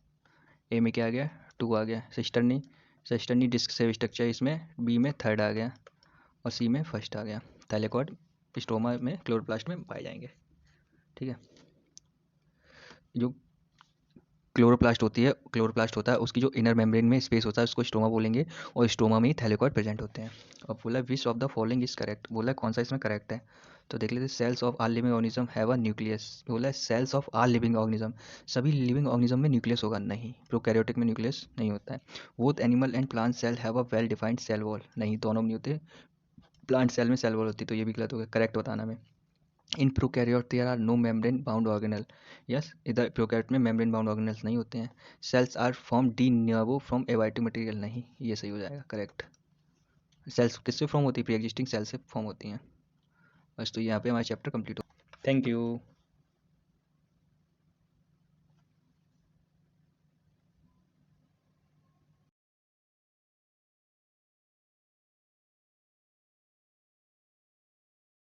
ए में क्या आ गया 2 आ गया। सिस्टर्नी डिस्क से स्ट्रक्चर इसमें बी में थर्ड आ गया और सी में फर्स्ट आ गया। थाइलेकॉइड स्टोमा में क्लोरोप्लास्ट में पाए जाएंगे, ठीक है। जो क्लोरोप्लास्ट होता है उसकी जो इनर मेम्ब्रेन में स्पेस होता है उसको स्टोमा बोलेंगे, और स्टोमा में ही थैलेकॉइड प्रेजेंट होते हैं। अब बोला which of the following is correct, बोला कौन सा इसमें करेक्ट है, तो देख लेते। Cells of all living organism have a nucleus, बोला cells of all living organism, सभी लिविंग ऑर्गेनिज्म में न्यूक्लियस होगा, नहीं। प्रोकैरियोटिक में न्यूक्लियस नहीं होता है। Both animal and plant cell have a well defined cell wall, नहीं, दोनों में नहीं होते। प्लांट सेल में सेल वॉल होती है, तो ये भी गलत हो गया, करेक्ट बताना में। In prokaryote there are no membrane bound organelle, yes, इधर प्रोकैरियोट में मेम्ब्रेन बाउंड ऑर्गेनल्स नहीं होते हैं। Cells are form de novo from abiotic material, नहीं, ये सही हो जाएगा, करेक्ट। सेल्स किससे फॉर्म होती है, प्री एग्जिस्टिंग सेल से फॉर्म होती हैं। बस, तो यहाँ पे हमारा चैप्टर कंप्लीट हो। Thank you.